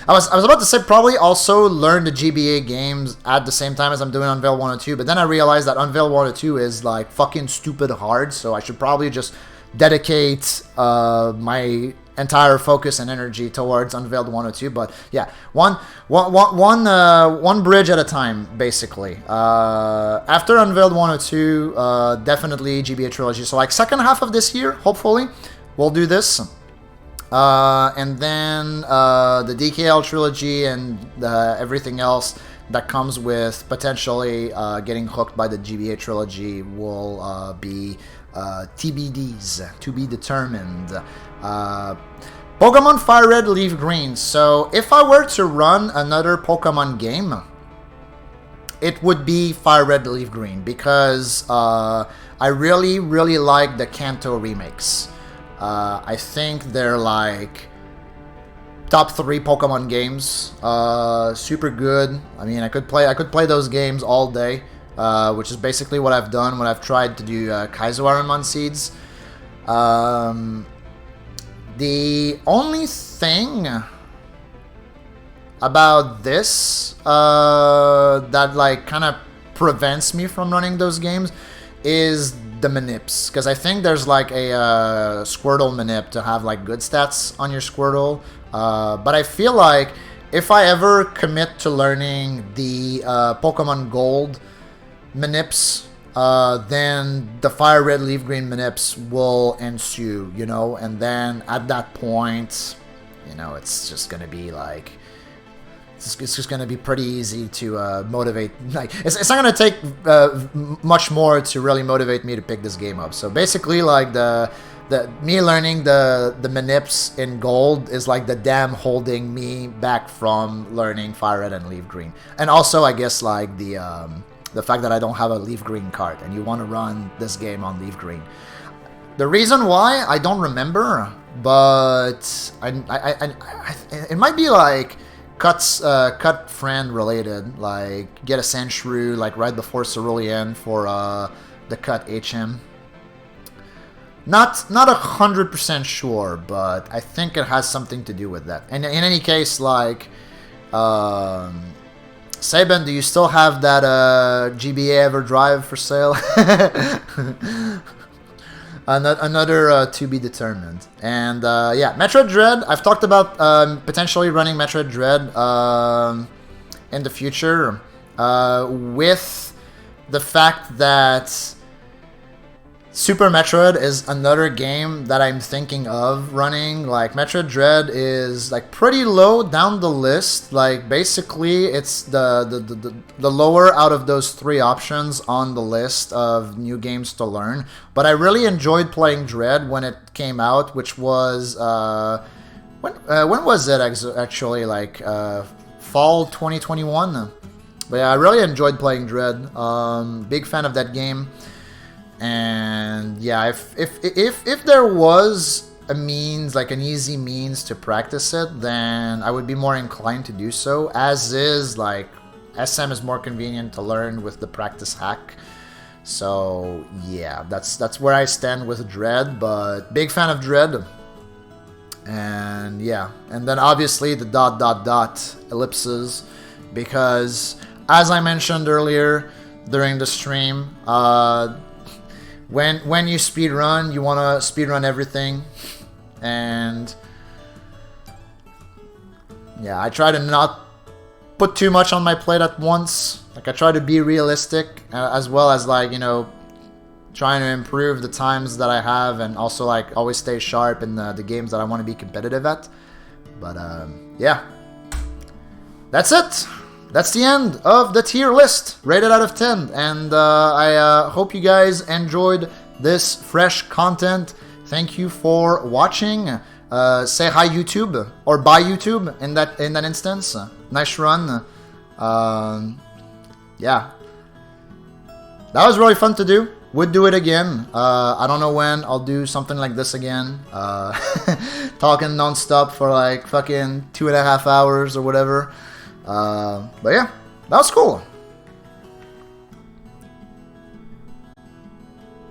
was about to say probably also learn the GBA games at the same time as I'm doing Unveiled 102, but then I realized that Unveiled 102 is like fucking stupid hard, so I should probably just dedicate my entire focus and energy towards Unveiled 102. But yeah, one bridge at a time, basically. After Unveiled 102, definitely GBA trilogy. So like second half of this year, hopefully, we'll do this. And then the DKL trilogy and everything else that comes with potentially getting hooked by the GBA trilogy will be TBDs, to be determined. Pokemon Fire Red, Leaf Green. So if I were to run another Pokemon game, it would be Fire Red, Leaf Green, because I really, really like the Kanto remakes. I think they're like top 3 Pokemon games. Super good. I mean, I could play those games all day, which is basically what I've done when I've tried to do Kaizoaramon Seeds. The only thing about this that like kind of prevents me from running those games is the manips, because I think there's like a Squirtle manip to have like good stats on your Squirtle, but I feel like if I ever commit to learning the Pokemon Gold manips, then the Fire Red Leaf Green manips will ensue, you know, and then at that point, you know, it's just gonna be like, it's just gonna be pretty easy to motivate. Like, it's not gonna take much more to really motivate me to pick this game up. So basically, like me learning the manips in Gold is like the dam holding me back from learning Fire Red and Leaf Green, and also I guess like the fact that I don't have a Leaf Green card, and you want to run this game on Leaf Green. The reason why I don't remember, but it might be like cut friend related, like get a Sandshrew like right before Cerulean for the cut HM. Not 100% sure, but I think it has something to do with that. And in any case, like Saban, do you still have that GBA Everdrive for sale? Another to be determined. And yeah, Metroid Dread. I've talked about potentially running Metroid Dread in the future, with the fact that Super Metroid is another game that I'm thinking of running. Like, Metroid Dread is like pretty low down the list. Like, basically it's the lower out of those 3 options on the list of new games to learn. But I really enjoyed playing Dread when it came out, which was when was it actually? Like fall 2021. But yeah, I really enjoyed playing Dread. Big fan of that game. And yeah, if there was a means, like an easy means to practice it, then I would be more inclined to do so. As is, like, SM is more convenient to learn with the practice hack. So yeah, that's where I stand with Dread, but big fan of Dread. And yeah, and then obviously the ... ellipses, because as I mentioned earlier during the stream, when you speedrun, you want to speedrun everything. And yeah, I try to not put too much on my plate at once. Like, I try to be realistic, as well as, like, you know, trying to improve the times that I have, and also, like, always stay sharp in the games that I want to be competitive at. But yeah, that's it. That's the end of the tier list, rated out of 10. And I hope you guys enjoyed this fresh content. Thank you for watching. Say hi YouTube, or bye YouTube in that instance. Nice run. Yeah, that was really fun to do. Would do it again. I don't know when I'll do something like this again. Talking non-stop for like fucking 2.5 hours or whatever. But yeah, that was cool.